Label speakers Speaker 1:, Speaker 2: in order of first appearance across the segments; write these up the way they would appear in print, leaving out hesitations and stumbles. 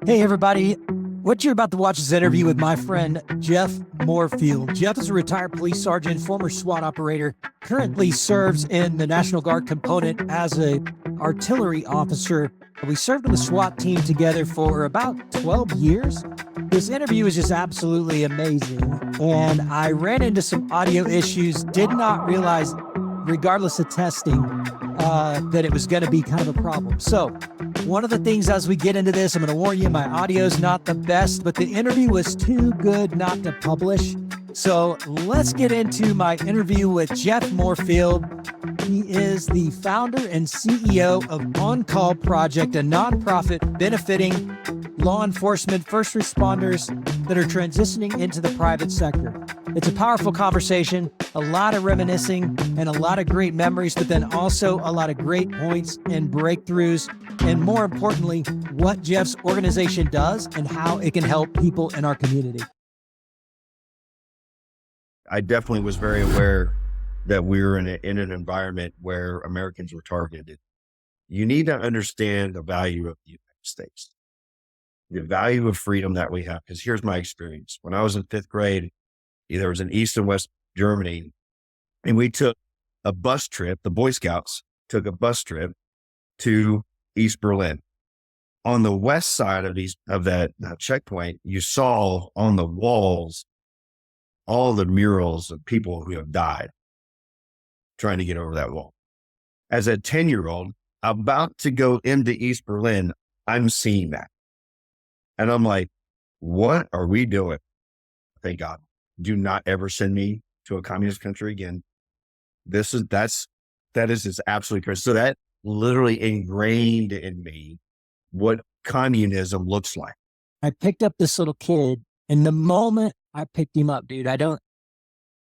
Speaker 1: Hey, everybody. What you're about to watch is an interview with my friend, Jeff Morefield. Jeff is a retired police sergeant, former SWAT operator, currently serves in the National Guard component as an artillery officer. We served on the SWAT team together for about 12 years. This interview is just absolutely amazing. And I ran into some audio issues, did not realize, regardless of testing, that it was going to be kind of a problem. So one of the things as we get into this, I'm going to warn you, my audio is not the best, but the interview was too good not to publish. So let's get into my interview with Jeff Morefield. He is the founder and CEO of On Call Project, a nonprofit benefiting law enforcement first responders that are transitioning into the private sector. It's a powerful conversation, a lot of reminiscing and a lot of great memories, but then also a lot of great points and breakthroughs. And more importantly, what Jeff's organization does and how it can help people in our community.
Speaker 2: I definitely was very aware that we were in an environment where Americans were targeted. You need to understand the value of the United States, the value of freedom that we have. Because here's my experience. When I was in fifth grade, there was in East and West Germany, and we took a bus trip. The Boy Scouts took a bus trip to East Berlin. On the west side of that checkpoint, you saw on the walls all the murals of people who have died trying to get over that wall. As a 10-year-old about to go into East Berlin, I'm seeing that. And I'm like, what are we doing? Thank God. Do not ever send me to a communist country again. That is just absolutely crazy. So that literally ingrained in me what communism looks like.
Speaker 1: I picked up this little kid, and the moment I picked him up, dude, I'm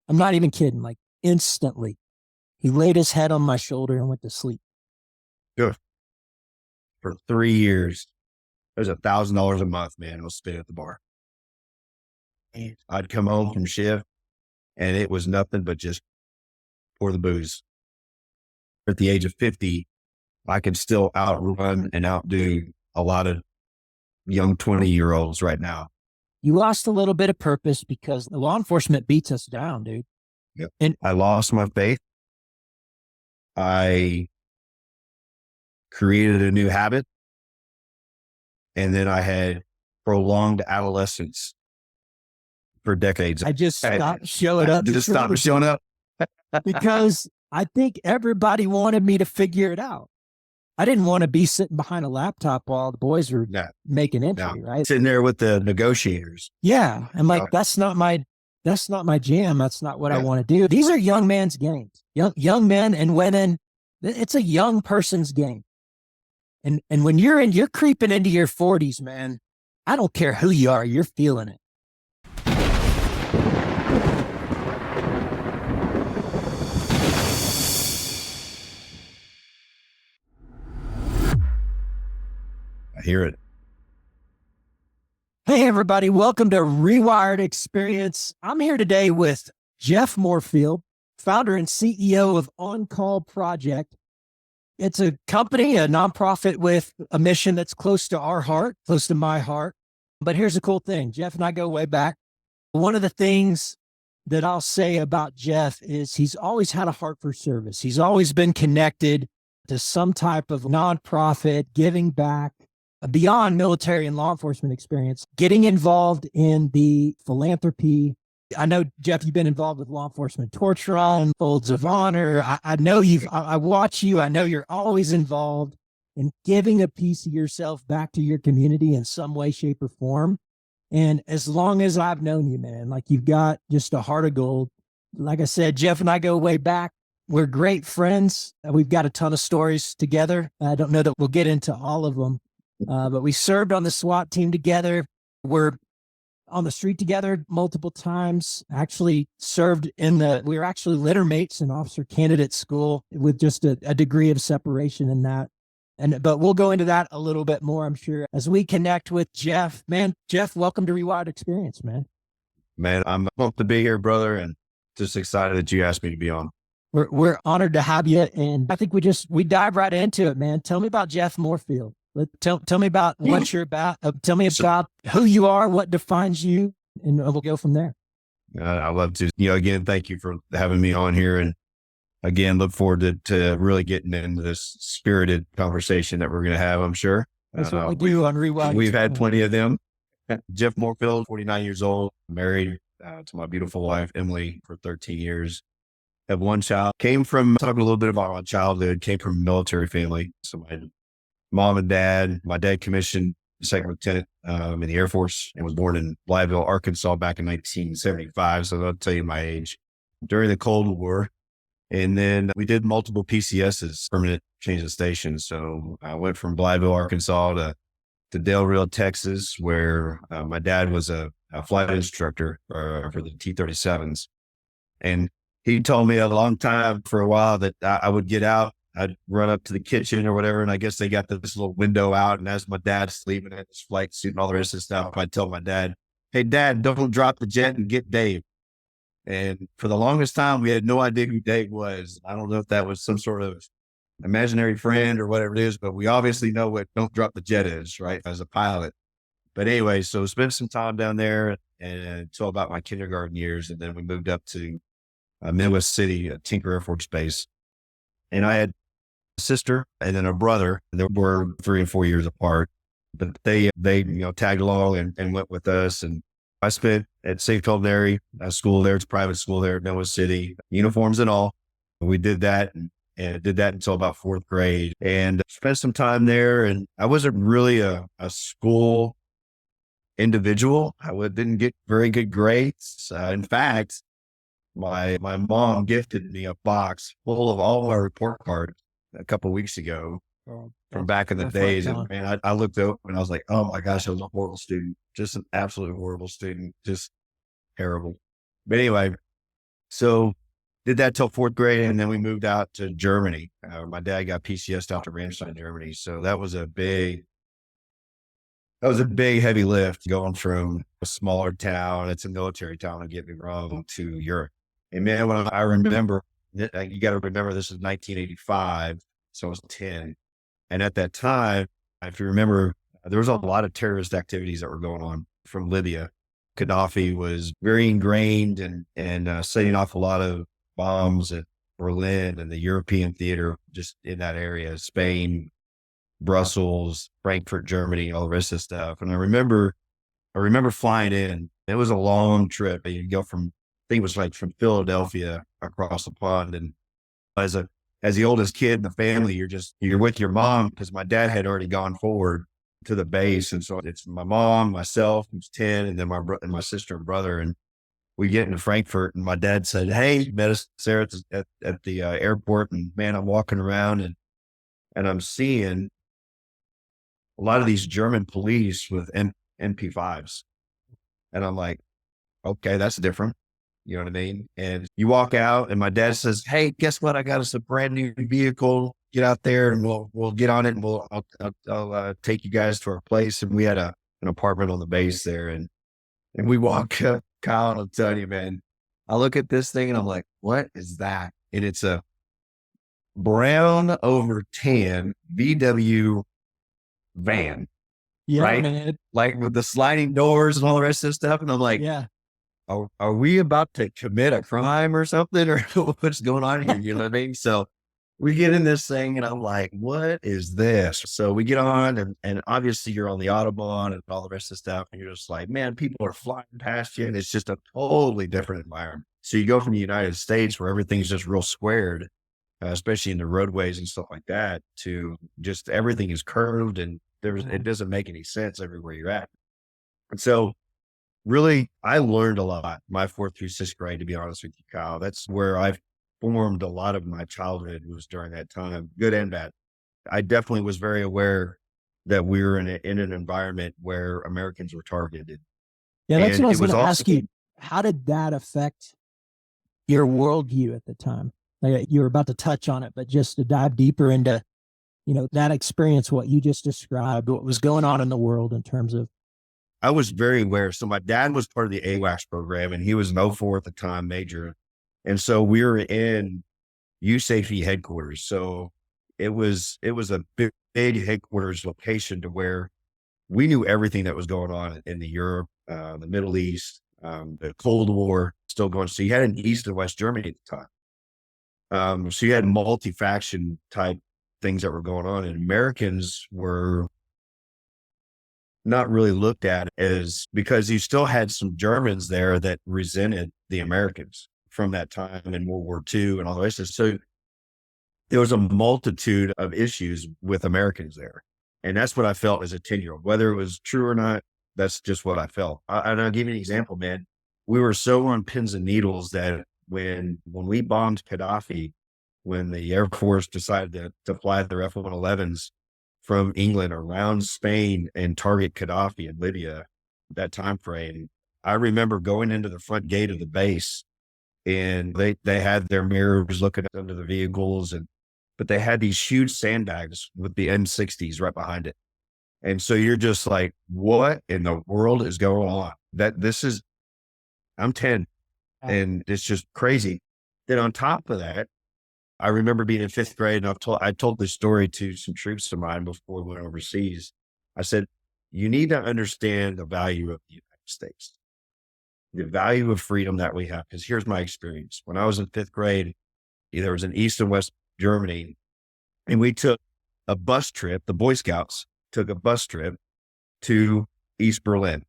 Speaker 1: not even kidding, like instantly, he laid his head on my shoulder and went to sleep.
Speaker 2: Good. For 3 years, it was $1,000 a month, man. I was spent at the bar. And I'd come home from shift and it was nothing but just pour the booze. At the age of 50, I could still outrun and outdo a lot of young 20-year-olds right now.
Speaker 1: You lost a little bit of purpose because the law enforcement beats us down, dude.
Speaker 2: Yep.
Speaker 1: And
Speaker 2: I lost my faith. I created a new habit. And then I had prolonged adolescence for decades.
Speaker 1: I just stopped showing up.
Speaker 2: Just stopped showing up.
Speaker 1: Because I think everybody wanted me to figure it out. I didn't want to be sitting behind a laptop while the boys were making entry, right?
Speaker 2: Sitting there with the negotiators.
Speaker 1: Yeah. I'm like, that's not my jam. That's not what I want to do. These are young man's games. Young men and women. It's a young person's game. And when you're creeping into your 40s, man, I don't care who you are, you're feeling it.
Speaker 2: I hear it.
Speaker 1: Hey, everybody. Welcome to Rewired Experience. I'm here today with Jeff Morefield, founder and CEO of On Call Project. It's a company, a nonprofit with a mission that's close to our heart, close to my heart. But here's the cool thing. Jeff and I go way back. One of the things that I'll say about Jeff is he's always had a heart for service. He's always been connected to some type of nonprofit, giving back beyond military and law enforcement experience, getting involved in the philanthropy. I know, Jeff, you've been involved with law enforcement torture on Folds of Honor. I know I watch you. I know you're always involved in giving a piece of yourself back to your community in some way, shape, or form. And as long as I've known you, man, like you've got just a heart of gold. Like I said, Jeff and I go way back. We're great friends. We've got a ton of stories together. I don't know that we'll get into all of them, but we served on the SWAT team together. We're on the street together multiple times, actually served we were actually litter mates in officer candidate school with just a degree of separation in that. But we'll go into that a little bit more, I'm sure, as we connect with Jeff. Man, Jeff, welcome to Rewired Experience, man.
Speaker 2: Man, I'm pumped to be here, brother, and just excited that you asked me to be on.
Speaker 1: We're honored to have you. And I think we dive right into it, man. Tell me about Jeff Morefield. Tell me about what you're about. Tell me about who you are, what defines you, and we'll go from there.
Speaker 2: I love to, again, thank you for having me on here. And again, look forward to really getting into this spirited conversation that we're going to have, I'm sure.
Speaker 1: That's what we do on Rewired.
Speaker 2: We've had plenty of them. Jeff Morefield, 49 years old, married to my beautiful wife, Emily, for 13 years. Have one child. Talking a little bit about my childhood, came from a military family. So my mom and dad, my dad commissioned second lieutenant in the Air Force and was born in Blytheville, Arkansas back in 1975. So that'll tell you my age. During the Cold War. And then we did multiple PCSs, permanent change of station. So I went from Blytheville, Arkansas to Del Rio, Texas, where my dad was a flight instructor for the T-37s. And he told me a long time for a while that I would get out, I'd run up to the kitchen or whatever. And I guess they got this little window out. And as my dad's sleeping in his flight suit and all the rest of the stuff, I'd tell my dad, "Hey, Dad, don't drop the jet and get Dave." And for the longest time, we had no idea who Dave was. I don't know if that was some sort of imaginary friend or whatever it is, but we obviously know what "don't drop the jet" is, right? As a pilot. But anyway, so spent some time down there until about my kindergarten years. And then we moved up to Midwest City, Tinker Air Force Base. And I had a sister and then a brother. They were 3 and 4 years apart, but they tagged along and went with us. And I spent at St. Culinary school there. It's a private school there at Midwest City, uniforms and all. We did that and did that until about 4th grade and spent some time there. And I wasn't really a school individual. I didn't get very good grades. In fact, my mom gifted me a box full of all my report cards a couple of weeks ago from back in the days. And man, I looked up and I was like, oh my gosh, I was a horrible student, just an absolutely horrible student, just terrible. But anyway, so did that till 4th grade. And then we moved out to Germany. My dad got PCS'd out to Ramstein, Germany. So that was a big heavy lift going from a smaller town. It's a military town, don't get me wrong, to Europe. And man, when I remember, you got to remember this is 1985. So I was 10. And at that time, if you remember, there was a lot of terrorist activities that were going on from Libya. Gaddafi was very ingrained and setting off a lot of bombs at Berlin and the European theater, just in that area, Spain, Brussels, Frankfurt, Germany, all the rest of the stuff. And I remember flying in. It was a long trip. You go from, I think it was like from Philadelphia across the pond. And as the oldest kid in the family, you're with your mom because my dad had already gone forward to the base. And so it's my mom, myself, who's 10, and then my sister and brother. And we get into Frankfurt and my dad said, "Hey," met us there at the airport. And man, I'm walking around and I'm seeing a lot of these German police with MP5s. And I'm like, okay, that's different. You know what I mean? And you walk out and my dad says, "Hey, guess what? I got us a brand new vehicle. Get out there and we'll get on it and I'll take you guys to our place." And we had an apartment on the base there. And we walk up, Kyle, and I'm telling you, man, I look at this thing and I'm like, what is that? And it's a brown over tan VW van.
Speaker 1: Yeah,
Speaker 2: right?
Speaker 1: man.
Speaker 2: Like with the sliding doors and all the rest of this stuff. And I'm like,
Speaker 1: Yeah.
Speaker 2: Are we about to commit a crime or something? Or what's going on here? You know what I mean? So we get in this thing and I'm like, what is this? So we get on and obviously you're on the Autobahn and all the rest of the stuff. And you're just like, man, people are flying past you and it's just a totally different environment. So you go from the United States where everything's just real squared, especially in the roadways and stuff like that, to just everything is curved and it doesn't make any sense everywhere you're at. And so really, I learned a lot my 4th through 6th grade, to be honest with you, Kyle. That's where I've formed a lot of my childhood, was during that time, good and bad. I definitely was very aware that we were in an environment where Americans were targeted.
Speaker 1: Yeah, that's
Speaker 2: And
Speaker 1: what I was
Speaker 2: it was
Speaker 1: going to
Speaker 2: also-
Speaker 1: ask you. How did that affect your worldview at the time? Like, you were about to touch on it, but just to dive deeper into, that experience, what you just described, what was going on in the world in terms of.
Speaker 2: I was very aware. So my dad was part of the AWACS program and he was an 04 at the time, major. And so we were in U Safety headquarters. So it was a big headquarters location to where we knew everything that was going on in the Europe, the Middle East, the Cold War still going. So you had an East and West Germany at the time. So you had multi-faction type things that were going on, and Americans were not really looked at as, because you still had some Germans there that resented the Americans from that time in World War II and all the rest of it. So there was a multitude of issues with Americans there. And that's what I felt as a 10-year-old, whether it was true or not. That's just what I felt. And I'll give you an example, man. We were so on pins and needles that when we bombed Gaddafi, when the Air Force decided to fly their F-111s from England around Spain and target Gaddafi in Libya, that time frame, I remember going into the front gate of the base, and they had their mirrors looking under the vehicles, but they had these huge sandbags with the M60s right behind it. And so you're just like, what in the world is going on? I'm 10 and it's just crazy. Then on top of that, I remember being in 5th grade, and I told this story to some troops of mine before we went overseas. I said, you need to understand the value of the United States, the value of freedom that we have. Because here's my experience. When I was in 5th grade, there was an East and West Germany, and we took a bus trip. The Boy Scouts took a bus trip to East Berlin.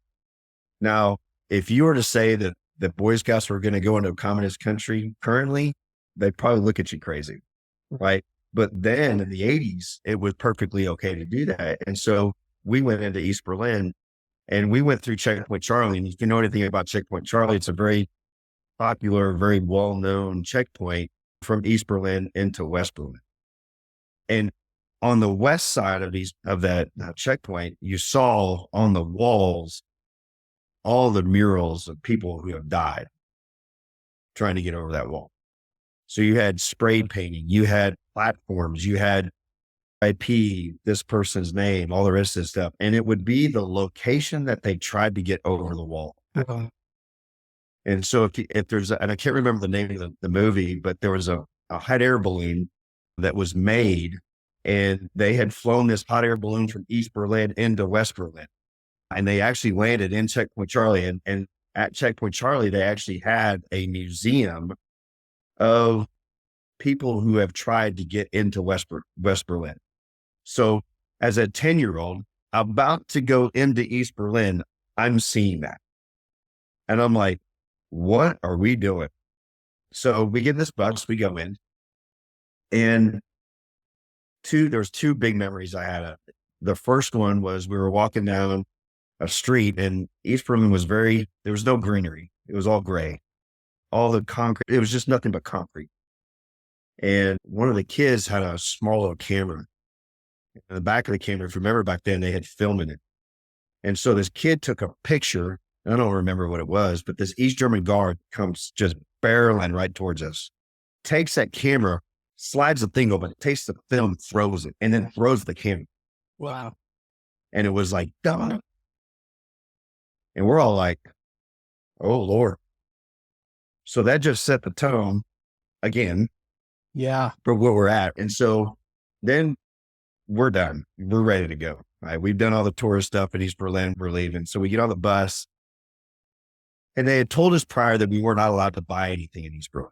Speaker 2: Now, if you were to say that the Boy Scouts were going to go into a communist country currently, they'd probably look at you crazy, right? But then in the 80s, it was perfectly okay to do that. And so we went into East Berlin, and we went through Checkpoint Charlie. And if you know anything about Checkpoint Charlie, it's a very popular, very well-known checkpoint from East Berlin into West Berlin. And on the west side of that checkpoint, you saw on the walls all the murals of people who have died trying to get over that wall. So you had spray painting, you had platforms, you had IP, this person's name, all the rest of this stuff. And it would be the location that they tried to get over the wall.
Speaker 1: Uh-huh.
Speaker 2: And so if there's, and I can't remember the name of the movie, but there was a hot air balloon that was made, and they had flown this hot air balloon from East Berlin into West Berlin. And they actually landed in Checkpoint Charlie. And at Checkpoint Charlie, they actually had a museum of people who have tried to get into West Berlin. So as a 10-year-old about to go into East Berlin, I'm seeing that. And I'm like, what are we doing? So we get this bus, we go in, and there's two big memories I had of it. The first one was we were walking down a street, and East Berlin there was no greenery. It was all gray. All the concrete, it was just nothing but concrete. And one of the kids had a small little camera. In the back of the camera, if you remember back then, they had film in it. And so this kid took a picture. I don't remember what it was, but this East German guard comes just barreling right towards us, takes that camera, slides the thing open, takes the film, throws it, and then throws the camera.
Speaker 1: Wow.
Speaker 2: And it was like, duh. And we're all like, oh Lord. So that just set the tone again.
Speaker 1: Yeah.
Speaker 2: For where we're at. And so then we're done. We're ready to go. Right? We've done all the tourist stuff in East Berlin. We're leaving. So we get on the bus, and they had told us prior that we were not allowed to buy anything in East Berlin.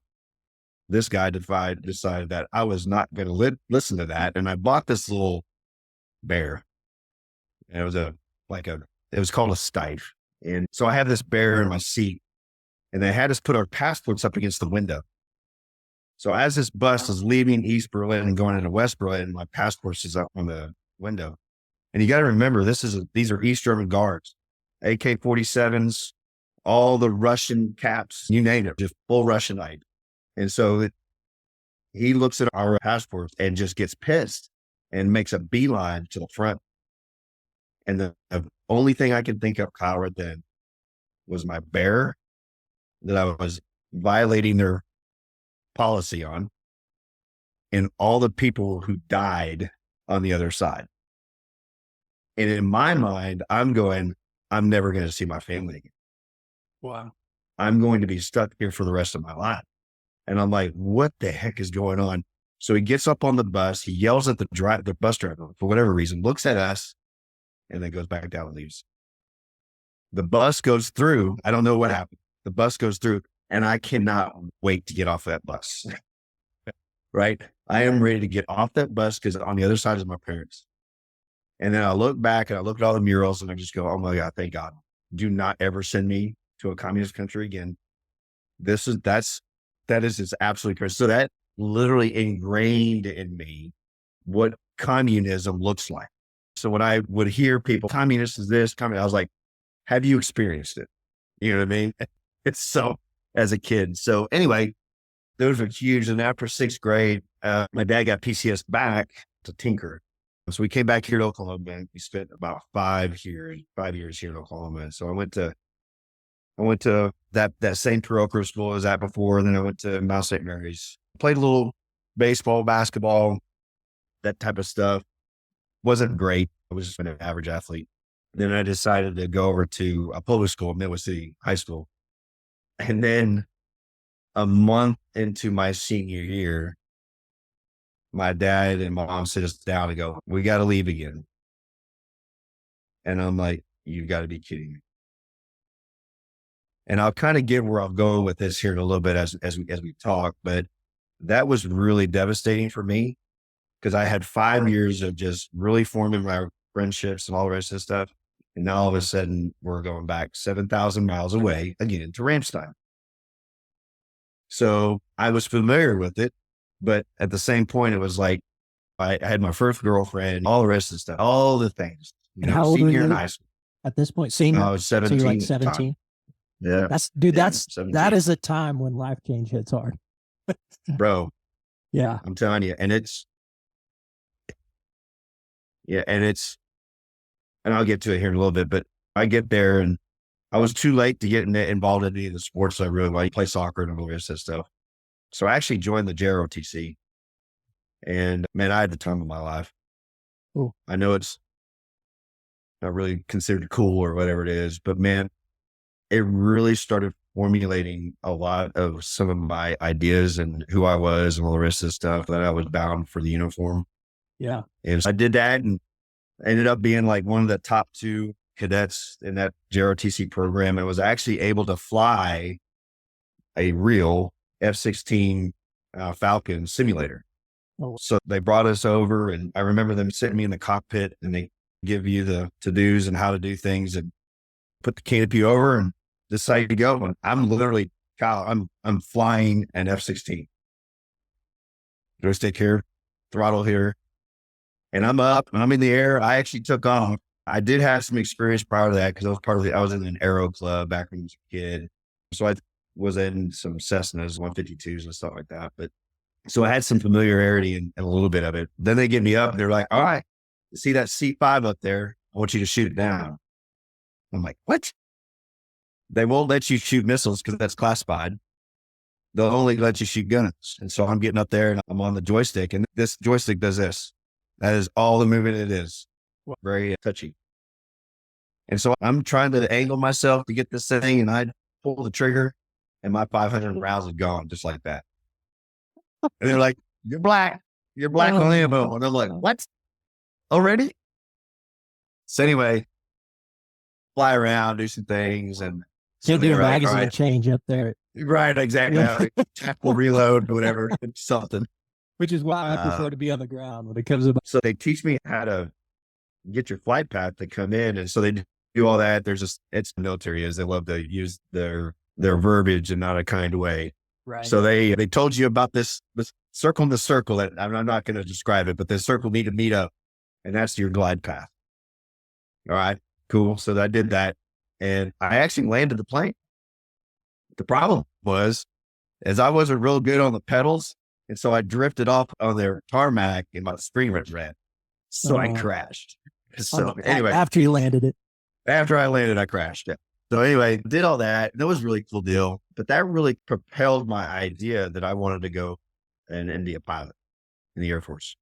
Speaker 2: This guy decided that I was not going to listen to that. And I bought this little bear. And it was called a Steiff. And so I have this bear in my seat, and they had us put our passports up against the window. So as this bus is leaving East Berlin and going into West Berlin, my passport is up on the window. And you got to remember, these are East German guards, AK-47s, all the Russian caps, you name it, just full Russianite. And so he looks at our passports and just gets pissed and makes a beeline to the front. And the only thing I could think of, Kyle, right then was my bear that I was violating their policy on, and all the people who died on the other side. And in my mind, I'm never going to see my family again.
Speaker 1: Wow.
Speaker 2: I'm going to be stuck here for the rest of my life. And I'm like, what the heck is going on? So he gets up on the bus, he yells at the bus driver for whatever reason, looks at us, and then goes back down and leaves. The bus goes through. I don't know what happened. The bus goes through, and I cannot wait to get off that bus. Right? I am ready to get off that bus because on the other side is my parents. And then I look back and I look at all the murals and I just go, oh my God, thank God. Do not ever send me to a communist country again. That is just absolutely crazy. So that literally ingrained in me what communism looks like. So when I would hear people, communist is this, I was like, have you experienced it? You know what I mean? It's so, as a kid. So anyway, those were huge. And after 6th grade, my dad got PCS back to tinker. So we came back here to Oklahoma and we spent about 5 years here in Oklahoma. So I went to that same parochial school I was at before. And then I went to Mount St. Mary's, played a little baseball, basketball, that type of stuff. Wasn't great. I was just an average athlete. Then I decided to go over to a public school, Midwest City High School. And then a month into my senior year, my dad and my mom sit us down and go, we got to leave again. And I'm like, you got to be kidding me. And I'll kind of get where I'm going with this here in a little bit as we talk, but that was really devastating for me because I had 5 years of just really forming my friendships and all the rest of this stuff. And now all of a sudden we're going back 7,000 miles away again to Ramstein. So I was familiar with it, but at the same point, it was like, I had my first girlfriend, all the rest of the stuff, all the things,
Speaker 1: how old were
Speaker 2: senior
Speaker 1: you
Speaker 2: in high school.
Speaker 1: at this point? Senior?
Speaker 2: I was 17.
Speaker 1: So you're like 17?
Speaker 2: Yeah.
Speaker 1: That is a time when life change hits hard.
Speaker 2: Bro.
Speaker 1: Yeah.
Speaker 2: I'm telling you. And I'll get to it here in a little bit, but I get there and I was too late to get involved in any of the sports I really like, play soccer and all the rest of that stuff. So I actually joined the ROTC, and man, I had the time of my life.
Speaker 1: Ooh.
Speaker 2: I know it's not really considered cool or whatever it is, but man, it really started formulating a lot of some of my ideas and who I was and all the rest of the stuff that I was bound for the uniform.
Speaker 1: Yeah.
Speaker 2: And so I did that and ended up being like one of the top 2 cadets in that ROTC program. And was actually able to fly a real F-16 Falcon simulator.
Speaker 1: Oh.
Speaker 2: So they brought us over and I remember them sitting me in the cockpit and they give you the to-dos and how to do things and put the canopy over and decide to go. And I'm literally, Kyle, I'm flying an F-16. Joystick here, throttle here. And I'm up and I'm in the air. I actually took off. I did have some experience prior to that because I was in an aero club back when I was a kid. So I was in some Cessnas, 152s and stuff like that. But so I had some familiarity and a little bit of it. Then they get me up and they're like, all right, see that C5 up there? I want you to shoot it down. I'm like, what? They won't let you shoot missiles because that's classified. They'll only let you shoot guns. And so I'm getting up there and I'm on the joystick and this joystick does this. That is all the movement it is. Very touchy. And so I'm trying to angle myself to get this thing and I pull the trigger and my 500 rounds is gone just like that. And they're like, you're black on ammo. And I'm like, what? Already? So anyway, fly around, do some things and
Speaker 1: you'll do a
Speaker 2: like,
Speaker 1: magazine change up there.
Speaker 2: Right, exactly. We'll reload or whatever, something.
Speaker 1: Which is why I prefer to be on the ground when it comes to.
Speaker 2: So they teach me how to get your flight path to come in. And so they do all that. It's military is they love to use their verbiage in not a kind way.
Speaker 1: Right.
Speaker 2: So they told you about this circle in the circle that I'm not going to describe it, but the circle need to meet up and that's your glide path. All right, cool. So I did that and I actually landed the plane. The problem was, as I wasn't real good on the pedals, and so I drifted off on their tarmac and my spring was ran. So I crashed. So anyway.
Speaker 1: After you landed it.
Speaker 2: After I landed, I crashed. Yeah. So anyway, did all that. That was a really cool deal. But that really propelled my idea that I wanted to go and be a pilot in the Air Force.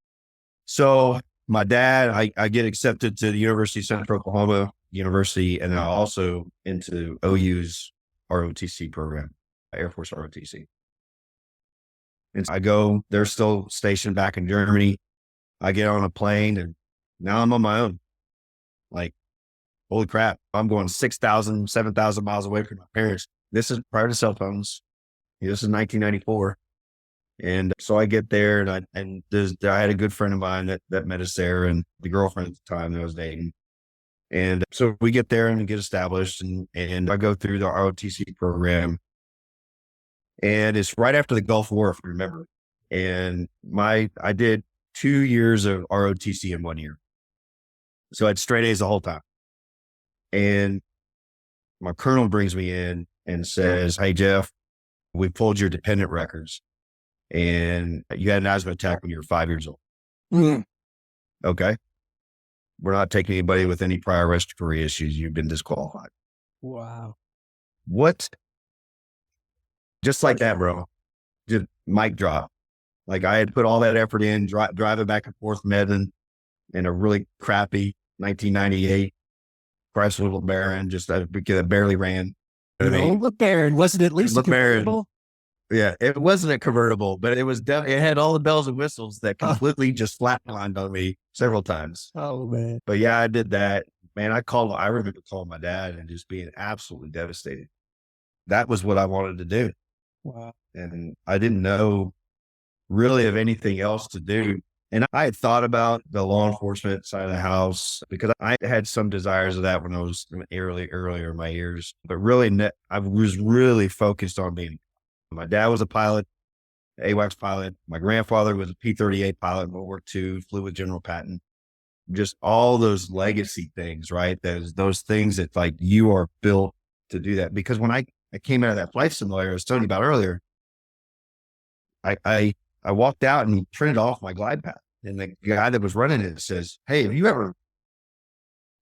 Speaker 2: So my dad, I get accepted to the University of Central Oklahoma University, and then also into OU's ROTC program, Air Force ROTC. And I go, they're still stationed back in Germany. I get on a plane and now I'm on my own. Like, holy crap, I'm going 6,000, 7,000 miles away from my parents. This is prior to cell phones. This is 1994. And so I get there and I had a good friend of mine that met us there, and the girlfriend at the time that I was dating. And so we get there and get established, and I go through the ROTC program, and it's right after the Gulf War, if you remember. And I did 2 years of ROTC in 1 year. So I had straight A's the whole time. And my colonel brings me in and says, "Hey, Jeff, we pulled your dependent records and you had an asthma attack when you were 5 years old."
Speaker 1: Mm.
Speaker 2: Okay. We're not taking anybody with any prior respiratory issues. You've been disqualified.
Speaker 1: Wow.
Speaker 2: What? Just like that, bro. Just mic drop. Like, I had put all that effort in, driving back and forth Medlin in a really crappy 1998 Chrysler LeBaron, just because I barely ran.
Speaker 1: LeBaron, was it at least a convertible?
Speaker 2: Yeah, it wasn't a convertible, but it was it had all the bells and whistles that completely just flatlined on me several times.
Speaker 1: Oh, man.
Speaker 2: But yeah, I did that. Man, I remember calling my dad and just being absolutely devastated. That was what I wanted to do.
Speaker 1: Wow.
Speaker 2: And I didn't know really of anything else to do. And I had thought about the law enforcement side of the house because I had some desires of that when I was earlier in my years. But really, I was really focused on being. My dad was a pilot, AWACS pilot. My grandfather was a P-38 pilot in World War II, flew with General Patton. Just all those legacy things, right? Those things that, like, you are built to do that. Because when I came out of that flight simulator I was telling you about earlier, I walked out and he printed off my glide path. And the guy that was running it says, "Hey, have you ever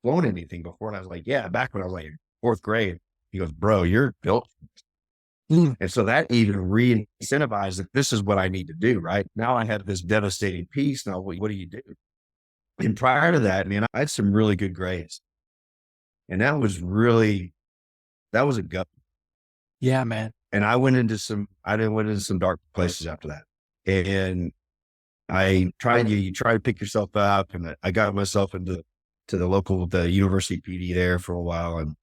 Speaker 2: flown anything before?" And I was like, "Yeah, back when I was like in 4th grade." He goes, "Bro, you're built." And so that even re-incentivized that this is what I need to do, right? Now I have this devastating piece. Now, what do you do? And prior to that, man, I had some really good grades. And that was a gut.
Speaker 1: Yeah, man.
Speaker 2: And I went into some dark places after that. And you try to pick yourself up, and I got myself into the university PD there for a while and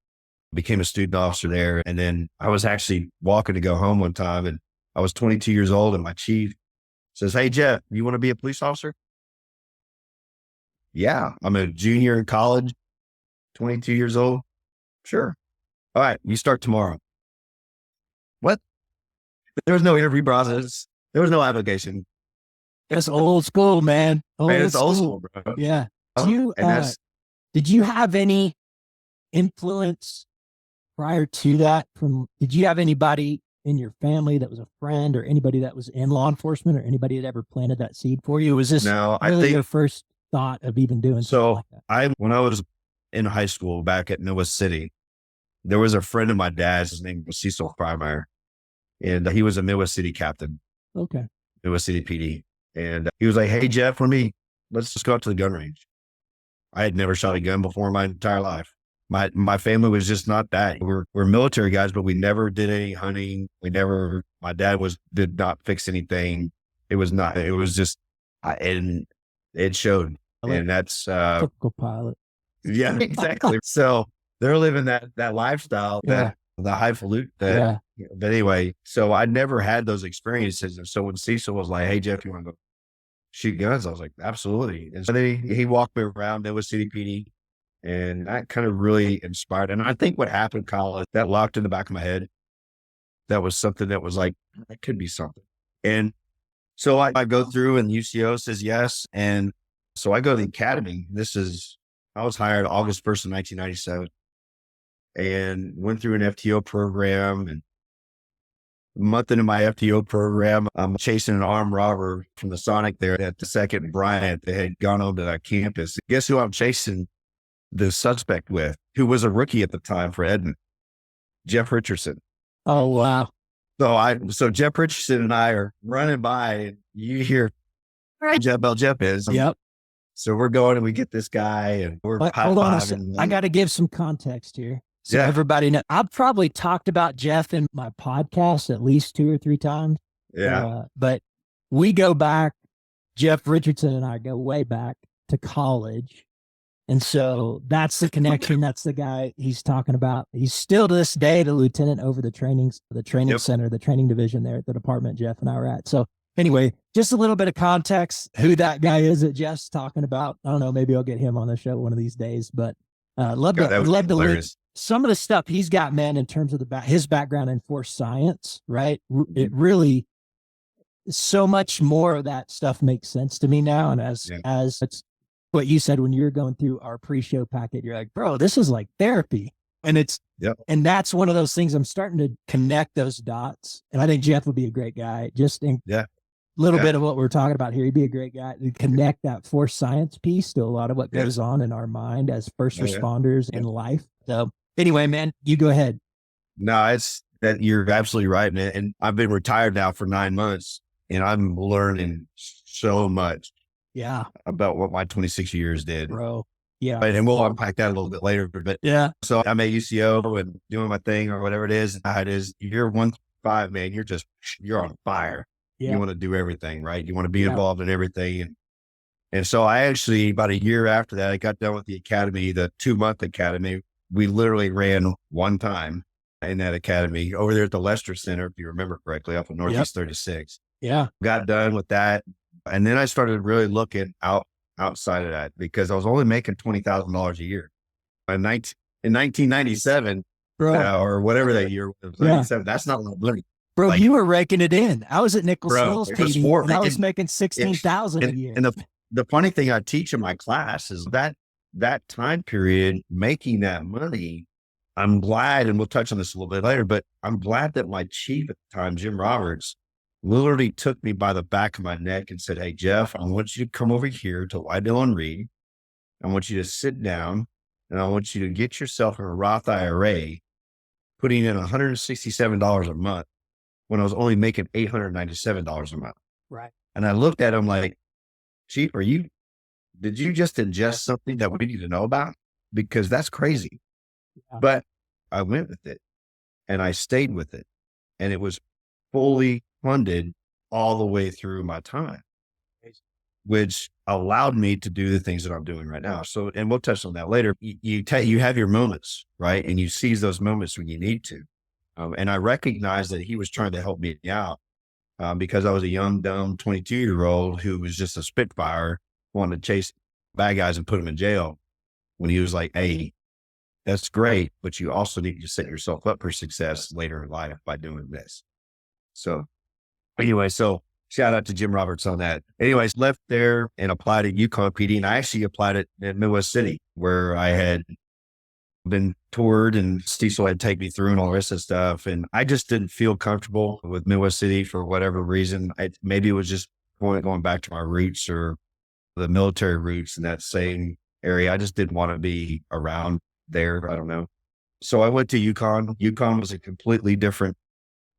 Speaker 2: became a student officer there. And then I was actually walking to go home one time, and I was 22 years old, and my chief says, "Hey, Jeff, you want to be a police officer?" "Yeah, I'm a junior in college, 22 years old." "Sure. All right, you start tomorrow." What? There was no interview process. There was no application.
Speaker 1: It's old school, man.
Speaker 2: It's old school, bro.
Speaker 1: Yeah. Did you have any influence prior to that did you have anybody in your family that was a friend or anybody that was in law enforcement or anybody that ever planted that seed for you? Was this really your first thought of even doing something like that?
Speaker 2: When I was in high school back at Noah City, there was a friend of my dad's. His name was Cecil Freimeyer, and he was a Midwest City captain.
Speaker 1: Okay.
Speaker 2: Midwest City PD. And he was like, "Hey, Jeff, let's just go out to the gun range." I had never shot a gun before in my entire life. My family was just not that. We're military guys, but we never did any hunting. My dad did not fix anything. It was just, and it showed. And that's,
Speaker 1: typical pilot.
Speaker 2: Yeah, exactly. So they're living that lifestyle, the highfalutin. But anyway, so I never had those experiences. And so when Cecil was like, "Hey, Jeff, you want to go shoot guns?" I was like, "Absolutely." And so then he walked me around Midwest City PD. And that kind of really inspired. And I think what happened, Kyle, is that locked in the back of my head. That was something that was like, that could be something. And so I go through and UCO says yes. And so I go to the academy. I was hired August 1st of 1997 and went through an FTO program. And a month into my FTO program, I'm chasing an armed robber from the Sonic there at the 2nd and Bryant. They had gone over to that campus. Guess who I'm chasing the suspect with, who was a rookie at the time for Edmond? Jeff Richardson.
Speaker 1: Oh, wow.
Speaker 2: So Jeff Richardson and I are running by, and you hear Jeff is.
Speaker 1: Yep.
Speaker 2: So we're going and we get this guy, and we're
Speaker 1: hold on a second. I got to give some context here. So everybody knows. I've probably talked about Jeff in my podcast at least 2 or 3 times.
Speaker 2: Yeah.
Speaker 1: But we go back, Jeff Richardson and I go way back to college. And so that's the connection. That's the guy he's talking about. He's still to this day the lieutenant over the training center, the training division there at the department Jeff and I were at. So anyway, just a little bit of context, who that guy is that Jeff's talking about. I don't know, maybe I'll get him on the show one of these days, but love to link some of the stuff he's got, man, in terms of his background in force science, right? It really, so much more of that stuff makes sense to me now. And as it's what you said when you were going through our pre-show packet, you're like, bro, this is like therapy. And and that's one of those things I'm starting to connect those dots. And I think Jeff would be a great guy. Just in little bit of what we're talking about here. He'd be a great guy to connect that force science piece to a lot of what goes on in our mind as first responders in life. So anyway, man, you go ahead.
Speaker 2: No, it's that you're absolutely right, man. And I've been retired now for 9 months and I'm learning so much about what my 26 years did.
Speaker 1: Bro. Yeah.
Speaker 2: And we'll unpack that a little bit later. But so I'm at UCO and doing my thing or whatever it is. You're 1-5, man. You're on fire. Yeah. You want to do everything, right? You want to be involved in everything. And so I actually, about a year after that, I got done with the academy, the 2-month academy. We literally ran one time in that academy over there at the Lester Center, if you remember correctly, off of Northeast 36.
Speaker 1: Yeah.
Speaker 2: Got done with that. And then I started really looking outside of that because I was only making $20,000 a year. In 1997, or whatever that year was, 97, that's not money.
Speaker 1: Bro, you were raking it in. I was at Nichols Hills, PD, and I was making $16,000 a year.
Speaker 2: And the funny thing I teach in my class is that time period, making that money, I'm glad, and we'll touch on this a little bit later, but I'm glad that my chief at the time, Jim Roberts, literally took me by the back of my neck and said, hey, Jeff, I want you to come over here to Lydell and Reed. I want you to sit down and I want you to get yourself a Roth IRA, putting in $167 a month when I was only making $897 a month.
Speaker 1: Right.
Speaker 2: And I looked at him like, Chief, did you just ingest something that we need to know about? Because that's crazy. Yeah. But I went with it and I stayed with it and it was fully funded all the way through my time, which allowed me to do the things that I'm doing right now. So, and we'll touch on that later. You have your moments, right? And you seize those moments when you need to. And I recognized that he was trying to help me out because I was a young, dumb 22-year-old who was just a spitfire, wanted to chase bad guys and put them in jail when he was like, hey, that's great, but you also need to set yourself up for success later in life by doing this. So anyway, so shout out to Jim Roberts on that. Anyways, left there and applied at Yukon PD. And I actually applied it at Midwest City where I had been toured and Cecil had taken me through and all the rest of the stuff. And I just didn't feel comfortable with Midwest City for whatever reason. Maybe it was just going back to my roots or the military roots in that same area. I just didn't want to be around there. I don't know. So I went to Yukon. Yukon was a completely different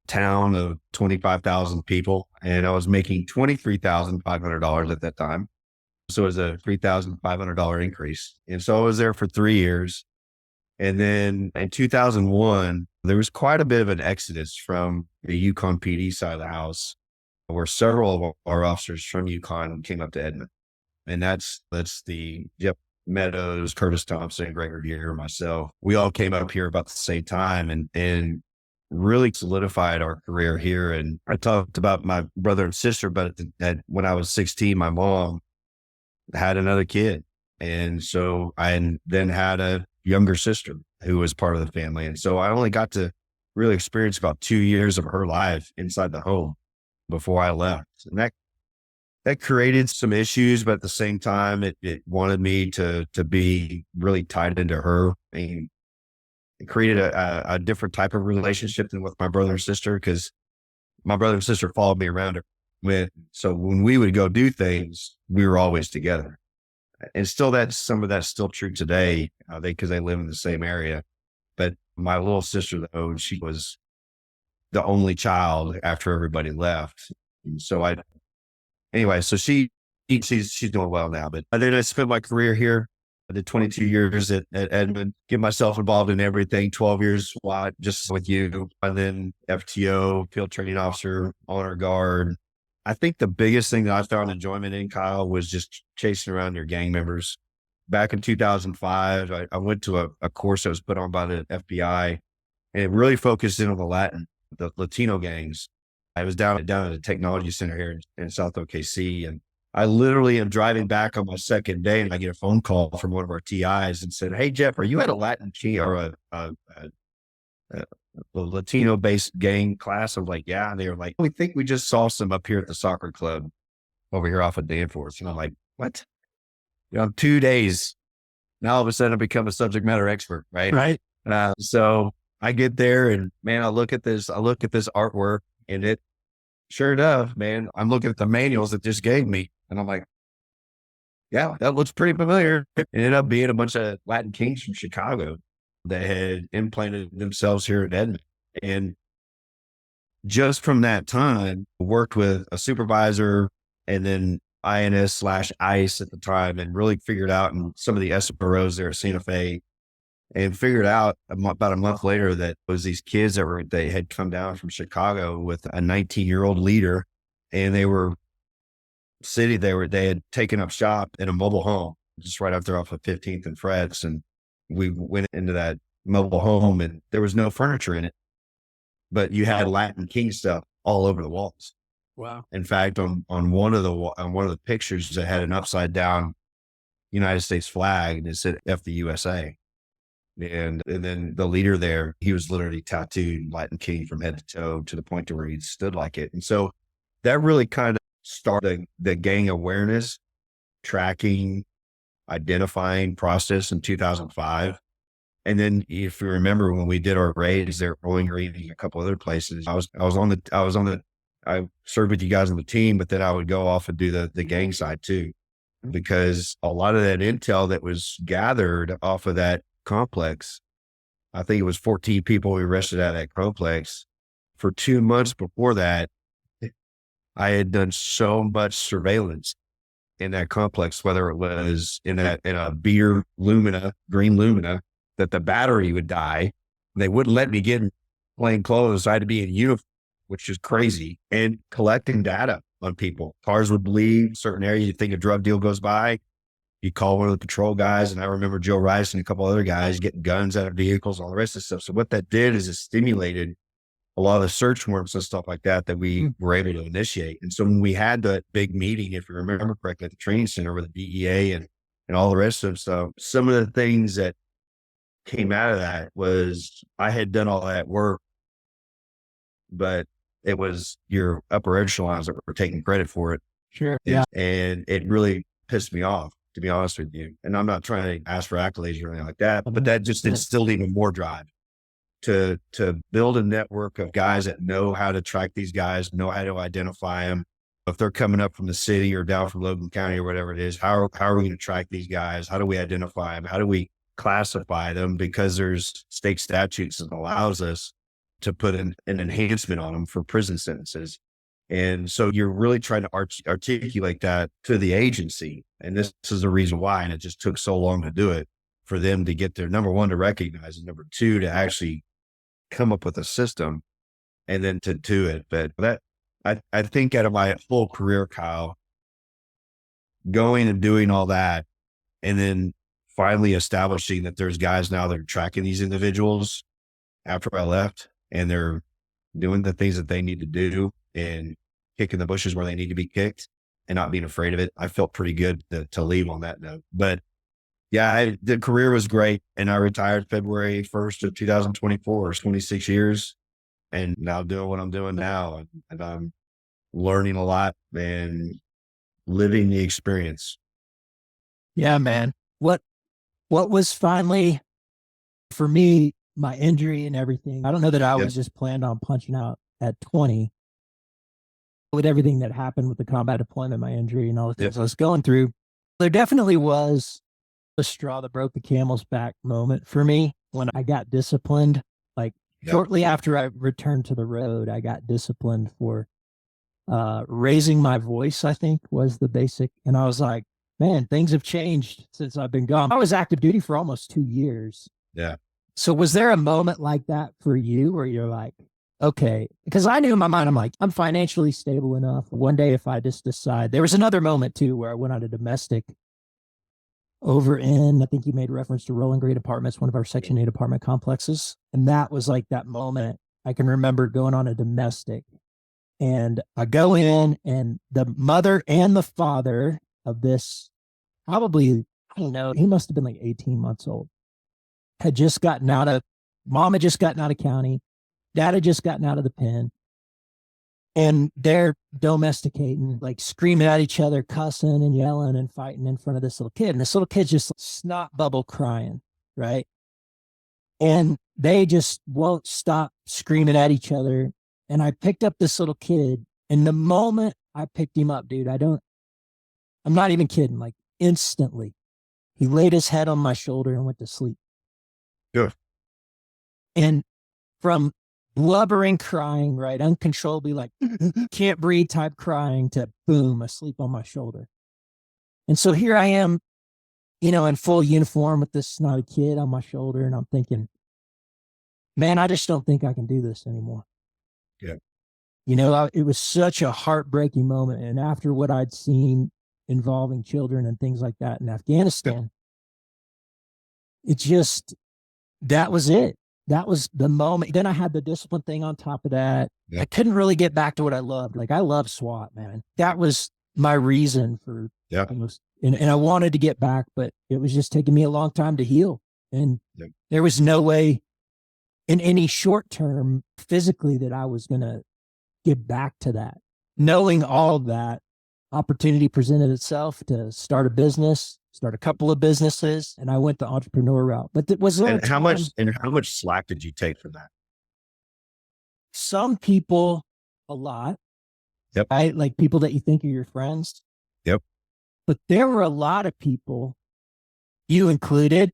Speaker 2: town of 25,000 people. And I was making $23,500 at that time. So it was a $3,500 increase. And so I was there for 3 years. And then in 2001, there was quite a bit of an exodus from the Yukon PD side of the house where several of our officers from Yukon came up to Edmond. And that's the Jeff Meadows, Curtis Thompson, Gregor Gear, myself. We all came up here about the same time and really solidified our career here. And I talked about my brother and sister, but when I was 16, my mom had another kid. And so I then had a younger sister who was part of the family. And so I only got to really experience about 2 years of her life inside the home before I left. And that created some issues, but at the same time, it wanted me to be really tied into her. And it created a different type of relationship than with my brother and sister, because my brother and sister followed me around. So when we would go do things, we were always together. And still some of that's still true today, because they live in the same area. But my little sister, though, she was the only child after everybody left. And so so she's doing well now. But then I spent my career here. I did 22 years at Edmond, get myself involved in everything, 12 years SWAT, just with you. And then FTO, field training officer, honor guard, I think the biggest thing that I found enjoyment in, Kyle, was just chasing around your gang members. Back in 2005, I went to a course that was put on by the FBI, and it really focused in on the Latino gangs. I was down at the technology center here in South OKC, and I literally am driving back on my second day, and I get a phone call from one of our TIs and said, "Hey, Jeff, are you at a Latin key or a Latino-based gang class?" I'm like, "Yeah." And they were like, "We think we just saw some up here at the soccer club over here off of Danforth." And I'm like, "What?" 2 days. Now all of a sudden I become a subject matter expert, right?
Speaker 1: Right.
Speaker 2: So I get there and man, I look at this artwork, and it, sure enough, man, I'm looking at the manuals that just gave me, and I'm like, yeah, that looks pretty familiar. It ended up being a bunch of Latin kings from Chicago that had implanted themselves here in Edmond. And just from that time, worked with a supervisor and then INS/ICE at the time, and really figured out, and some of the SROs there at Santa Fe, and figured out about a month later that it was these kids they had come down from Chicago with a 19-year-old leader, and they had taken up shop in a mobile home just right up there off of 15th and Freds. And we went into that mobile home, and there was no furniture in it, but you had Latin King stuff all over the walls.
Speaker 1: Wow.
Speaker 2: In fact, on one of the pictures that had an upside down United States flag, and it said "F the USA." And then the leader there, he was literally tattooed Latin King from head to toe, to the point to where he stood like it. And so that really kind of started the gang awareness, tracking, identifying process in 2005. And then if you remember when we did our raids there at Bowling Green and a couple other places, I served with you guys on the team, but then I would go off and do the gang side too, because a lot of that intel that was gathered off of that complex, I think it was 14 people we arrested out of that complex. For 2 months before that, I had done so much surveillance in that complex, whether it was in a beer Lumina, green Lumina, that the battery would die. They wouldn't let me get in plain clothes. I had to be in uniform, which is crazy, and collecting data on people. Cars would leave certain areas. You think a drug deal goes by, you call one of the patrol guys. And I remember Joe Rice and a couple other guys getting guns out of vehicles, all the rest of the stuff. So what that did is it stimulated a lot of the search warrants and stuff like that we were able to initiate. And so when we had that big meeting, if you remember correctly, at the training center with the DEA and all the rest of them stuff, some of the things that came out of that was I had done all that work, but it was your upper echelons that were taking credit for it.
Speaker 1: Sure. Yeah.
Speaker 2: And it really pissed me off, to be honest with you. And I'm not trying to ask for accolades or anything like that, but that just instilled even more drive to build a network of guys that know how to track these guys, know how to identify them. If they're coming up from the city or down from Logan County or whatever it is, how are we going to track these guys? How do we identify them? How do we classify them? Because there's state statutes that allows us to put an enhancement on them for prison sentences. And so you're really trying to articulate that to the agency. And this is the reason why, and it just took so long to do it, for them to get there, number one, to recognize, and number two, to actually come up with a system and then to do it. But I think out of my whole career, Kyle, going and doing all that, and then finally establishing that there's guys now that are tracking these individuals after I left, and they're doing the things that they need to do and kicking the bushes where they need to be kicked and not being afraid of it. I felt pretty good to leave on that note. But yeah, the career was great. And I retired February 1st of 2024, 26 years, and now doing what I'm doing now. And I'm learning a lot and living the experience.
Speaker 1: Yeah, man. What was finally, for me, my injury and everything, I don't know that I was just planned on punching out at 20 with everything that happened with the combat deployment, my injury and all the things I was going through. There definitely was a straw that broke the camel's back moment for me when I got disciplined. Like shortly after I returned to the road, I got disciplined for raising my voice, I think was the basic. And I was like, man, things have changed since I've been gone. I was active duty for almost 2 years.
Speaker 2: Yeah.
Speaker 1: So was there a moment like that for you where you're like, okay. Because I knew in my mind, I'm like, I'm financially stable enough. One day, if I just decide, there was another moment too where I went on a domestic over in, I think you made reference to Rolling Grade Apartments, one of our Section 8 apartment complexes. And that was like that moment. I can remember going on a domestic, and I go in, and the mother and the father of this, probably, I don't know, he must have been like 18 months old, had just gotten out of, mom had just gotten out of county, dad had just gotten out of the pen, and they're domesticating, like screaming at each other, cussing and yelling and fighting in front of this little kid. And this little kid's just snot bubble crying, right? And they just won't stop screaming at each other. And I picked up this little kid, and the moment I picked him up, dude, I'm not even kidding, like instantly, he laid his head on my shoulder and went to sleep.
Speaker 2: Good.
Speaker 1: And from blubbering, crying, right, uncontrollably, like can't breathe type crying, to boom, asleep on my shoulder. And so here I am, in full uniform with this snotty kid on my shoulder. And I'm thinking, man, I just don't think I can do this anymore.
Speaker 2: Yeah.
Speaker 1: It was such a heartbreaking moment. And after what I'd seen involving children and things like that in Afghanistan, it just, that was it. That was the moment. Then I had the discipline thing on top of that.
Speaker 2: Yeah.
Speaker 1: I couldn't really get back to what I loved. Like, I love SWAT, man. That was my reason for, and I wanted to get back, but it was just taking me a long time to heal. And there was no way in any short term physically that I was going to get back to that. Knowing all of that, opportunity presented itself to start a couple of businesses, and I went the entrepreneur route. But it was
Speaker 2: how much slack did you take for that?
Speaker 1: Some people, a lot.
Speaker 2: Yep.
Speaker 1: Right? Like people that you think are your friends.
Speaker 2: Yep.
Speaker 1: But there were a lot of people, you included,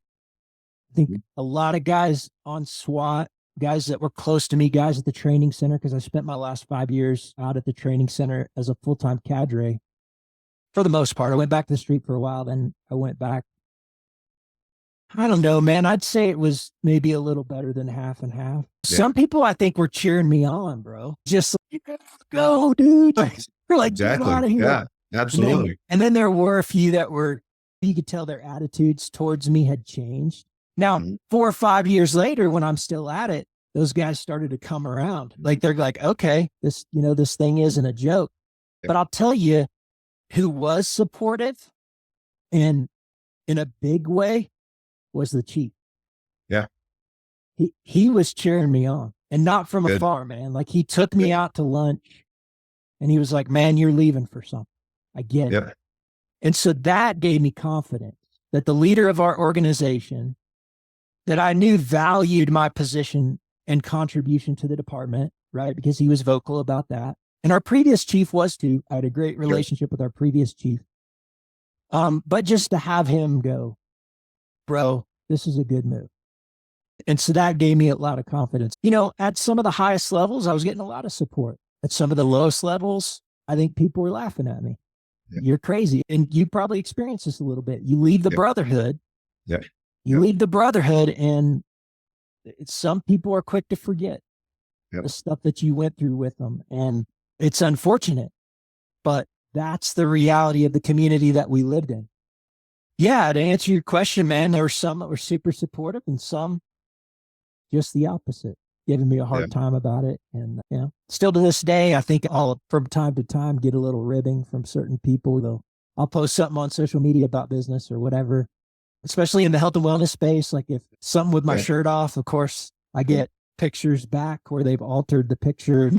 Speaker 1: I think a lot of guys on SWAT, guys that were close to me, guys at the training center, because I spent my last 5 years out at the training center as a full-time cadre. For the most part, I went back to the street for a while. Then I went back. I don't know, man. I'd say it was maybe a little better than half and half. Yeah. Some people I think were cheering me on, bro. Just like, go, dude. You're like,
Speaker 2: exactly.
Speaker 1: Get out of here.
Speaker 2: Yeah, absolutely.
Speaker 1: And then there were a few that were, you could tell their attitudes towards me had changed. Now, 4 or 5 years later, when I'm still at it, those guys started to come around. Like, they're like, okay, this thing isn't a joke. Yeah. But I'll tell you who was supportive and in a big way was the chief.
Speaker 2: Yeah.
Speaker 1: He was cheering me on, and not from afar, man. Like, he took me out to lunch and he was like, man, you're leaving for something. I get it. And so that gave me confidence that the leader of our organization that I knew valued my position and contribution to the department, right? Because he was vocal about that. And our previous chief was too. I had a great relationship with our previous chief. But just to have him go, bro, this is a good move. And so that gave me a lot of confidence. At some of the highest levels, I was getting a lot of support. At some of the lowest levels, I think people were laughing at me. Yeah. You're crazy. And you probably experienced this a little bit. You leave the brotherhood. Yeah. You leave the brotherhood, and some people are quick to forget the stuff that you went through with them. And it's unfortunate, but that's the reality of the community that we lived in. Yeah, to answer your question, man, there were some that were super supportive and some just the opposite, giving me a hard time about it. And still to this day, I think I'll from time to time get a little ribbing from certain people. I'll post something on social media about business or whatever, especially in the health and wellness space. Like if something with my shirt off, of course, I get pictures back where they've altered the picture.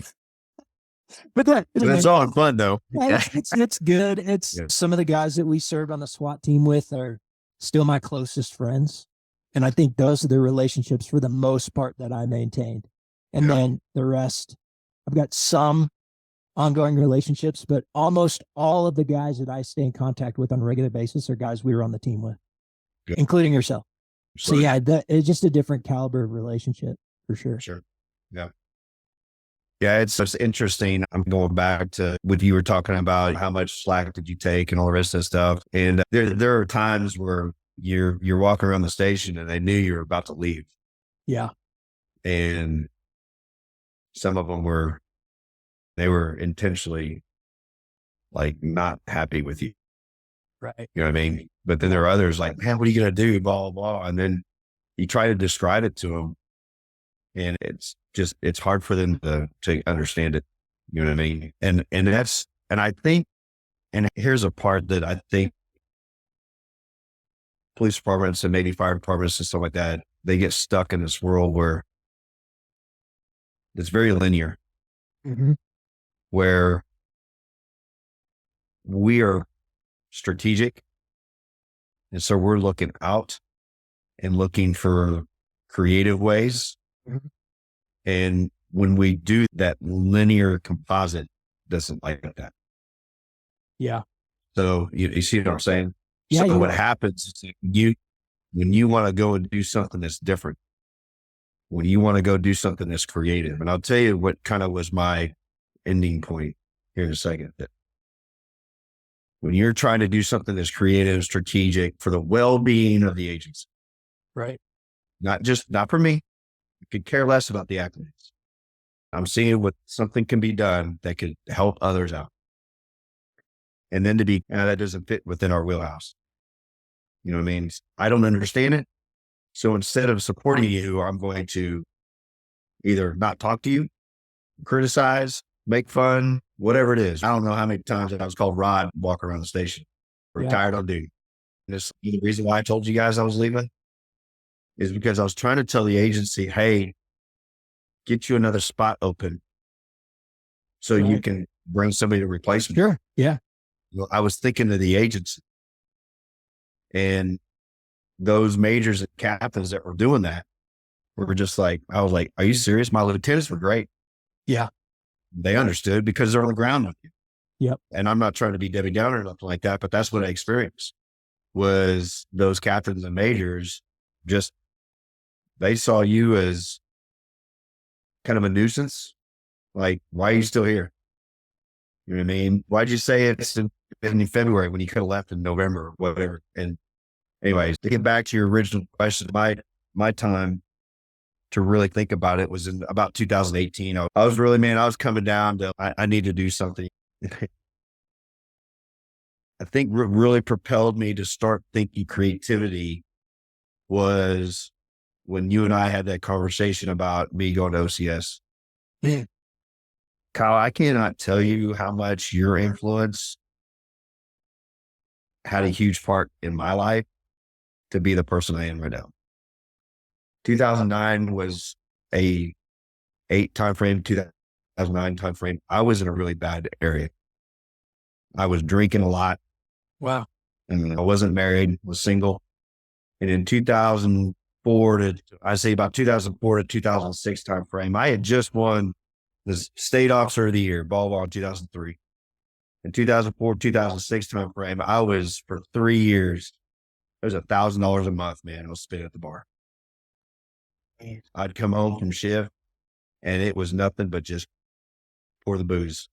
Speaker 1: But
Speaker 2: that's all fun though.
Speaker 1: It's good. It's some of the guys that we served on the SWAT team with are still my closest friends. And I think those are the relationships for the most part that I maintained. And then the rest, I've got some ongoing relationships, but almost all of the guys that I stay in contact with on a regular basis are guys we were on the team with, including yourself. So yeah, it's just a different caliber of relationship for sure.
Speaker 2: Sure. Yeah. Yeah, it's interesting. I'm going back to what you were talking about, how much slack did you take and all the rest of that stuff. And there are times where you're walking around the station and they knew you were about to leave.
Speaker 1: Yeah.
Speaker 2: And Some of them they were intentionally like not happy with you.
Speaker 1: Right.
Speaker 2: You know what I mean? But then there are others like, man, what are you going to do? Blah, blah, blah. And then you try to describe it to them and it's hard for them to understand it. You know what I mean? And I think, and here's a part that I think police departments and maybe fire departments and stuff like that, they get stuck in this world where it's very linear,
Speaker 1: Mm-hmm.
Speaker 2: where we are strategic. And so we're looking out and looking for creative ways.
Speaker 1: Mm-hmm.
Speaker 2: And when we do that, linear composite doesn't like that.
Speaker 1: Yeah.
Speaker 2: So you see what I'm saying?
Speaker 1: Yeah.
Speaker 2: So what happens is when you want to go and do something that's different, when you want to go do something that's creative, and I'll tell you what kind of was my ending point here in a second, that when you're trying to do something that's creative, strategic for the well-being of the agency,
Speaker 1: Right.
Speaker 2: not for me, I could care less about the accolades. I'm seeing what something can be done that could help others out. And then that doesn't fit within our wheelhouse. You know what I mean? I don't understand it. So instead of supporting you, I'm going to either not talk to you, criticize, make fun, whatever it is. I don't know how many times I was called Rod, walk around the station, retired on duty. And the reason why I told you guys I was leaving is because I was trying to tell the agency, hey, get you another spot open so you can bring somebody to replace me.
Speaker 1: Sure. Yeah.
Speaker 2: I was thinking of the agency and those majors and captains that were doing that were just like, I was like, are you serious? My lieutenants were great.
Speaker 1: Yeah.
Speaker 2: They understood because they're on the ground with you.
Speaker 1: Yep.
Speaker 2: And I'm not trying to be Debbie Downer or nothing like that, but that's what I experienced was those captains and majors they saw you as kind of a nuisance. Like, why are you still here? You know what I mean? Why'd you say it's in February when you could have left in November or whatever? And anyways, to get back to your original question, my time to really think about it was in about 2018. I was coming down to, I need to do something. I think what really propelled me to start thinking creativity was when you and I had that conversation about me going to OCS.
Speaker 1: Yeah.
Speaker 2: Kyle, I cannot tell you how much your influence had a huge part in my life to be the person I am right now. 2009 was a 8 timeframe, 2009 timeframe. I was in a really bad area. I was drinking a lot.
Speaker 1: Wow.
Speaker 2: And I wasn't married, was single. And in 2004 to 2006 timeframe, I had just won the State Officer of the Year, ball in 2003. In 2004, 2006 timeframe, I was for 3 years, it was $1,000 a month, man. I was spending at the bar. I'd come home from shift and it was nothing but just pour the booze.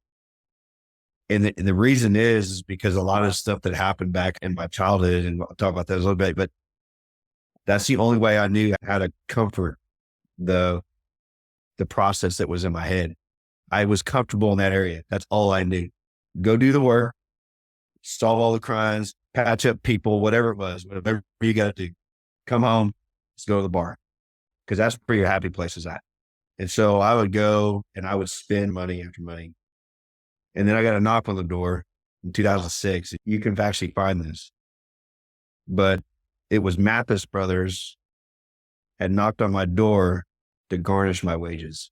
Speaker 2: And the reason is because a lot of stuff that happened back in my childhood, and I'll talk about that a little bit, but that's the only way I knew how to comfort the process that was in my head. I was comfortable in that area. That's all I knew. Go do the work, solve all the crimes, patch up people, whatever it was, whatever you got to do. Come home, let's go to the bar. Because that's where your happy place is at. And so I would go and I would spend money after money. And then I got a knock on the door in 2006. You can actually find this. But it was Mathis Brothers had knocked on my door to garnish my wages.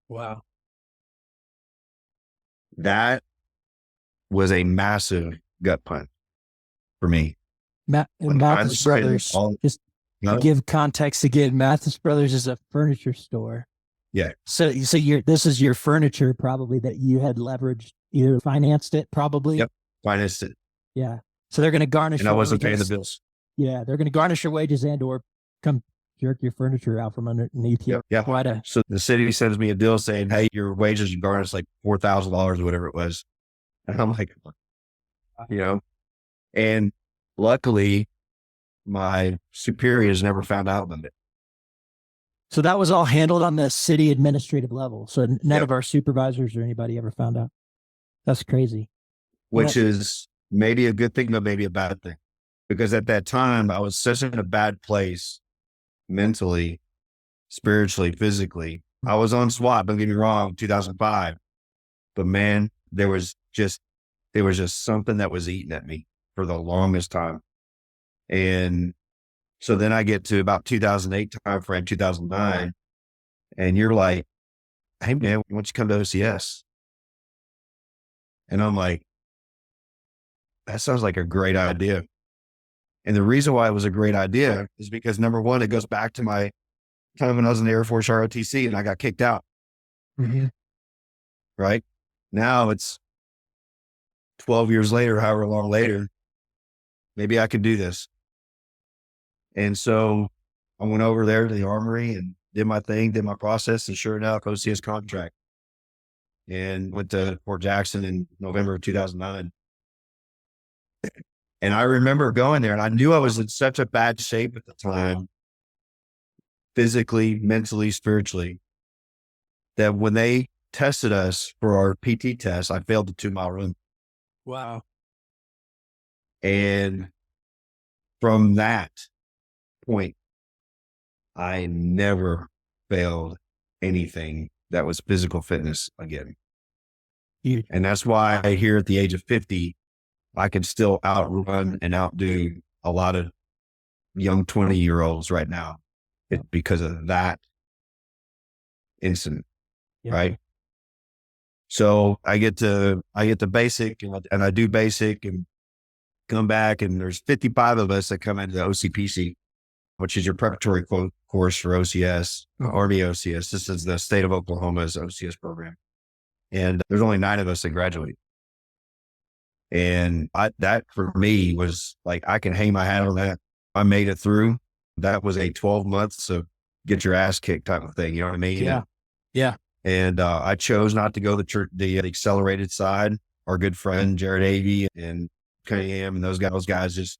Speaker 1: Wow.
Speaker 2: That was a massive gut punch for me.
Speaker 1: Mathis Brothers, to give context again, Mathis Brothers is a furniture store.
Speaker 2: Yeah.
Speaker 1: So this is your furniture probably that you had leveraged, either financed it probably.
Speaker 2: Yep. Financed it.
Speaker 1: Yeah. So they're going to garnish.
Speaker 2: And I wasn't paying the bills.
Speaker 1: Yeah. They're going to garnish your wages and or come jerk your furniture out from underneath you.
Speaker 2: Yeah.
Speaker 1: So
Speaker 2: the city sends me a deal saying, hey, your wages are garnished like $4,000 or whatever it was. And I'm like, and luckily my superiors never found out about it.
Speaker 1: So that was all handled on the city administrative level. So none
Speaker 2: Yep.
Speaker 1: of our supervisors or anybody ever found out. That's crazy.
Speaker 2: Which is maybe a good thing, but maybe a bad thing. Because at that time, I was such in a bad place mentally, spiritually, physically. I was on SWAT, don't get me wrong, 2005. But man, there was just something that was eating at me for the longest time. And so then I get to about 2008 timeframe, 2009, and you're like, hey man, why don't you come to OCS? And I'm like, that sounds like a great idea. And the reason why it was a great idea is because number one, it goes back to my time when I was in the Air Force ROTC and I got kicked out.
Speaker 1: Mm-hmm.
Speaker 2: Right now it's 12 years later, however long later, maybe I could do this. And so I went over there to the armory and did my thing, did my process, and sure enough, OCS contract, and went to Fort Jackson in November of 2009. And I remember going there and I knew I was in such a bad shape at the time, physically, mentally, spiritually, that when they tested us for our PT test, I failed the 2-mile run.
Speaker 1: Wow.
Speaker 2: And from that point, I never failed anything that was physical fitness again.
Speaker 1: Huge.
Speaker 2: And that's why here at the age of 50, I can still outrun and outdo a lot of young 20-year-olds right now. It's because of that incident, right? So I get to basic and I do basic and come back, and there's 55 of us that come into the OCPC, which is your preparatory course for OCS, Army OCS. This is the state of Oklahoma's OCS program. And there's only 9 of us that graduate. And that for me was like, I can hang my hat on that. I made it through. That was a 12 months of get your ass kicked type of thing. You know what I mean?
Speaker 1: Yeah. Yeah.
Speaker 2: And I chose not to go the accelerated side. Our good friend, Jared Avey and Cunningham and those guys just,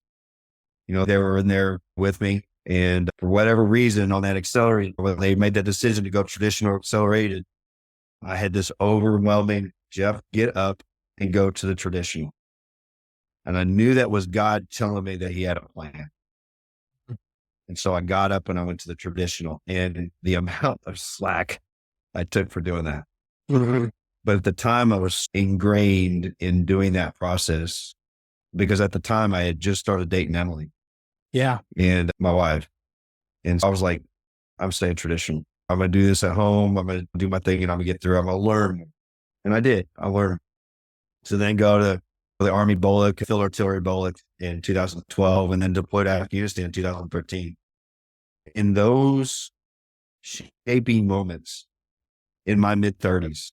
Speaker 2: they were in there with me. And for whatever reason on that accelerated, when they made that decision to go traditional accelerated, I had this overwhelming, Jeff, get up and go to the traditional. And I knew that was God telling me that he had a plan. And so I got up and I went to the traditional, and the amount of slack I took for doing that. Mm-hmm. But at the time I was ingrained in doing that process because at the time I had just started dating Emily.
Speaker 1: Yeah.
Speaker 2: And my wife. And so I was like, I'm staying traditional. I'm going to do this at home. I'm going to do my thing and I'm going to get through. I'm going to learn. And I did. I learned. So then go to the Army Bullock, Field Artillery Bullock in 2012, and then deployed to Afghanistan in 2013. In those shaping moments in my mid-30s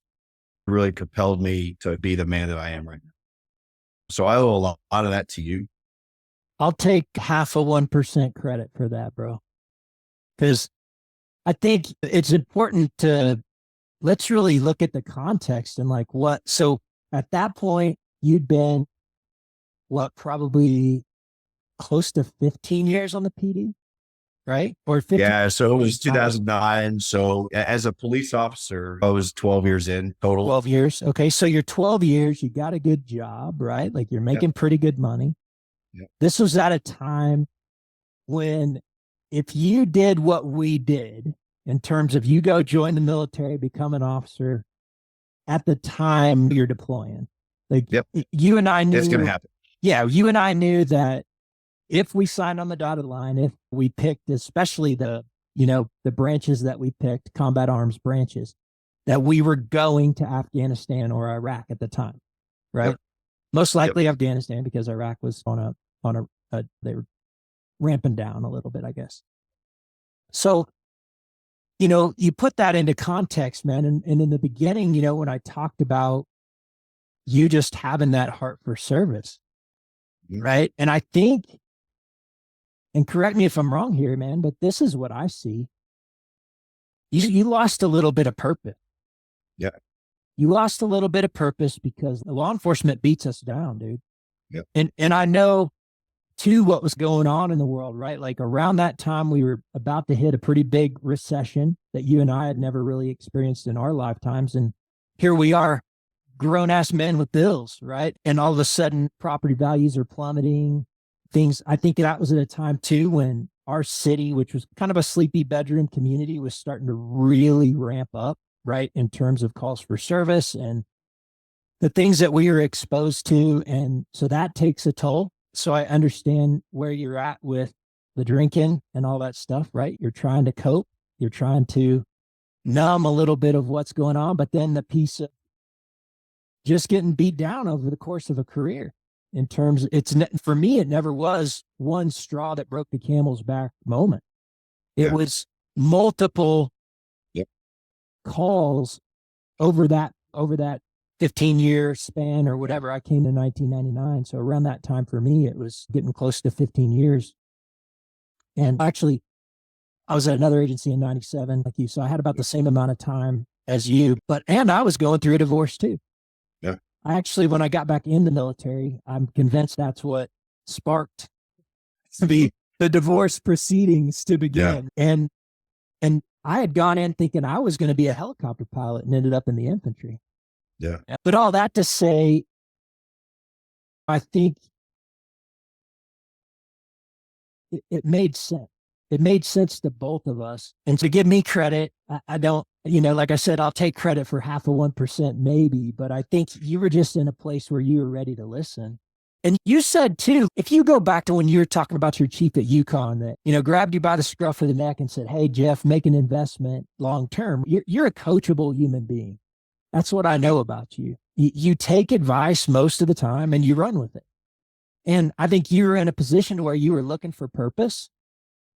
Speaker 2: really compelled me to be the man that I am right now. So I owe a lot of that to you.
Speaker 1: I'll take 0.5% credit for that, bro. Because I think it's important to, let's really look at the context and like what, so at that point you'd been probably close to 15 years on the PD, right? Or 15?
Speaker 2: Yeah. So it was 2009. So as a police officer, I was 12 years in total.
Speaker 1: 12 years. Okay. So you're 12 years, you got a good job, right? Like you're making pretty good money.
Speaker 2: Yep.
Speaker 1: This was at a time when if you did what we did in terms of you go join the military, become an officer at the time you're deploying, like you and I knew
Speaker 2: it's going to happen.
Speaker 1: Yeah. You and I knew that if we signed on the dotted line, if we picked, especially the branches that we picked, combat arms branches, that we were going to Afghanistan or Iraq at the time, right? Yep. Most likely Afghanistan, because Iraq was on a they were ramping down a little bit, I guess. So, you put that into context, man. And in the beginning, when I talked about you just having that heart for service, right? And I think, and correct me if I'm wrong here, man, but this is what I see. You lost a little bit of purpose.
Speaker 2: Yeah.
Speaker 1: You lost a little bit of purpose because law enforcement beats us down, dude.
Speaker 2: Yep.
Speaker 1: And I know to what was going on in the world, right? Like around that time, we were about to hit a pretty big recession that you and I had never really experienced in our lifetimes. And here we are, grown ass men with bills, right? And all of a sudden, property values are plummeting. Things, I think that was at a time too when our city, which was kind of a sleepy bedroom community, was starting to really ramp up, right? In terms of calls for service and the things that we were exposed to. And so that takes a toll. So I understand where you're at with the drinking and all that stuff, right? You're trying to cope. You're trying to numb a little bit of what's going on, but then the piece of just getting beat down over the course of a career in terms, for me, it never was one straw that broke the camel's back moment. It was multiple calls over that 15-year span or whatever. I came in 1999. So around that time for me, it was getting close to 15 years. And actually, I was at another agency in 97, like you. So I had about the same amount of time as you, and I was going through a divorce too.
Speaker 2: Yeah.
Speaker 1: I actually, when I got back in the military, I'm convinced that's what sparked the divorce proceedings to begin. Yeah. And I had gone in thinking I was going to be a helicopter pilot and ended up in the infantry.
Speaker 2: Yeah.
Speaker 1: But all that to say, I think it made sense. It made sense to both of us. And to give me credit, I don't, like I said, I'll take credit for 0.5% maybe, but I think you were just in a place where you were ready to listen. And you said too, if you go back to when you were talking about your chief at Yukon that, grabbed you by the scruff of the neck and said, hey, Jeff, make an investment long-term. You're a coachable human being. That's what I know about you. You take advice most of the time and you run with it. And I think you were in a position where you were looking for purpose.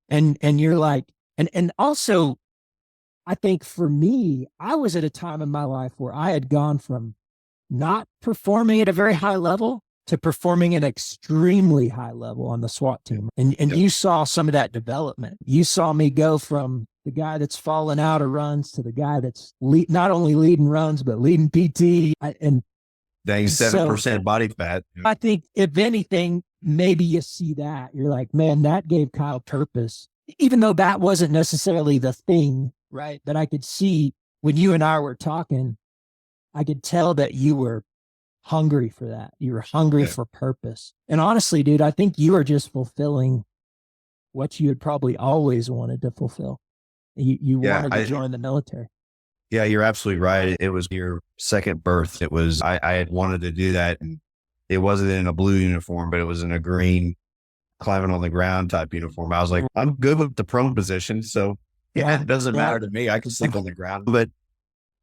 Speaker 1: And you're like, and also, I think for me, I was at a time in my life where I had gone from not performing at a very high level to performing at an extremely high level on the SWAT team. And you saw some of that development. You saw me go from the guy that's fallen out of runs to the guy that's not only leading runs, but leading PT. And
Speaker 2: dang, 7% body fat.
Speaker 1: I think if anything, maybe you see that. You're like, man, that gave Kyle purpose. Even though that wasn't necessarily the thing, right? That I could see when you and I were talking, I could tell that you were hungry for that. You were hungry for purpose. And honestly, dude, I think you are just fulfilling what you had probably always wanted to fulfill. You wanted to join the military.
Speaker 2: Yeah, you're absolutely right. It was your second birth. It was, I had wanted to do that. And it wasn't in a blue uniform, but it was in a green climbing on the ground type uniform. I was like, I'm good with the prone position. So it doesn't matter to me. I can sleep on the ground. But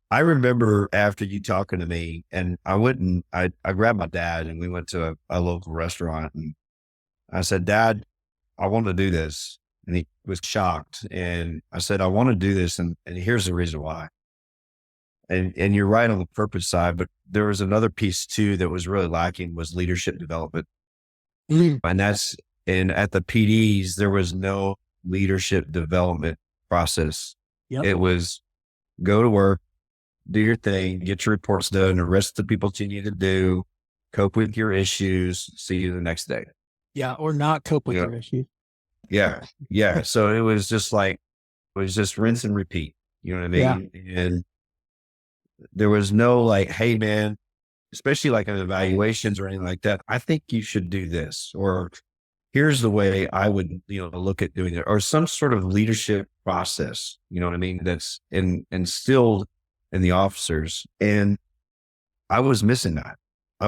Speaker 2: I remember after you talking to me and I went and I grabbed my dad and we went to a local restaurant and I said, Dad, I want to do this. And he was shocked. And I said, I want to do this. And here's the reason why. And you're right on the purpose side, but there was another piece too that was really lacking was leadership development. And at the PDs, there was no leadership development process. Yep. It was go to work, do your thing, get your reports done, arrest the people you need to do, cope with your issues, see you the next day.
Speaker 1: Yeah. Or not cope with your issues.
Speaker 2: Yeah. Yeah. So it was just rinse and repeat. You know what I mean? Yeah. And there was no like, hey man, especially like in evaluations or anything like that. I think you should do this, or here's the way I would, look at doing it, or some sort of leadership process, you know what I mean? That's instilled in the officers. And I was missing that. I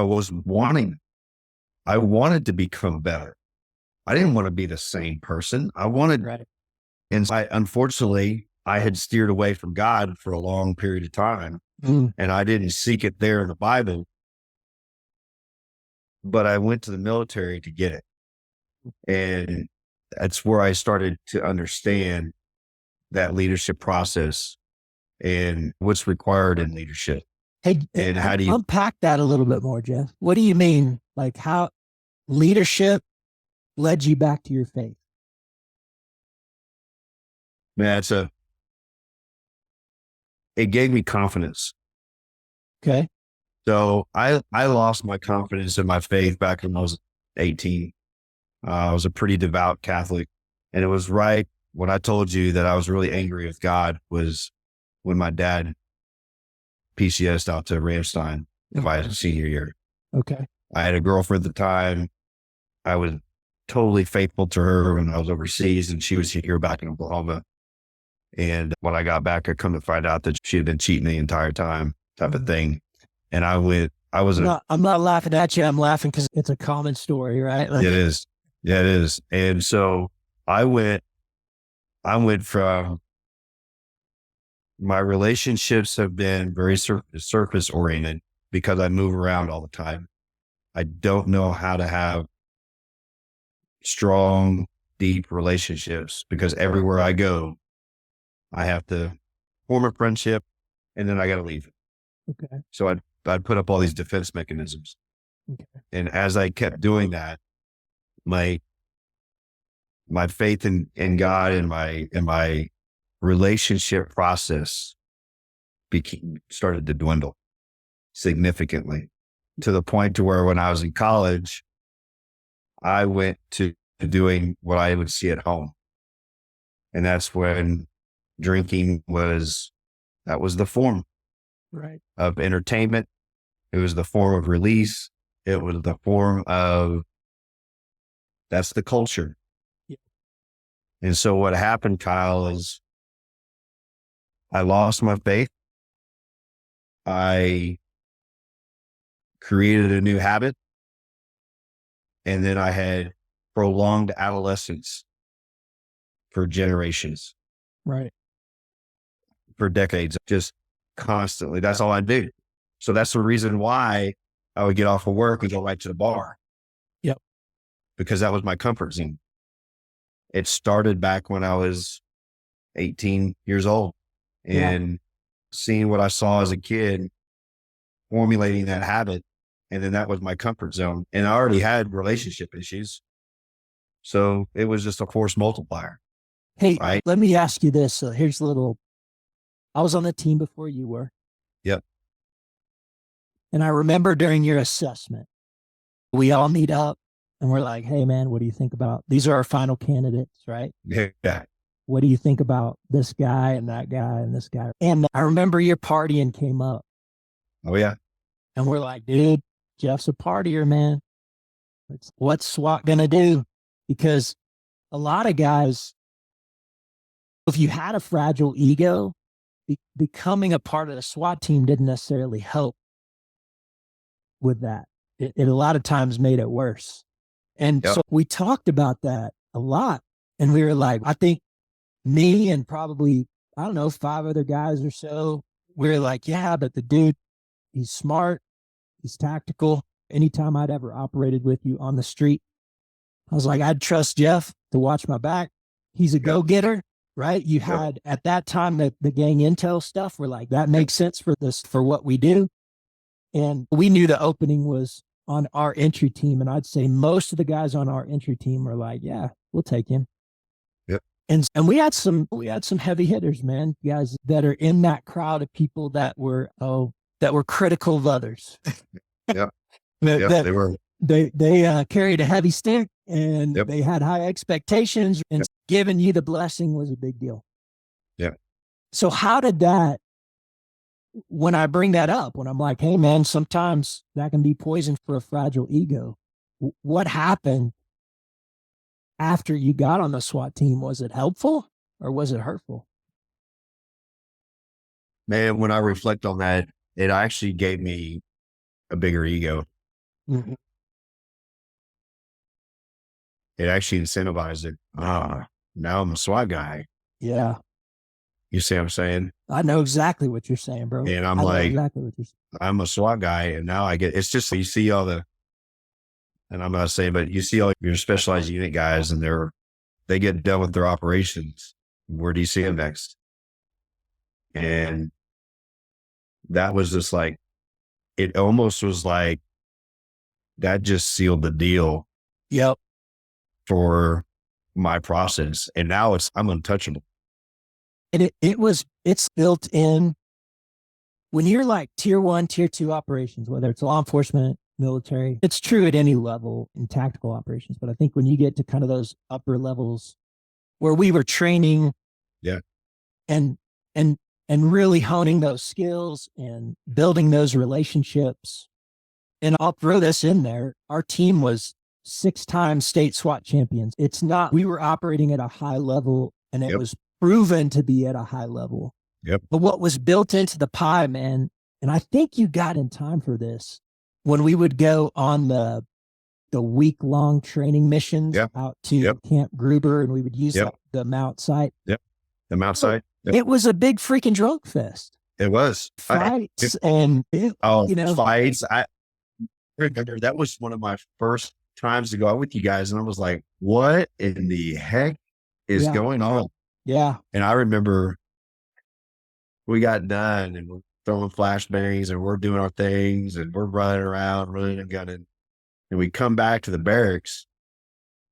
Speaker 2: wanted to become better. I didn't want to be the same person. I wanted, and unfortunately, I had steered away from God for a long period of time. And I didn't seek it there in the Bible, but I went to the military to get it. And that's where I started to understand that leadership process and what's required in leadership.
Speaker 1: Hey, and how do you unpack that a little bit more, Jeff? What do you mean? Like how leadership led you back to your faith?
Speaker 2: Man, it gave me confidence.
Speaker 1: Okay.
Speaker 2: So I lost my confidence in my faith back when I was 18. I was a pretty devout Catholic. And it was right when I told you that I was really angry with God was when my dad PCS'd out to Ramstein in my senior year.
Speaker 1: Okay.
Speaker 2: I had a girlfriend at the time. I was totally faithful to her when I was overseas, and she was here back in Oklahoma. And when I got back, I come to find out that she had been cheating the entire time, type of thing. And
Speaker 1: I'm not laughing at you. I'm laughing because it's a common story, right? Like,
Speaker 2: it is. Yeah, it is. And so I went from, my relationships have been very surface oriented because I move around all the time. I don't know how to have strong, deep relationships because everywhere I go, I have to form a friendship and then I got to leave.
Speaker 1: Okay.
Speaker 2: So I'd put up all these defense mechanisms.
Speaker 1: Okay.
Speaker 2: And as I kept doing that, my faith in God and my relationship process started to dwindle significantly, to the point to where when I was in college, I went to doing what I would see at home. And that's when drinking was the form of entertainment. It was the form of release. It was the form of, that's the culture.
Speaker 1: Yeah.
Speaker 2: And so what happened, Kyle, is I lost my faith. I created a new habit. And then I had prolonged adolescence for generations.
Speaker 1: Right.
Speaker 2: For decades, just constantly. That's all I do. So that's the reason why I would get off of work and go right to the bar.
Speaker 1: Yep.
Speaker 2: Because that was my comfort zone. It started back when I was 18 years old and seeing what I saw as a kid, formulating that habit. And then that was my comfort zone. And I already had relationship issues. So it was just a force multiplier.
Speaker 1: Hey,
Speaker 2: right?
Speaker 1: Let me ask you this. Here's a little, I was on the team before you were.
Speaker 2: Yep.
Speaker 1: And I remember during your assessment, we all meet up and we're like, hey man, what do you think about, these are our final candidates, right?
Speaker 2: Yeah.
Speaker 1: What do you think about this guy and that guy and this guy? And I remember your partying came up.
Speaker 2: Oh yeah.
Speaker 1: And we're like, dude, Jeff's a partier, man. What's SWAT gonna do? Because a lot of guys, if you had a fragile ego, becoming a part of the SWAT team didn't necessarily help with that. It a lot of times made it worse. And so we talked about that a lot. And we were like, I think me and probably, I don't know, 5 other guys or so, we were like, yeah, but the dude, he's smart. He's tactical. Anytime I'd ever operated with you on the street, I was like, I'd trust Jeff to watch my back. He's a go-getter, right? You had at that time the gang intel stuff. We're like, that makes sense for what we do. And we knew the opening was on our entry team. And I'd say most of the guys on our entry team were like, yeah, we'll take him.
Speaker 2: Yep.
Speaker 1: And we had some heavy hitters, man, guys that are in that crowd of people that were critical of others.
Speaker 2: Yeah. They were.
Speaker 1: They carried a heavy stick and they had high expectations, and giving you the blessing was a big deal.
Speaker 2: Yeah.
Speaker 1: So how did that, when I bring that up, when I'm like, hey man, sometimes that can be poison for a fragile ego. What happened after you got on the SWAT team? Was it helpful or was it hurtful?
Speaker 2: Man, when I reflect on that, it actually gave me a bigger ego.
Speaker 1: Mm-hmm.
Speaker 2: It actually incentivized it. Now I'm a SWAT guy.
Speaker 1: Yeah.
Speaker 2: You see what I'm saying?
Speaker 1: I know exactly what you're saying, bro.
Speaker 2: And I'm like, exactly what you're saying. I'm a SWAT guy. And now I get, it's just, you see all the, and I'm not saying, but you see all your specialized unit guys and they get done with their operations. Where do you see them next? And that was just like, it almost was like, that just sealed the deal.
Speaker 1: Yep.
Speaker 2: For my process. And now I'm untouchable.
Speaker 1: And it's built in when you're like tier 1, tier 2 operations, whether it's law enforcement, military. It's true at any level in tactical operations, but I think when you get to kind of those upper levels where we were training,
Speaker 2: yeah,
Speaker 1: and really honing those skills and building those relationships. And I'll throw this in there. Our team was 6-time state SWAT champions. It's not, we were operating at a high level, and it was proven to be at a high level.
Speaker 2: Yep.
Speaker 1: But what was built into the pie, man, and I think you got in time for this, when we would go on the week-long training missions out to Camp Gruber, and we would use the Mount site.
Speaker 2: Yep. The Mount site. Yep.
Speaker 1: It was a big freaking drug fest.
Speaker 2: It was.
Speaker 1: Fights fights.
Speaker 2: I remember that was one of my first times to go out with you guys. And I was like, what in the heck is going on?
Speaker 1: Yeah.
Speaker 2: And I remember we got done and we're throwing flashbangs and we're doing our things and we're running around, running and gunning. And we come back to the barracks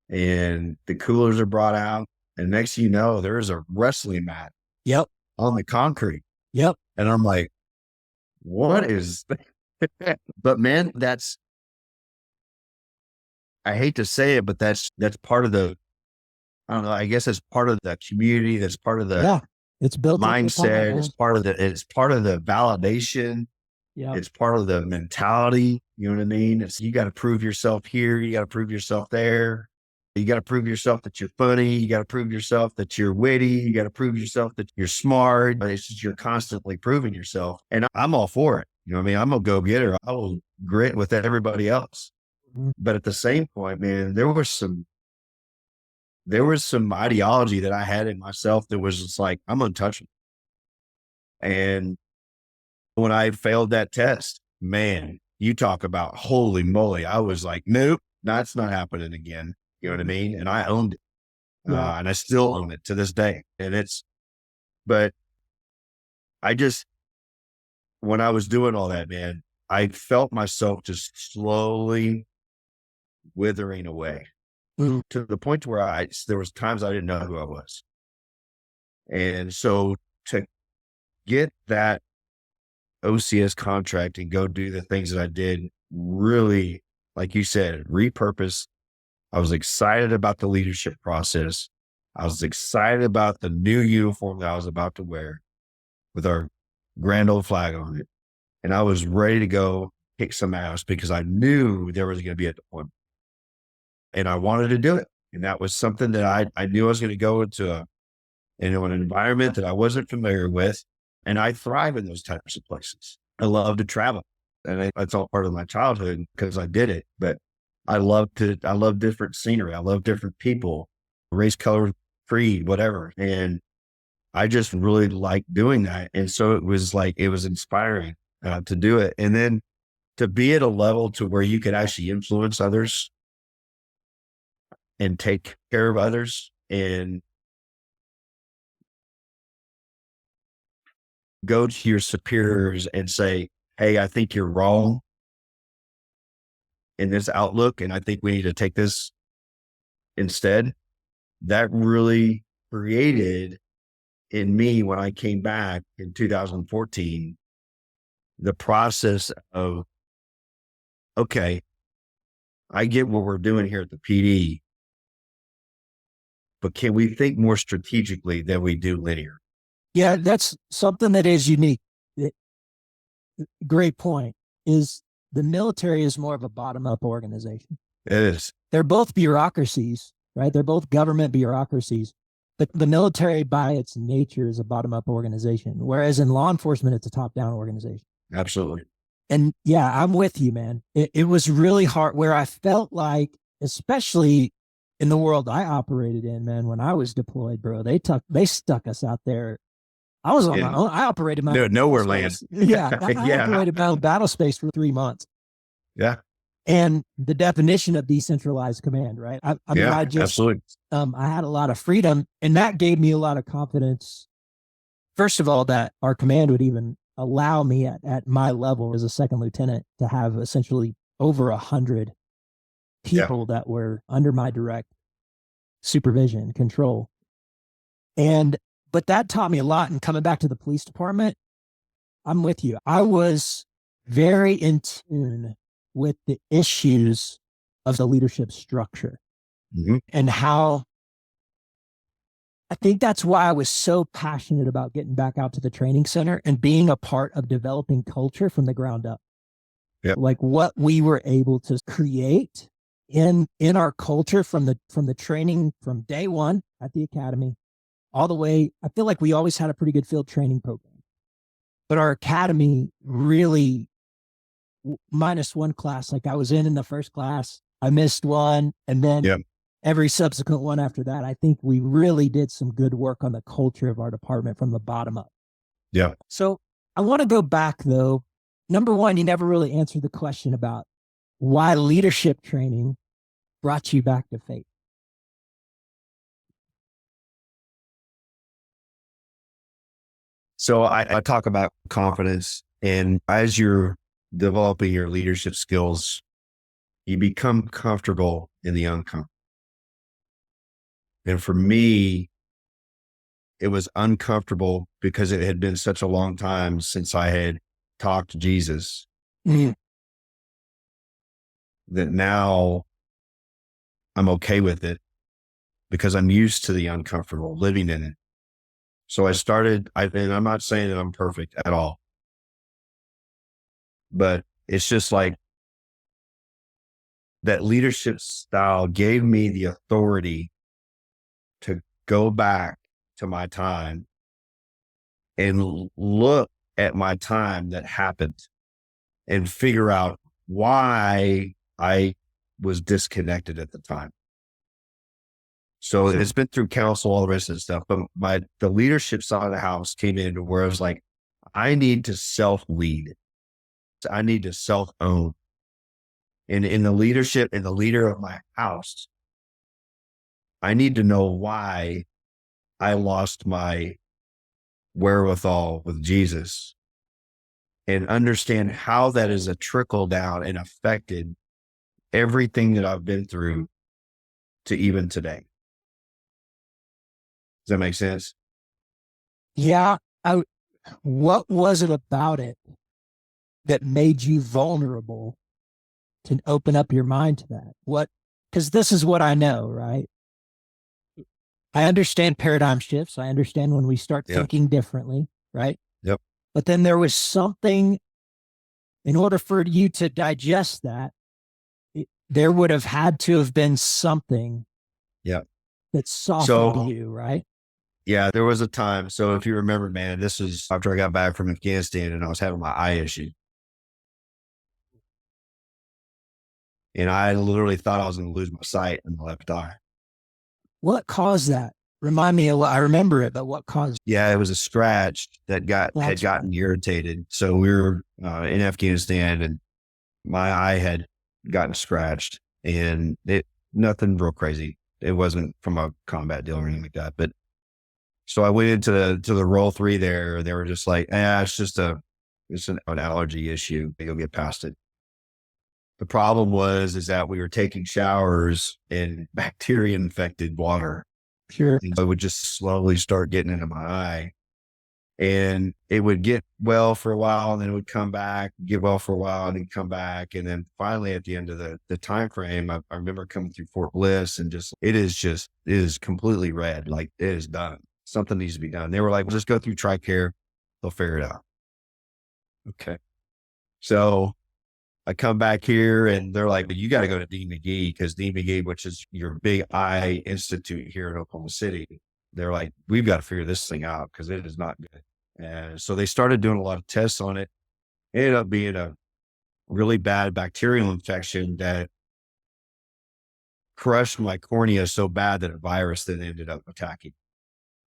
Speaker 2: and the coolers are brought out. And next thing you know, there's a wrestling mat on the concrete.
Speaker 1: Yep.
Speaker 2: And I'm like, what is that? But man, I hate to say it, but that's part of the, I don't know, I guess it's part of the community. That's part of the
Speaker 1: it's built
Speaker 2: mindset. It's part of the validation. Yeah. It's part of the mentality. You know what I mean? It's, you got to prove yourself here. You got to prove yourself there. You got to prove yourself that you're funny. You got to prove yourself that you're witty. You got to prove yourself that you're smart. But it's just, you're constantly proving yourself. And I'm all for it. You know what I mean? I'm a go-getter. I will grit with everybody else. Mm-hmm. But at the same point, man, there was some ideology that I had in myself that was just like, I'm untouchable. And when I failed that test, man, you talk about holy moly. I was like, nope, that's not happening again. You know what I mean? And I owned it. And I still own it to this day. And but I just, when I was doing all that, man, I felt myself just slowly withering away to the point where there was times I didn't know who I was. And so to get that OCS contract and go do the things that I did, really, like you said, repurpose. I was excited about the leadership process. I was excited about the new uniform that I was about to wear with our grand old flag on it. And I was ready to go kick some ass because I knew there was going to be a deployment. And I wanted to do it. And that was something that I knew I was going to go into an environment that I wasn't familiar with. And I thrive in those types of places. I love to travel. And that's all part of my childhood because I did it. But I love different scenery. I love different people, race, color, creed, whatever. And I just really like doing that. And so it was inspiring to do it. And then to be at a level to where you could actually influence others and take care of others and go to your superiors and say, hey, I think you're wrong in this outlook, and I think we need to take this instead. That really created in me, when I came back in 2014, the process of, okay, I get what we're doing here at the PD, but can we think more strategically than we do linear?
Speaker 1: Yeah, that's something that is unique. Great point. Is the military is more of a bottom-up organization.
Speaker 2: It is.
Speaker 1: They're both bureaucracies, right? They're both government bureaucracies. But the military, by its nature, is a bottom-up organization, whereas in law enforcement, it's a top-down organization.
Speaker 2: Absolutely.
Speaker 1: And yeah, I'm with you, man. It was really hard where I felt like, especially in the world I operated in, man, when I was deployed, bro, they stuck us out there. I was on my own. I operated my
Speaker 2: nowhere land.
Speaker 1: Yeah. I operated my own battle space for 3 months.
Speaker 2: Yeah.
Speaker 1: And the definition of decentralized command, right? I mean,
Speaker 2: absolutely.
Speaker 1: I had a lot of freedom, and that gave me a lot of confidence. First of all, that our command would even allow me at my level as a second lieutenant to have essentially over 100 people that were under my direct supervision, control. But that taught me a lot. And coming back to the police department, I'm with you. I was very in tune with the issues of the leadership structure and how I think that's why I was so passionate about getting back out to the training center and being a part of developing culture from the ground up.
Speaker 2: Yep.
Speaker 1: Like what we were able to create in our culture from the training from day one at the academy all the way. I feel like we always had a pretty good field training program, but our academy really minus one class. Like I was in the first class, I missed one, and then every subsequent one after that. I think we really did some good work on the culture of our department from the bottom up.
Speaker 2: Yeah.
Speaker 1: So I want to go back though. Number one, you never really answered the question about why leadership training brought you back to faith.
Speaker 2: So I talk about confidence, and as you're developing your leadership skills, you become comfortable in the uncomfortable. And for me, it was uncomfortable because it had been such a long time since I had talked to Jesus that now I'm okay with it because I'm used to the uncomfortable, living in it. So I started, and I'm not saying that I'm perfect at all, but it's just like that leadership style gave me the authority to go back to my time and look at my time that happened and figure out why I was disconnected at the time. So it's been through counsel, all the rest of the stuff, but the leadership side of the house came in to where I was like, I need to self-lead. I need to self-own. And in the leadership and the leader of my house, I need to know why I lost my wherewithal with Jesus and understand how that is a trickle down and affected everything that I've been through to even today. Does that make sense?
Speaker 1: Yeah. What was it about it that made you vulnerable to open up your mind to that? Because this is what I know, right? I understand paradigm shifts. I understand when we start thinking differently, right?
Speaker 2: Yep.
Speaker 1: But then there was something, in order for you to digest that, there would have had to have been something that softened you, right?
Speaker 2: Yeah, there was a time. So if you remember, man, this was after I got back from Afghanistan and I was having my eye issue. And I literally thought I was going to lose my sight in the left eye.
Speaker 1: What caused that? Remind me of what I remember it, but what caused it?
Speaker 2: Yeah, it was a scratch that had gotten irritated. So we were in Afghanistan and my eye had gotten scratched and nothing real crazy. It wasn't from a combat deal or anything like that. But so I went into the roll 3 there. They were just like, it's an allergy issue. You'll get past it. The problem is that we were taking showers in bacteria infected water.
Speaker 1: Sure.
Speaker 2: And so it would just slowly start getting into my eye and it would get well for a while and then it would come back, get well for a while and then come back. And then finally at the end of the time frame, I remember coming through Fort Bliss and it is completely red. Like it is done. Something needs to be done. They were like, well, just go through TRICARE. They'll figure it out. Okay. So I come back here and they're like, you got to go to Dean McGee because Dean McGee, which is your big eye institute here in Oklahoma City. They're like, we've got to figure this thing out because it is not good. And so they started doing a lot of tests on it. It ended up being a really bad bacterial infection that crushed my cornea so bad that a virus then ended up attacking.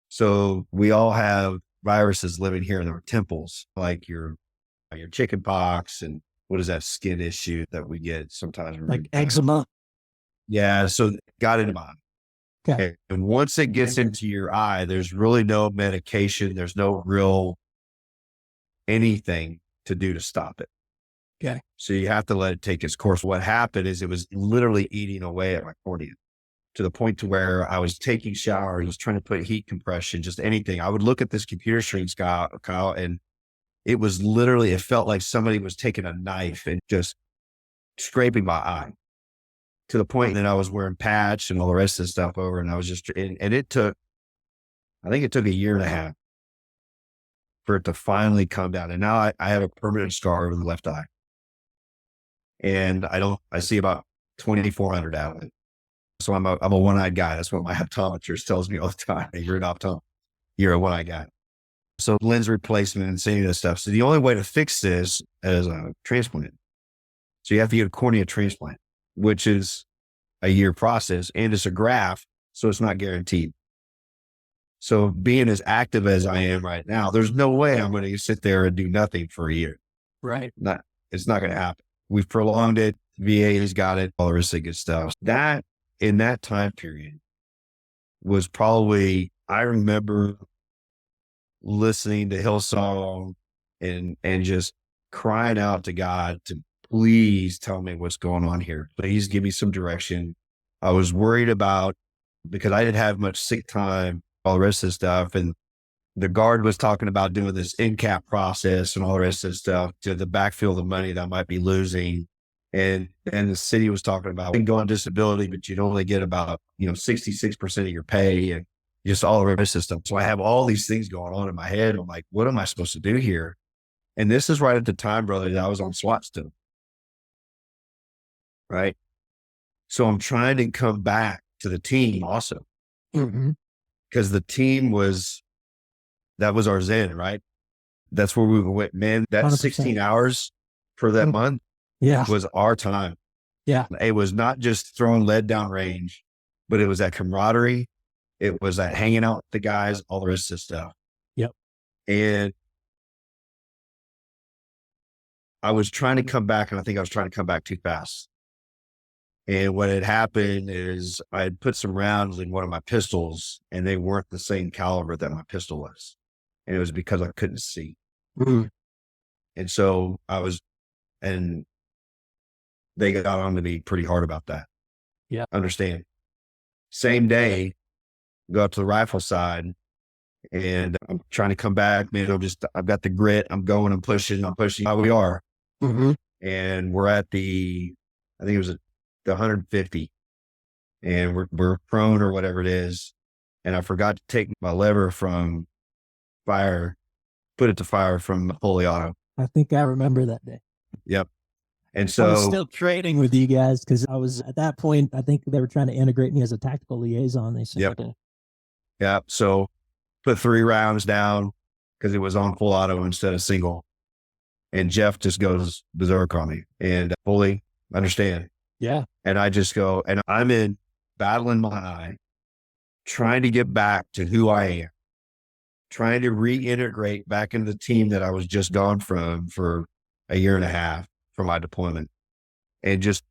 Speaker 2: So we all have viruses living here in our temples, like your chicken pox and what is that skin issue that we get sometimes?
Speaker 1: Like eczema.
Speaker 2: Yeah. So got into mine. Okay. And once it gets into your eye, there's really no medication. There's no real anything to do to stop it.
Speaker 1: Okay.
Speaker 2: So you have to let it take its course. What happened is it was literally eating away at my cornea to the point to where I was taking showers, was trying to put heat compression, just anything. I would look at this computer screen, Kyle, and it was literally, it felt like somebody was taking a knife and just scraping my eye to the point that I was wearing patch and all the rest of the stuff over. And I was just, and it took, I think it took a year and a half for it to finally come down. And now I have a permanent scar over the left eye. And I see about 2,400 out of it. So I'm a one-eyed guy. That's what my optometrist tells me all the time. Hey, you're an optometrist. You're a one-eyed guy. So lens replacement and any of this stuff. So the only way to fix this is a transplant. So you have to get a cornea transplant, which is a year process, and it's a graft, so it's not guaranteed. So being as active as I am right now, there's no way I'm going to sit there and do nothing for a year.
Speaker 1: Right.
Speaker 2: It's not going to happen. We've prolonged it. VA has got it. All the rest of the good stuff. That in that time period was probably, I remember listening to Hillsong and just crying out to God to please tell me what's going on here. Please give me some direction. I was worried about, because I didn't have much sick time, all the rest of the stuff. And the guard was talking about doing this in-cap process and all the rest of the stuff to the backfill the money that I might be losing. And the city was talking about, you can go on disability, but you'd only get about, 66% of your pay and just all the rest of the stuff. So I have all these things going on in my head. I'm like, what am I supposed to do here? And this is right at the time, brother, that I was on SWAT still. Right. So I'm trying to come back to the team also. Because the team that was our zen, right? That's where we went, man. That
Speaker 1: 100%.
Speaker 2: 16 hours for that month was our time.
Speaker 1: Yeah.
Speaker 2: It was not just throwing lead down range, but it was that camaraderie. It was that hanging out with the guys, all the rest of the stuff.
Speaker 1: Yep.
Speaker 2: And I was trying to come back, and I think I was trying to come back too fast. And what had happened is I had put some rounds in one of my pistols, and they weren't the same caliber that my pistol was. And it was because I couldn't see. And so and they got on to me pretty hard about that.
Speaker 1: Yeah.
Speaker 2: Understand. Same day, go up to the rifle side, and I'm trying to come back, man. I've got the grit. I'm going, I'm pushing. How we are. And we're at I think it was the 150, and we're prone or whatever it is. And I forgot to take my lever from fire, put it to fire from fully auto.
Speaker 1: I think I remember that day.
Speaker 2: Yep. And so
Speaker 1: I was still trading with you guys because I was at that point, I think they were trying to integrate me as a tactical liaison. They said,
Speaker 2: yeah. So put 3 rounds down because it was on full auto instead of single. And Jeff just goes berserk on me and fully understand.
Speaker 1: Yeah.
Speaker 2: And I just go, and I'm in battling my eye, trying to get back to who I am, trying to reintegrate back into the team that I was just gone from for a year and a half for my deployment, and just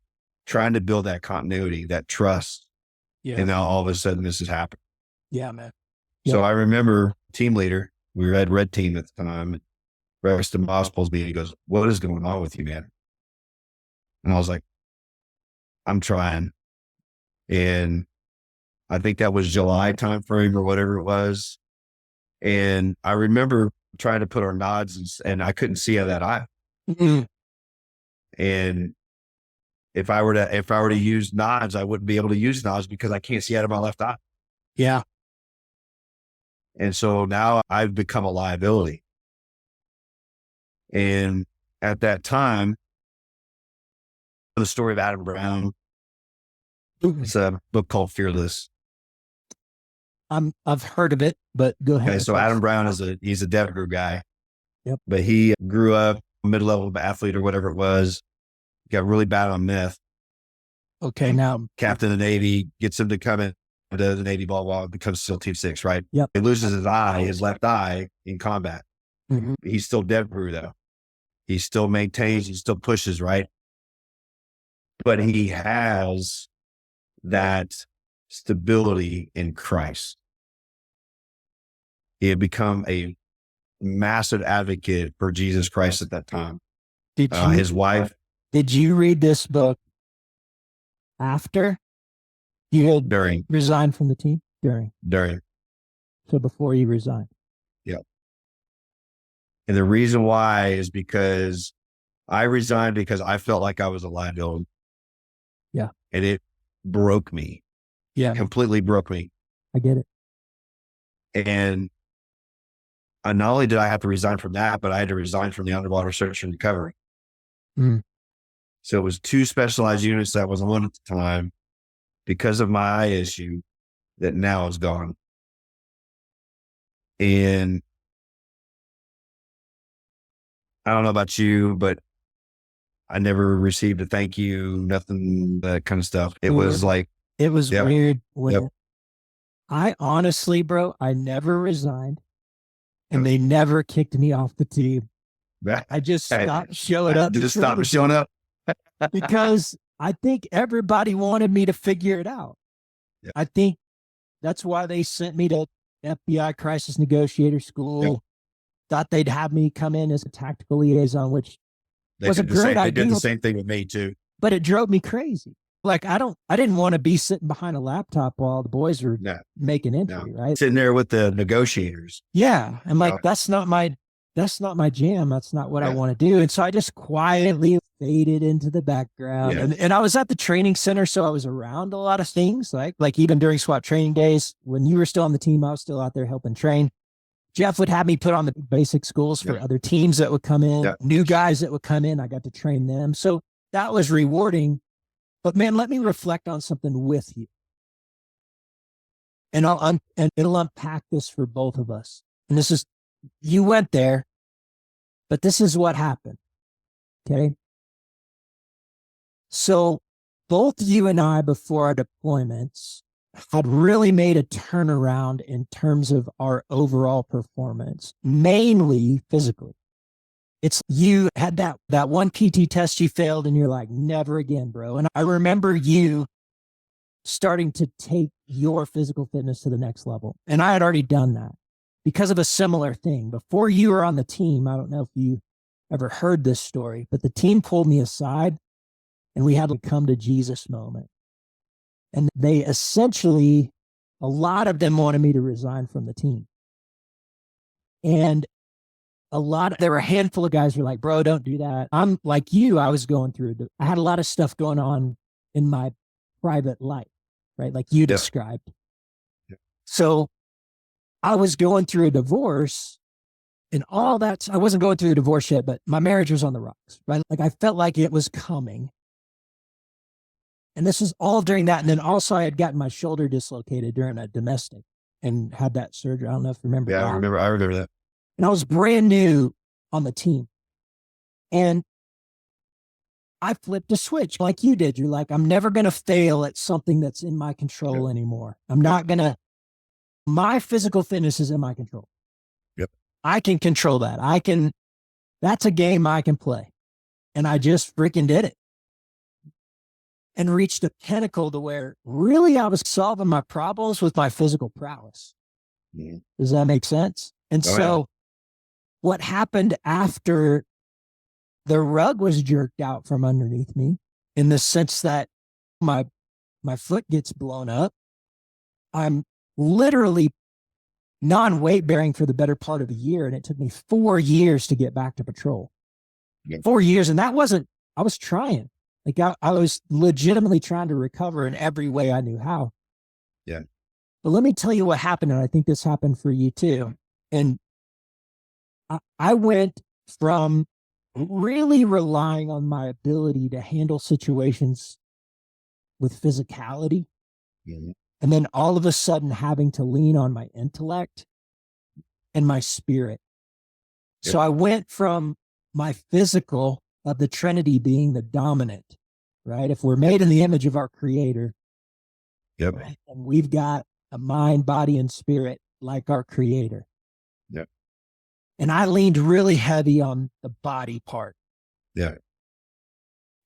Speaker 2: trying to build that continuity, that trust.
Speaker 1: Yeah.
Speaker 2: And now all of a sudden this has happened.
Speaker 1: Yeah, man.
Speaker 2: So I remember team leader, we were at red team at the time, Preston Moss pulls me and he goes, "What is going on with you, man?" And I was like, "I'm trying." And I think that was July timeframe or whatever it was. And I remember trying to put our nods and I couldn't see out of that eye. And if I were to use nods, I wouldn't be able to use nods because I can't see out of my left eye.
Speaker 1: Yeah.
Speaker 2: And so now I've become a liability. And at that time, the story of Adam Brown, it's a book called Fearless.
Speaker 1: I've heard of it, but go ahead.
Speaker 2: Okay, so Adam Brown he's a Dev Group guy.
Speaker 1: Yep.
Speaker 2: But he grew up mid-level athlete or whatever it was, got really bad on meth.
Speaker 1: Okay. Now
Speaker 2: Captain of the Navy gets him to come in to the Navy ball while becomes SEAL Team 6, right?
Speaker 1: Yep.
Speaker 2: He loses his left eye in combat. He's still Dev Group though. He still maintains, he still pushes, right? But he has that stability in Christ. He had become a massive advocate for Jesus Christ at that time. His wife.
Speaker 1: Did you read this book after you had resigned from the team? During. So before you resigned.
Speaker 2: Yep. And the reason why is because I resigned because I felt like I was a liability.
Speaker 1: Yeah.
Speaker 2: And it broke me.
Speaker 1: Yeah.
Speaker 2: Completely broke me.
Speaker 1: I get it.
Speaker 2: And not only did I have to resign from that, but I had to resign from the underwater search and recovery.
Speaker 1: Mm.
Speaker 2: So it was 2 specialized units that was on at the time because of my eye issue that now is gone. And I don't know about you, but I never received a thank you, nothing, that kind of stuff. It was like,
Speaker 1: it was
Speaker 2: yep,
Speaker 1: weird when
Speaker 2: yep.
Speaker 1: I honestly, bro, I never resigned and they never kicked me off the team. I just stopped showing up.
Speaker 2: Just stopped showing up.
Speaker 1: Because I think everybody wanted me to figure it out.
Speaker 2: Yep.
Speaker 1: I think that's why they sent me to FBI crisis negotiator school.
Speaker 2: Yep.
Speaker 1: Thought they'd have me come in as a tactical liaison, which was a great idea.
Speaker 2: They did the same thing with me too.
Speaker 1: But it drove me crazy. Like I didn't want to be sitting behind a laptop while the boys were making entry, right?
Speaker 2: Sitting there with the negotiators.
Speaker 1: Yeah. I'm like, that's not my jam. That's not what I want to do. And so I just quietly faded into the background.
Speaker 2: Yeah.
Speaker 1: And I was at the training center. So I was around a lot of things, like even during SWAT training days, when you were still on the team, I was still out there helping train. Jeff would have me put on the basic schools for other teams that would come in, new guys that would come in. I got to train them. So that was rewarding. But man, let me reflect on something with you. And it'll unpack this for both of us. And this is, you went there, but this is what happened. Okay. So both you and I, before our deployments, had really made a turnaround in terms of our overall performance, mainly physically. It's you had that one PT test you failed and you're like, never again, bro. And I remember you starting to take your physical fitness to the next level. And I had already done that because of a similar thing. Before you were on the team, I don't know if you ever heard this story, but the team pulled me aside and we had a come to Jesus moment. And they essentially, a lot of them wanted me to resign from the team. And there were a handful of guys who were like, bro, don't do that. I'm like you, I had a lot of stuff going on in my private life, right? Like you described.
Speaker 2: Yeah.
Speaker 1: So I was going through a divorce and all that. I wasn't going through a divorce yet, but my marriage was on the rocks, right? Like I felt like it was coming. And this was all during that. And then also I had gotten my shoulder dislocated during a domestic and had that surgery. I don't know if you remember that.
Speaker 2: I remember that.
Speaker 1: And I was brand new on the team. And I flipped a switch like you did. You're like, I'm never going to fail at something that's in my control anymore. I'm not going to, my physical fitness is in my control.
Speaker 2: Yep.
Speaker 1: I can control that. That's a game I can play. And I just freaking did it. And reached a pinnacle to where really I was solving my problems with my physical prowess.
Speaker 2: Mm-hmm.
Speaker 1: Does that make sense? And what happened after the rug was jerked out from underneath me, in the sense that my foot gets blown up, I'm literally non-weight bearing for the better part of a year. And it took me 4 years to get back to patrol.
Speaker 2: Yeah.
Speaker 1: 4 years. And I was trying. Like I was legitimately trying to recover in every way I knew how.
Speaker 2: Yeah.
Speaker 1: But let me tell you what happened. And I think this happened for you too. And I went from really relying on my ability to handle situations with physicality.
Speaker 2: Mm-hmm.
Speaker 1: And then all of a sudden having to lean on my intellect and my spirit.
Speaker 2: Yep.
Speaker 1: So I went from my physical of the Trinity being the dominant, right? If we're made in the image of our Creator,
Speaker 2: yep,
Speaker 1: right? And we've got a mind, body, and spirit like our Creator.
Speaker 2: Yep.
Speaker 1: And I leaned really heavy on the body part.
Speaker 2: Yeah.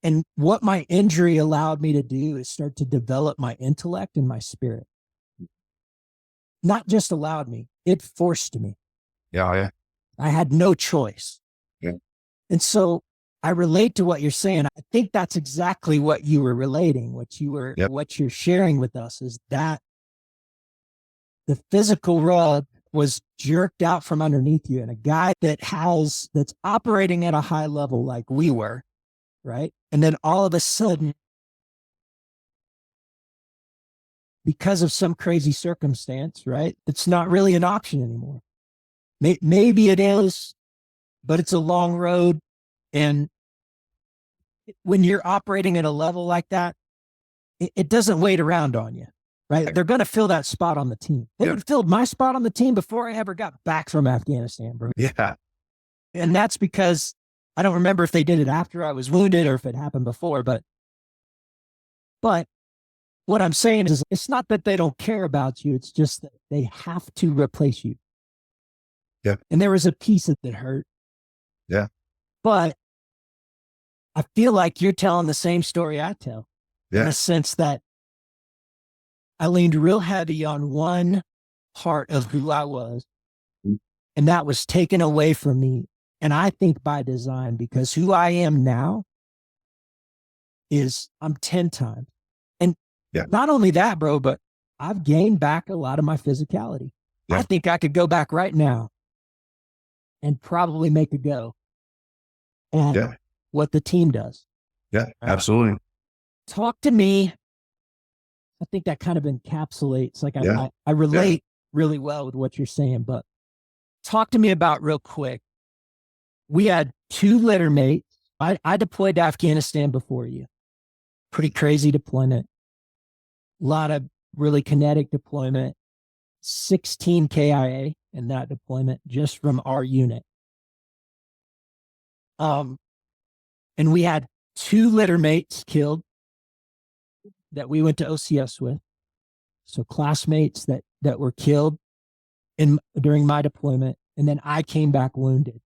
Speaker 1: And what my injury allowed me to do is start to develop my intellect and my spirit. Not just allowed me, it forced me.
Speaker 2: Yeah.
Speaker 1: I had no choice.
Speaker 2: Yeah.
Speaker 1: And so I relate to what you're saying. I think that's exactly what you were relating, what you're sharing with us is that the physical rug was jerked out from underneath you, and a guy that's operating at a high level like we were, right? And then all of a sudden, because of some crazy circumstance, right, it's not really an option anymore. Maybe it is, but it's a long road. And when you're operating at a level like that, it doesn't wait around on you, right? They're going to fill that spot on the team. They would have filled my spot on the team before I ever got back from Afghanistan, bro.
Speaker 2: Yeah.
Speaker 1: And that's because I don't remember if they did it after I was wounded or if it happened before, but what I'm saying is it's not that they don't care about you. It's just that they have to replace you.
Speaker 2: Yeah.
Speaker 1: And there was a piece that hurt.
Speaker 2: Yeah.
Speaker 1: But I feel like you're telling the same story I tell.
Speaker 2: Yeah.
Speaker 1: In the sense that I leaned real heavy on one part of who I was, and that was taken away from me. And I think by design, because who I am now is I'm 10 times. And not only that, bro, but I've gained back a lot of my physicality. Yeah. I think I could go back right now and probably make a go at what the team does.
Speaker 2: Yeah, absolutely.
Speaker 1: Talk to me. I think that kind of encapsulates, like I relate really well with what you're saying, but talk to me about real quick. We had 2 litter mates. I deployed to Afghanistan before you. Pretty crazy deployment. A lot of really kinetic deployment. 16 KIA in that deployment just from our unit. And we had 2 litter mates killed that we went to OCS with. So classmates that were killed during my deployment. And then I came back wounded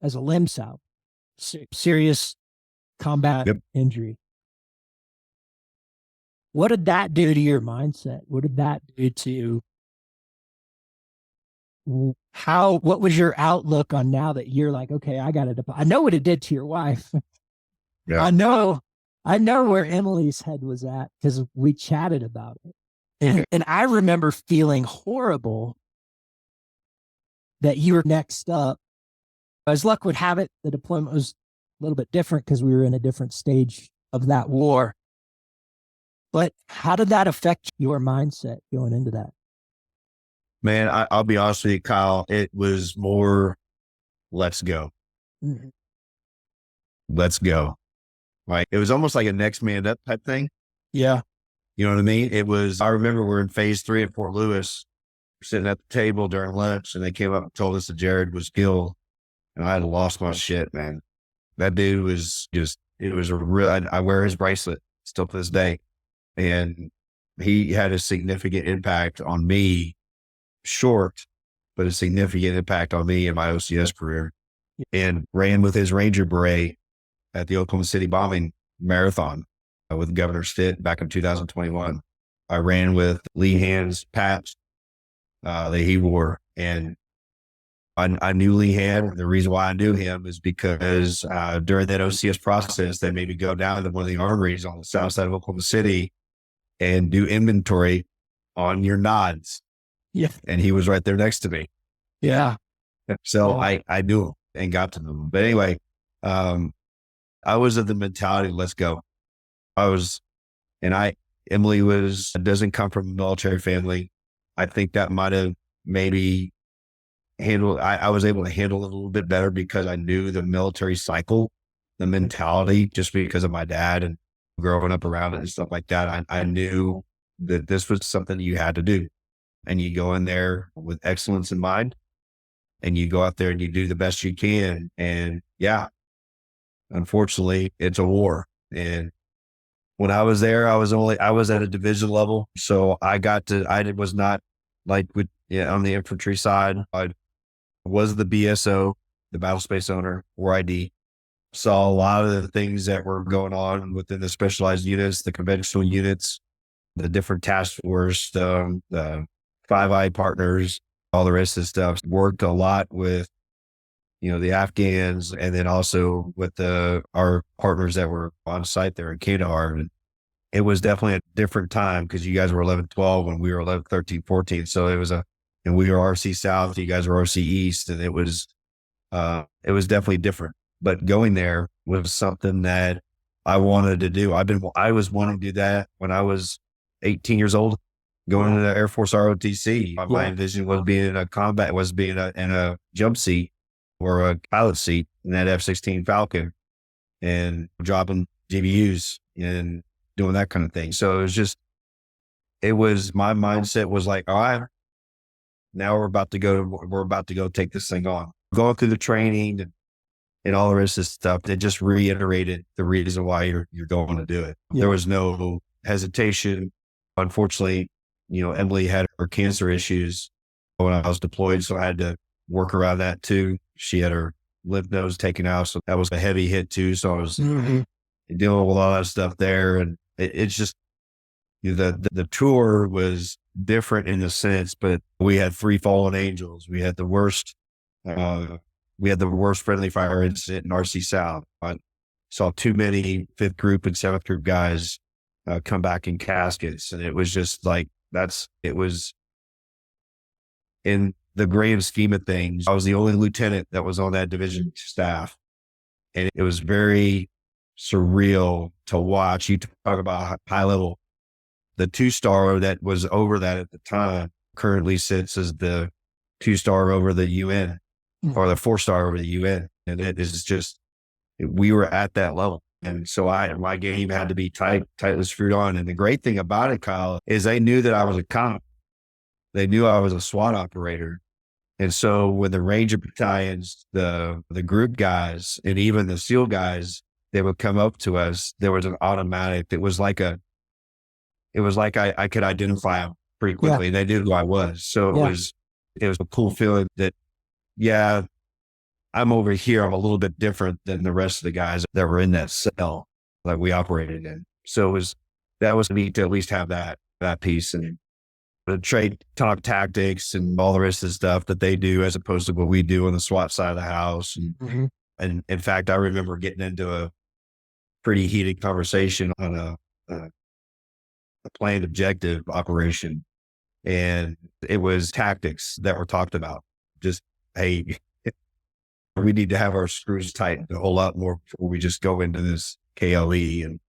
Speaker 1: as a limb salve, serious combat injury. What did that do to your mindset? What did that do to what was your outlook on now that you're like, okay, I got to deploy? I know what it did to your wife. Yeah. I know where Emily's head was at because we chatted about it. And I remember feeling horrible that you were next up. As luck would have it, the deployment was a little bit different because we were in a different stage of that war. But how did that affect your mindset going into that?
Speaker 2: Man, I'll be honest with you, Kyle. It was more, let's go. Mm-hmm. Let's go. Like, it was almost like a next man up type thing.
Speaker 1: Yeah.
Speaker 2: You know what I mean? It was, I remember we're in phase 3 at Fort Lewis, sitting at the table during lunch, and they came up and told us that Jared was killed. And I had lost my shit, man. That dude was just, it was a real, I wear his bracelet still to this day. And he had a significant impact on me, short, but a significant impact on me in my OCS career, and ran with his Ranger Beret at the Oklahoma City bombing marathon with Governor Stitt back in 2021. I ran with Lee Hand's patch that he wore, and I knew Lee Hand. The reason why I knew him is because during that OCS process, they made me go down to one of the armories on the south side of Oklahoma City and do inventory on your nods.
Speaker 1: Yeah.
Speaker 2: And he was right there next to me.
Speaker 1: Yeah.
Speaker 2: So I knew him and got to them. But anyway, I was of the mentality, let's go. Emily doesn't come from a military family. I think that might have maybe I was able to handle it a little bit better because I knew the military cycle, the mentality, just because of my dad and growing up around it and stuff like that. I knew that this was something you had to do, and you go in there with excellence in mind, and you go out there and you do the best you can. And unfortunately it's a war. And when I was there, I was at a division level. So I was not like on the infantry side. I was the BSO, the battle space owner, or ID. Saw a lot of the things that were going on within the specialized units, the conventional units, the different task force, the 5I partners, all the rest of the stuff. Worked a lot with, the Afghans, and then also with our partners that were on site there in Kandahar. And it was definitely a different time because you guys were 11, 12 when we were 11, 13, 14. So and we were RC South, you guys were RC East, and it was definitely different. But going there was something that I wanted to do. I was wanting to do that when I was 18 years old, going to the Air Force ROTC. My envision was being in a jump seat or a pilot seat in that F-16 Falcon and dropping GBUs and doing that kind of thing. So my mindset was like, all right, now we're about to go take this thing on. Going through the training and all the rest of this stuff, it just reiterated the reason why you're going to do it. Yeah. There was no hesitation. Unfortunately, Emily had her cancer issues when I was deployed, so I had to work around that too. She had her lymph nodes taken out, so that was a heavy hit too. So I was dealing with a lot of stuff there, and it's just the tour was different in a sense. But we had 3 fallen angels. We had the worst. We had the worst friendly fire incident in RC South. I saw too many 5th group and 7th group guys come back in caskets. And it was just like, it was in the grand scheme of things. I was the only lieutenant that was on that division staff. And it was very surreal to watch. You talk about high level. The 2-star that was over that at the time currently sits as the 2-star over the UN. Or the 4-star over the UN. And it is just, we were at that level. And so my game had to be tightly screwed on. And the great thing about it, Kyle, is they knew that I was a cop. They knew I was a SWAT operator. And so when the Ranger battalions, the group guys, and even the SEAL guys, they would come up to us, there was an automatic, it was like I could identify them pretty quickly. Yeah. They knew who I was. So it was a cool feeling that, yeah, I'm over here. I'm a little bit different than the rest of the guys that were in that cell that we operated in. So that was neat to at least have that piece and the trade talk tactics and all the rest of the stuff that they do as opposed to what we do on the SWAT side of the house. And in fact, I remember getting into a pretty heated conversation on a planned objective operation. And it was tactics that were talked about. Just, hey, we need to have our screws tightened a whole lot more before we just go into this KLE and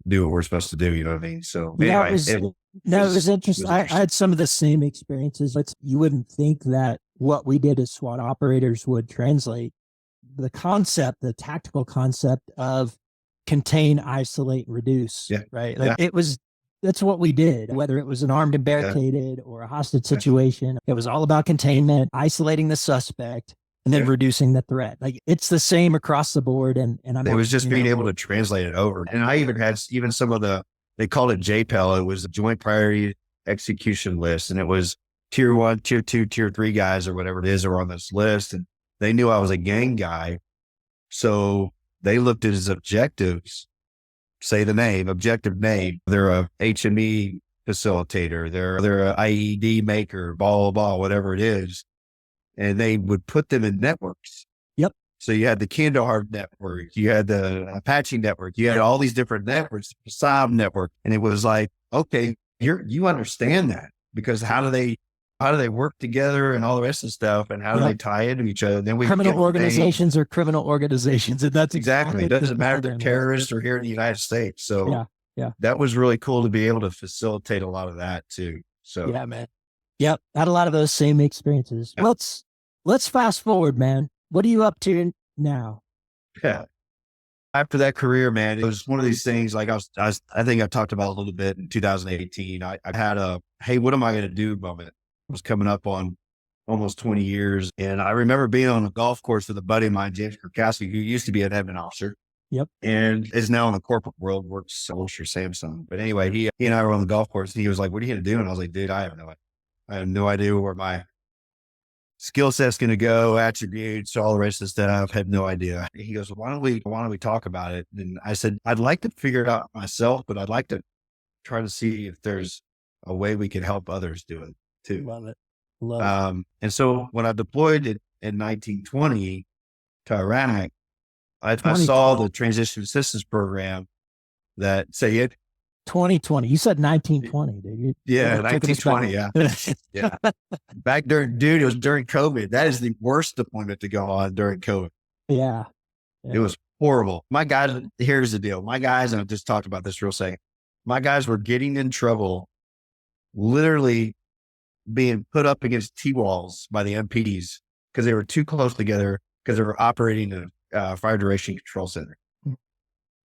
Speaker 2: do what we're supposed to do. You know what I mean? So anyway,
Speaker 1: it was interesting. I had some of the same experiences. You wouldn't think that what we did as SWAT operators would translate. The concept, the tactical concept of contain, isolate, reduce, right? That's what we did, whether it was an armed and barricaded or a hostage situation. It was all about containment, isolating the suspect, and then reducing the threat. Like it's the same across the board. And
Speaker 2: it was just being able to translate it over. And I even had some of they called it JPEL. It was the Joint Priority Execution List. And it was tier 1, tier 2, tier 3 guys or whatever it is are on this list. And they knew I was a gang guy. So they looked at his objectives. Say the name, objective name. They're a HME facilitator. They're a IED maker, blah, blah, blah, whatever it is. And they would put them in networks.
Speaker 1: Yep.
Speaker 2: So you had the Kandahar network, you had the Apache network, you had all these different networks, the Saab network. And it was like, okay, you understand that because how do they work together and all the rest of the stuff and how do they tie into each other? Then
Speaker 1: criminal organizations are criminal organizations. And that's
Speaker 2: exactly. It doesn't matter if they're terrorists or here in the United States. So that was really cool to be able to facilitate a lot of that too. So
Speaker 1: yeah, man. Yep. Had a lot of those same experiences. Yep. Let's fast forward, man. What are you up to now?
Speaker 2: Yeah. After that career, man, it was one of these things like I think I talked about a little bit in 2018. I had a, hey, what am I going to do moment? I was coming up on almost 20 years. And I remember being on a golf course with a buddy of mine, James Kurkowski, who used to be an admin officer.
Speaker 1: Yep.
Speaker 2: And is now in the corporate world, works at Samsung. But anyway, he and I were on the golf course and he was like, what are you going to do? And I was like, dude, I have no idea where my skill set's going to go, attributes, all the rest of the stuff. I have no idea. He goes, why don't we talk about it? And I said, I'd like to figure it out myself, but I'd like to try to see if there's a way we can help others do it too.
Speaker 1: Love it.
Speaker 2: And so when I deployed in 1920 to Iraq, I saw the transition assistance program that say it.
Speaker 1: 2020. You said 1920, dude.
Speaker 2: Yeah,
Speaker 1: You're taking us back.
Speaker 2: 1920. Yeah. Yeah. Back during, dude, it was during COVID. That is the worst deployment to go on during COVID.
Speaker 1: Yeah.
Speaker 2: It was horrible. My guys, here's the deal. My guys, and I just talked about this real second. My guys were getting in trouble, literally being put up against T-walls by the MPDs because they were too close together because they were operating a fire duration control center.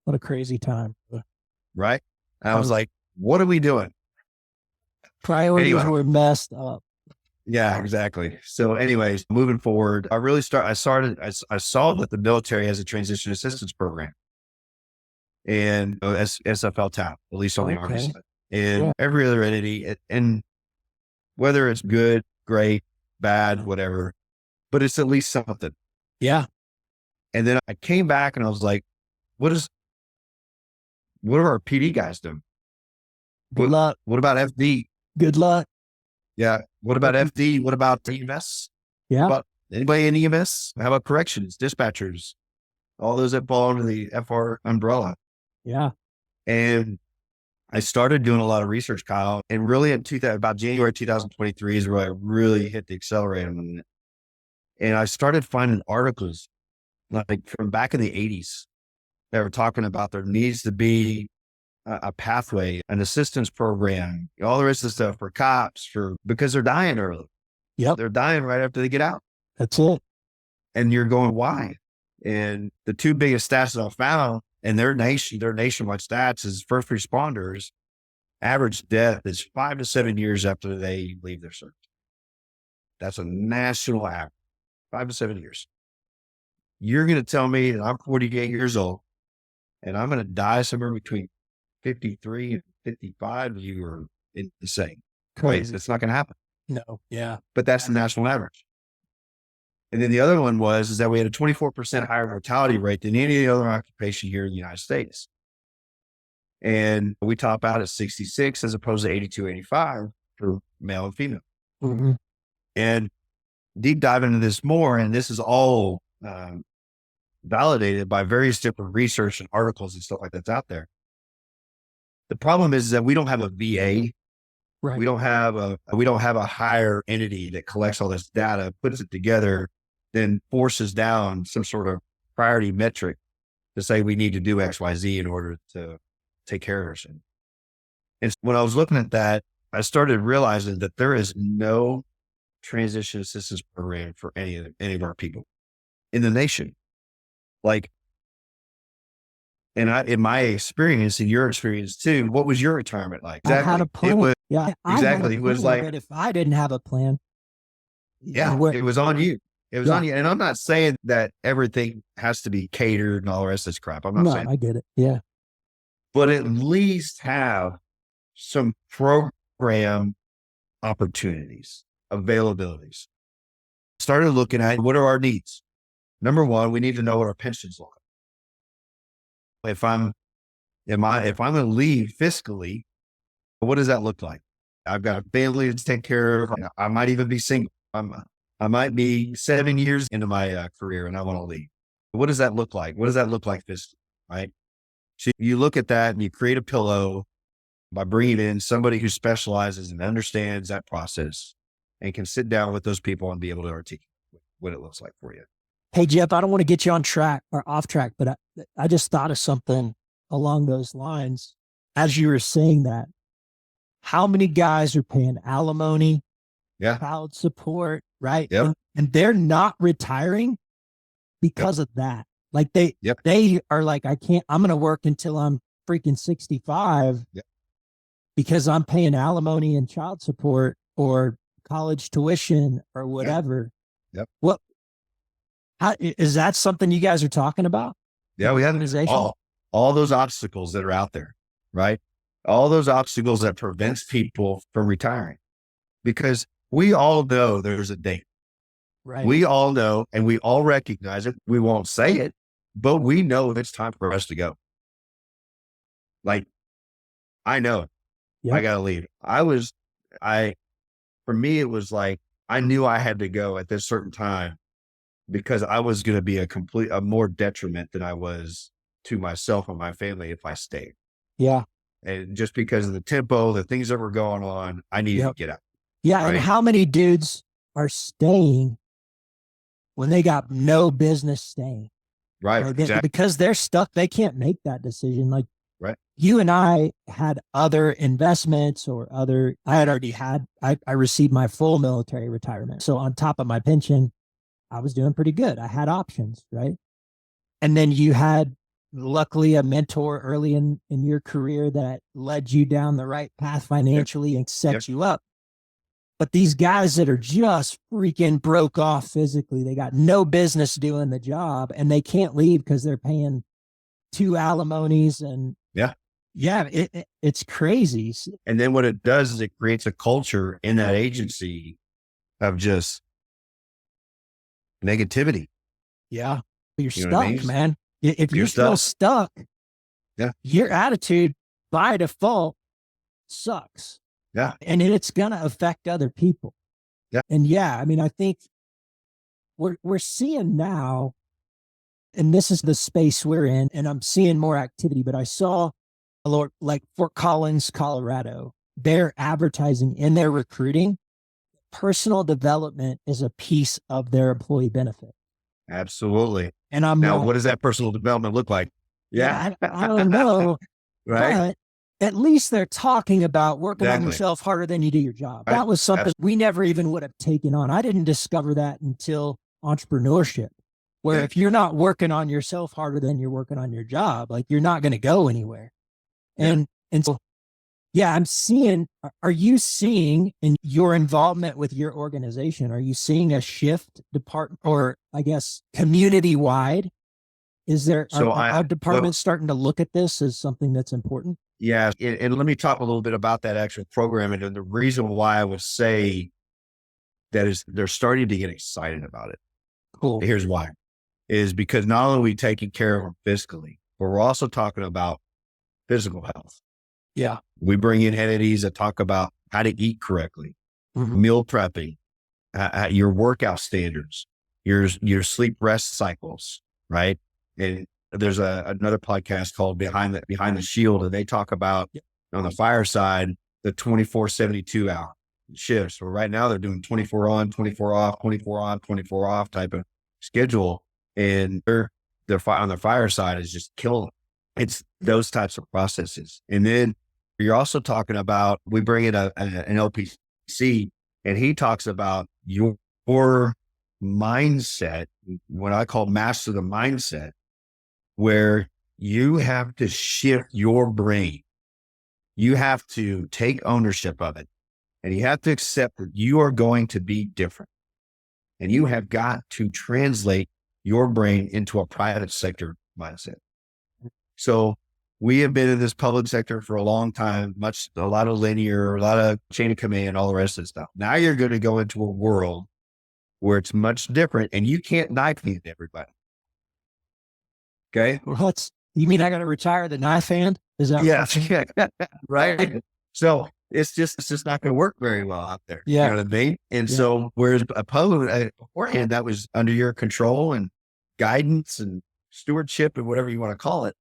Speaker 1: What a crazy time.
Speaker 2: Right? And I was like, what are we doing?
Speaker 1: Priorities were messed up.
Speaker 2: Yeah, exactly. So anyways, moving forward, I saw that the military has a transition assistance program and SFL TAP, at least on the Army side, and every other entity. And whether it's good, great, bad, whatever, but it's at least something.
Speaker 1: Yeah.
Speaker 2: And then I came back and I was like, what are our PD guys doing?
Speaker 1: Good luck.
Speaker 2: What about FD?
Speaker 1: Good luck.
Speaker 2: Yeah. What about FD? What about EMS?
Speaker 1: Yeah.
Speaker 2: About anybody in EMS? How about corrections, dispatchers, all those that fall under the FR umbrella?
Speaker 1: Yeah.
Speaker 2: And I started doing a lot of research, Kyle, and really about January 2023 is where I really hit the accelerator on it. And I started finding articles like from back in the 80s that were talking about there needs to be a pathway, an assistance program, all the rest of the stuff for cops, because they're dying early.
Speaker 1: Yep.
Speaker 2: They're dying right after they get out.
Speaker 1: That's it.
Speaker 2: And you're going, why? And the two biggest stats that I found, and their nationwide stats, is first responders, average death is 5 to 7 years after they leave their service. That's a national average, 5 to 7 years. You're going to tell me that I'm 48 years old and I'm going to die somewhere between 53 and 55, you are insane. Crazy. It's not going to happen.
Speaker 1: No. Yeah.
Speaker 2: But that's the national average. And then the other one is that we had a 24% higher mortality rate than any other occupation here in the United States. And we top out at 66 as opposed to 82, 85 for male and female.
Speaker 1: Mm-hmm.
Speaker 2: And deep dive into this more, and this is all validated by various different research and articles and stuff like that's out there. The problem is that we don't have a VA.
Speaker 1: Right.
Speaker 2: We don't have a higher entity that collects all this data, puts it together, then forces down some sort of priority metric to say we need to do X, Y, Z in order to take care of ourselves. And when I was looking at that, I started realizing that there is no transition assistance program for any of our people in the nation. Like, and in my experience, and your experience too, what was your retirement like?
Speaker 1: Exactly. I had a plan.
Speaker 2: Exactly. It was like,
Speaker 1: if I didn't have a plan.
Speaker 2: Yeah, it was on you. It was on you. And I'm not saying that everything has to be catered and all the rest of this crap. I'm not saying.
Speaker 1: I get it. Yeah.
Speaker 2: But at least have some program opportunities, availabilities. Started looking at what are our needs. Number one, we need to know what our pensions look like. If I'm going to leave fiscally, what does that look like? I've got a family to take care of. I might even be single. I might be 7 years into my career and I want to leave. What does that look like? What does that look like fiscally? Right? So you look at that and you create a pillow by bringing in somebody who specializes and understands that process and can sit down with those people and be able to articulate what it looks like for you.
Speaker 1: Hey, Jeff, I don't want to get you on track or off track, but I just thought of something along those lines. As you were saying that, how many guys are paying alimony, child support, right?
Speaker 2: Yep.
Speaker 1: And they're not retiring because of that. Like they are like, I'm going to work until I'm freaking 65 because I'm paying alimony and child support or college tuition or whatever.
Speaker 2: Yep.
Speaker 1: How is that something you guys are talking about?
Speaker 2: Yeah, we have all those obstacles that are out there, right? All those obstacles that prevents people from retiring, because we all know there's a date.
Speaker 1: Right.
Speaker 2: We all know, and we all recognize it. We won't say it, but we know it's time for us to go. Like, I know it. Yep. I got to leave. For me, it was like, I knew I had to go at this certain time because I was going to be a more detriment than I was to myself and my family if I stayed.
Speaker 1: Yeah.
Speaker 2: And just because of the tempo, the things that were going on, I needed to get out.
Speaker 1: Yeah.
Speaker 2: Right?
Speaker 1: And how many dudes are staying when they got no business staying?
Speaker 2: Right. Exactly.
Speaker 1: Because they're stuck. They can't make that decision. Like,
Speaker 2: right.
Speaker 1: You and I had other investments I received my full military retirement. So on top of my pension, I was doing pretty good. I had options, right? And then you had, luckily, a mentor early in your career that led you down the right path financially and set you up. But these guys that are just freaking broke off physically, they got no business doing the job and they can't leave because they're paying 2 alimonies and it's crazy.
Speaker 2: And then what it does is it creates a culture in that agency of just negativity.
Speaker 1: Yeah. You're stuck, man. If you feel stuck, your attitude by default sucks.
Speaker 2: Yeah.
Speaker 1: And it's going to affect other people.
Speaker 2: Yeah.
Speaker 1: And I mean, I think we're seeing now, and this is the space we're in, and I'm seeing more activity, but I saw like Fort Collins, Colorado, they're advertising in their recruiting, personal development is a piece of their employee benefit.
Speaker 2: Absolutely.
Speaker 1: And I'm
Speaker 2: now, what does that personal development look like?
Speaker 1: I don't know.
Speaker 2: Right.
Speaker 1: But at least they're talking about working on yourself harder than you do your job. That was something we never even would have taken on. I didn't discover that until entrepreneurship, where if you're not working on yourself harder than you're working on your job, like you're not going to go anywhere. And so, I'm seeing, are you seeing in your involvement with your organization, are you seeing a shift or I guess community wide? Is there, are departments starting to look at this as something that's important?
Speaker 2: Yeah. And let me talk a little bit about that actual program. And the reason why I would say that is they're starting to get excited about it.
Speaker 1: Cool.
Speaker 2: Here's why. Is because not only are we taking care of them physically, but we're also talking about physical health.
Speaker 1: Yeah.
Speaker 2: We bring in entities that talk about how to eat correctly, meal prepping, your workout standards, your sleep rest cycles, right? And there's another podcast called Behind the Shield, and they talk about on the fireside, the 24/72 hour shifts. So right now they're doing 24 on, 24 off, 24 on, 24 off type of schedule. And they're on the fireside is just killing them. It's those types of processes. And then you're also talking about, we bring in an LPC, and he talks about your mindset, what I call master the mindset, where you have to shift your brain. You have to take ownership of it, and you have to accept that you are going to be different. And you have got to translate your brain into a private sector mindset. So we have been in this public sector for a long time, a lot of linear, a lot of chain of command, all the rest of the stuff. Now you're going to go into a world where it's much different, and you can't knife hand everybody. Okay.
Speaker 1: Well, you mean I got to retire the knife hand? Is that
Speaker 2: right? So it's just not going to work very well out there.
Speaker 1: Yeah.
Speaker 2: You know what I mean? And so whereas beforehand, that was under your control and guidance and stewardship and whatever you want to call it.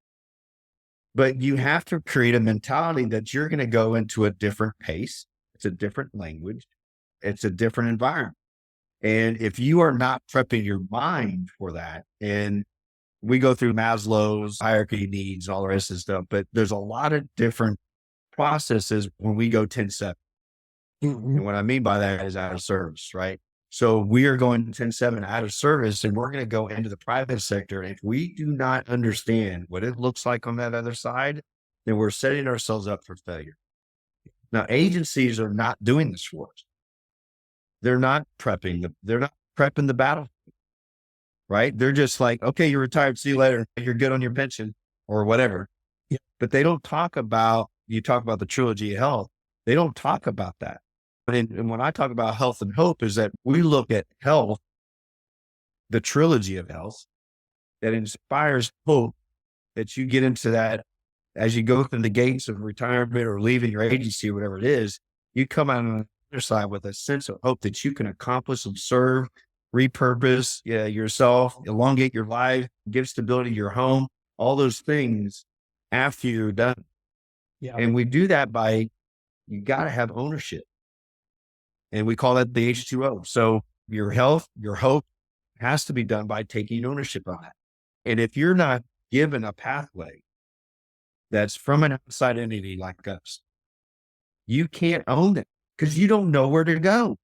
Speaker 2: But you have to create a mentality that you're going to go into a different pace. It's a different language. It's a different environment. And if you are not prepping your mind for that, and we go through Maslow's hierarchy of needs and all the rest of the stuff, but there's a lot of different processes when we go 10-7. And what I mean by that is out of service, right? So we are going 10-7 out of service, and we're going to go into the private sector. And if we do not understand what it looks like on that other side, then we're setting ourselves up for failure. Now, agencies are not doing this for us. They're not prepping the battle, right? They're just like, okay, you're retired. See you later. You're good on your pension or whatever.
Speaker 1: Yeah.
Speaker 2: But they don't talk about, you talk about the trilogy of health. They don't talk about that. And when I talk about health and hope, is that we look at health, the trilogy of health, that inspires hope, that you get into that as you go through the gates of retirement or leaving your agency or whatever it is, you come out on the other side with a sense of hope that you can accomplish and serve, repurpose yourself, elongate your life, give stability to your home, all those things after you're done.
Speaker 1: Yeah.
Speaker 2: And we do that by, you got to have ownership. And we call that the H2O. So your health, your hope has to be done by taking ownership of that. And if you're not given a pathway that's from an outside entity like us, you can't own it because you don't know where to go.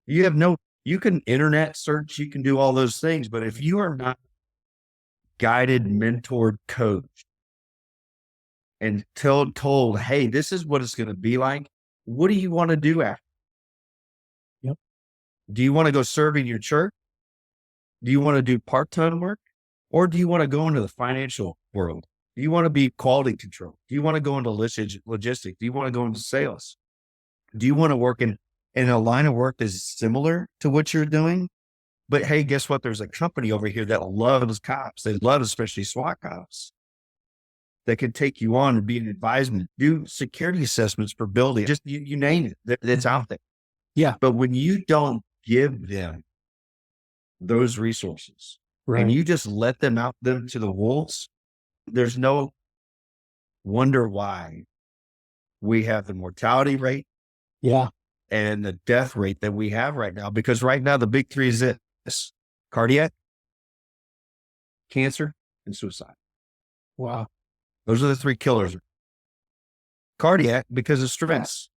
Speaker 2: You have no, you can internet search, you can do all those things, but if you are not guided, mentored, coached, and told, hey, this is what it's going to be like, what do you want to do after?
Speaker 1: Yep.
Speaker 2: Do you want to go serve in your church? Do you want to do part-time work? Or do you want to go into the financial world? Do you want to be quality control? Do you want to go into logistics? Do you want to go into sales? Do you want to work in a line of work that's similar to what you're doing? But hey, guess what? There's a company over here that loves cops. They love especially SWAT cops that can take you on and be an advisement, do security assessments for building, just you name it, that's out there.
Speaker 1: Yeah.
Speaker 2: But when you don't give them those resources,
Speaker 1: Right.
Speaker 2: and you just let them out them to the wolves, there's no wonder why we have the mortality rate
Speaker 1: Yeah.
Speaker 2: and the death rate that we have right now. Because right now, the big three is this: cardiac, cancer, and suicide.
Speaker 1: Wow.
Speaker 2: Those are the three killers. Cardiac, because of stress.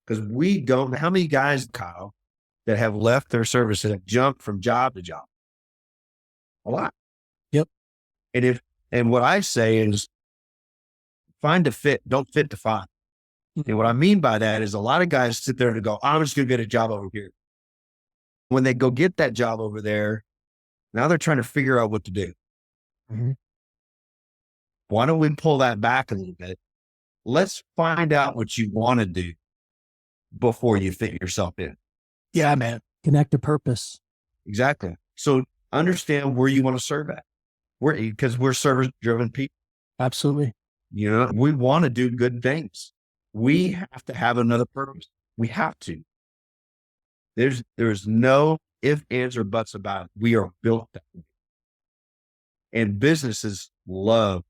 Speaker 2: Because we don't, how many guys, Kyle, that have left their service and have jumped from job to job? A lot.
Speaker 1: Yep.
Speaker 2: And what I say is, find a fit, don't fit to find. And what I mean by that is a lot of guys sit there and go, I'm just going to get a job over here. When they go get that job over there, now they're trying to figure out what to do.
Speaker 1: Mm-hmm.
Speaker 2: Why don't we pull that back a little bit? Let's find out what you want to do before you fit yourself in.
Speaker 1: Yeah, man. Connect to purpose.
Speaker 2: Exactly. So understand where you want to serve at. Because we're service-driven people.
Speaker 1: Absolutely.
Speaker 2: You know, we want to do good things. We have to have another purpose. We have to. There's no ifs, ands, or buts about it. We are built that way. And businesses love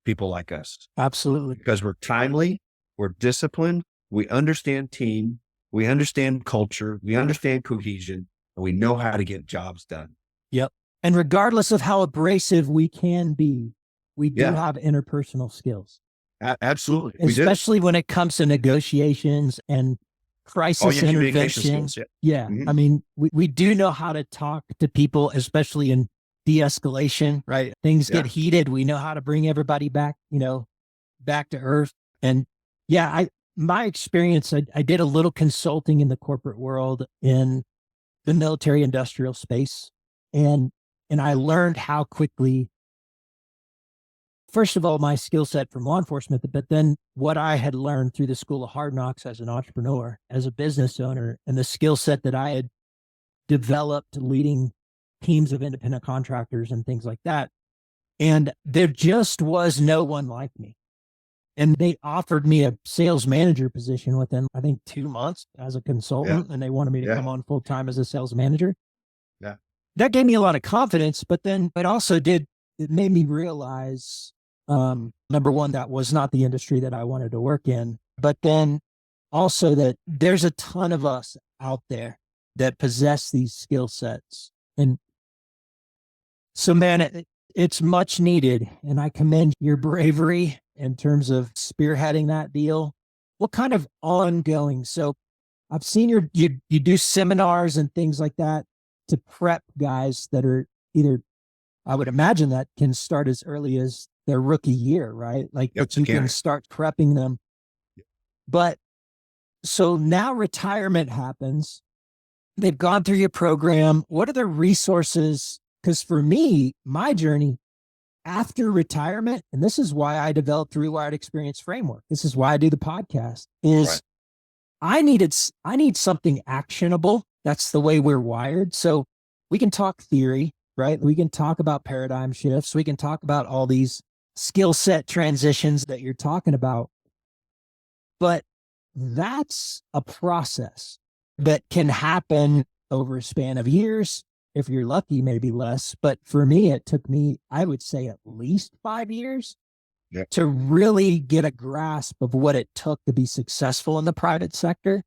Speaker 2: people like us.
Speaker 1: Absolutely.
Speaker 2: Because we're timely, we're disciplined, we understand team, we understand culture, we understand cohesion, and we know how to get jobs done.
Speaker 1: Yep. And regardless of how abrasive we can be, we do have interpersonal skills.
Speaker 2: Absolutely.
Speaker 1: Especially when it comes to negotiations and crisis intervention. Yeah. Mm-hmm. I mean, we do know how to talk to people, especially in de-escalation, right? Things get heated. We know how to bring everybody back, back to earth. And my experience, I did a little consulting in the corporate world in the military industrial space. And I learned how quickly, first of all, my skill set from law enforcement, but then what I had learned through the School of Hard Knocks as an entrepreneur, as a business owner, and the skill set that I had developed leading teams of independent contractors and things like that. And there just was no one like me. And they offered me a sales manager position within, I think, 2 months as a consultant. And they wanted me to come on full time as a sales manager.
Speaker 2: Yeah.
Speaker 1: That gave me a lot of confidence, but then it made me realize, number one, that was not the industry that I wanted to work in, but then also that there's a ton of us out there that possess these skill sets. And so, man, it's much needed. And I commend your bravery in terms of spearheading that deal. What kind of ongoing? So I've seen you do seminars and things like that to prep guys that are either, I would imagine that can start as early as their rookie year, right? Like you can start prepping them. But so now retirement happens. They've gone through your program. What are the resources? Because for me, my journey after retirement, and this is why I developed the Rewired Experience Framework. This is why I do the podcast, is I need something actionable. That's the way we're wired. So we can talk theory, right? We can talk about paradigm shifts. We can talk about all these skill set transitions that you're talking about. But that's a process that can happen over a span of years. If you're lucky, maybe less. But for me, it took me, I would say, at least 5 years to really get a grasp of what it took to be successful in the private sector.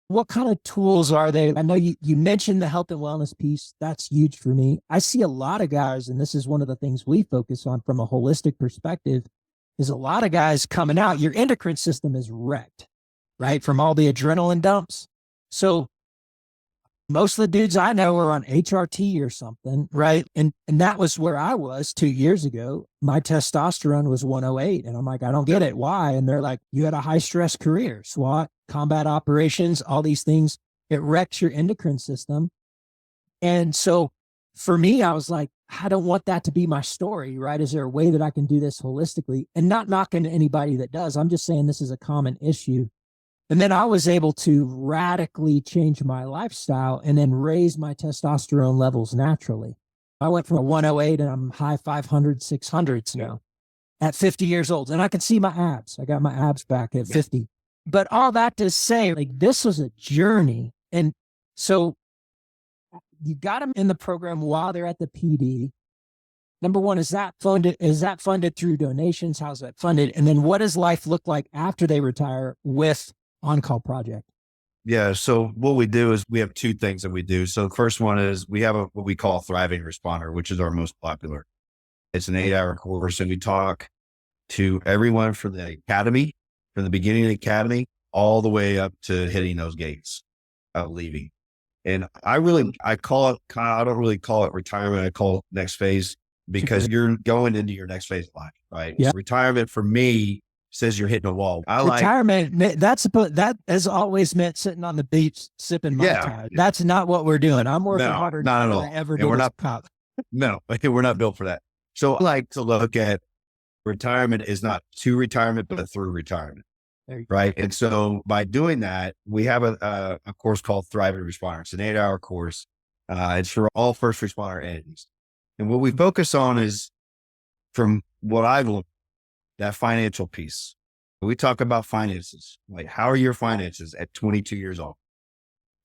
Speaker 1: What kind of tools are they? I know you mentioned the health and wellness piece. That's huge for me. I see a lot of guys, and this is one of the things we focus on from a holistic perspective, is a lot of guys coming out, your endocrine system is wrecked, right? From all the adrenaline dumps. So most of the dudes I know are on HRT or something, right? And that was where I was 2 years ago. My testosterone was 108. And I'm like, I don't get it. Why? And they're like, you had a high stress career, SWAT, combat operations, all these things. It wrecks your endocrine system. And so for me, I was like, I don't want that to be my story, right? Is there a way that I can do this holistically? And not knocking anybody that does. I'm just saying this is a common issue. And then I was able to radically change my lifestyle and then raise my testosterone levels naturally. I went from a 108 and I'm high 500, 600s now at 50 years old. And I can see my abs. I got my abs back at 50. But all that to say, like, this was a journey. And so you got them in the program while they're at the PD. Number one, is that funded? Is that funded through donations? How's that funded? And then what does life look like after they retire with On-Call Project?
Speaker 2: Yeah. So what we do is we have two things that we do. So the first one is we have what we call a thriving responder, which is our most popular. It's an 8-hour course, and we talk to everyone from the academy, from the beginning of the academy, all the way up to hitting those gates of leaving. And I call it, I don't really call it retirement. I call it next phase, because you're going into your next phase of life, right?
Speaker 1: Yeah.
Speaker 2: So retirement for me says you're hitting a wall.
Speaker 1: Retirement, that has always meant sitting on the beach sipping Mai Tai. That's not what we're doing. I'm working harder
Speaker 2: not
Speaker 1: than
Speaker 2: at all.
Speaker 1: I ever did as a cop.
Speaker 2: No, we're not built for that. So I like to look at retirement is not to retirement, but through retirement, right? And so by doing that, we have a course called Thriving Responder. It's an 8-hour course. It's for all first responder entities. And what we focus on is, from what I've learned, that financial piece. We talk about finances. Like, how are your finances at 22 years old?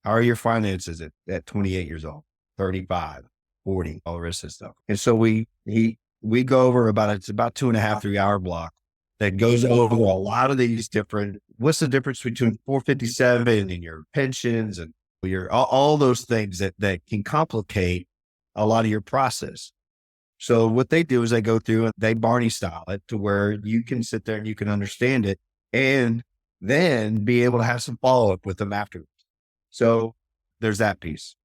Speaker 2: How are your finances at 28 years old, 35, 40, all the rest of this stuff? And so we go over it's about 2.5, 3-hour block that goes over a lot of these different, what's the difference between 457 and your pensions and your, all those things that can complicate a lot of your process. So what they do is they go through and they Barney style it to where you can sit there and you can understand it, and then be able to have some follow-up with them afterwards. So there's that piece.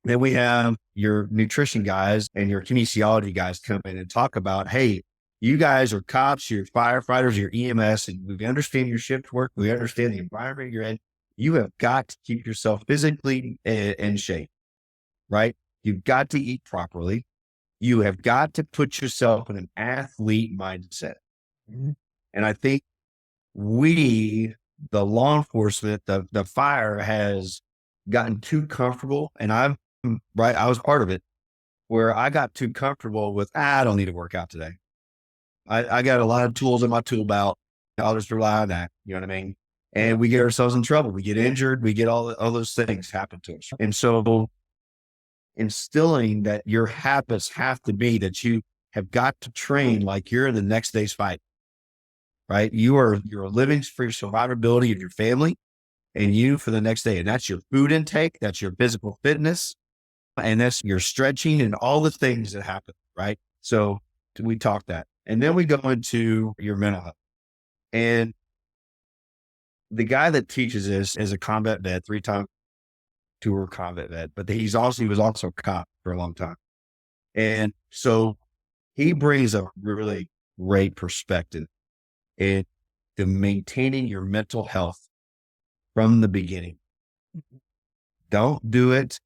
Speaker 2: Then we have your nutrition guys and your kinesiology guys come in and talk about, hey, you guys are cops, you're firefighters, you're EMS, and we understand your shift work. We understand the environment you're in. You have got to keep yourself physically in shape, right? You've got to eat properly. You have got to put yourself in an athlete mindset. Mm-hmm. And I think the law enforcement, the fire has gotten too comfortable. And I was part of it, where I got too comfortable with, I don't need to work out today. I got a lot of tools in my tool belt. I'll just rely on that. You know what I mean? And we get ourselves in trouble. We get injured. We get all those things happen to us. And so instilling that your habits have to be that you have got to train like you're in the next day's fight, right? You're living for your survivability of your family and you for the next day. And that's your food intake. That's your physical fitness. And that's your stretching and all the things that happen, right? So we talk that. And then we go into your mental health. And the guy that teaches this is a combat vet, 3-time tour combat vet, but he was also a cop for a long time. And so he brings a really great perspective into maintaining your mental health from the beginning. Don't do it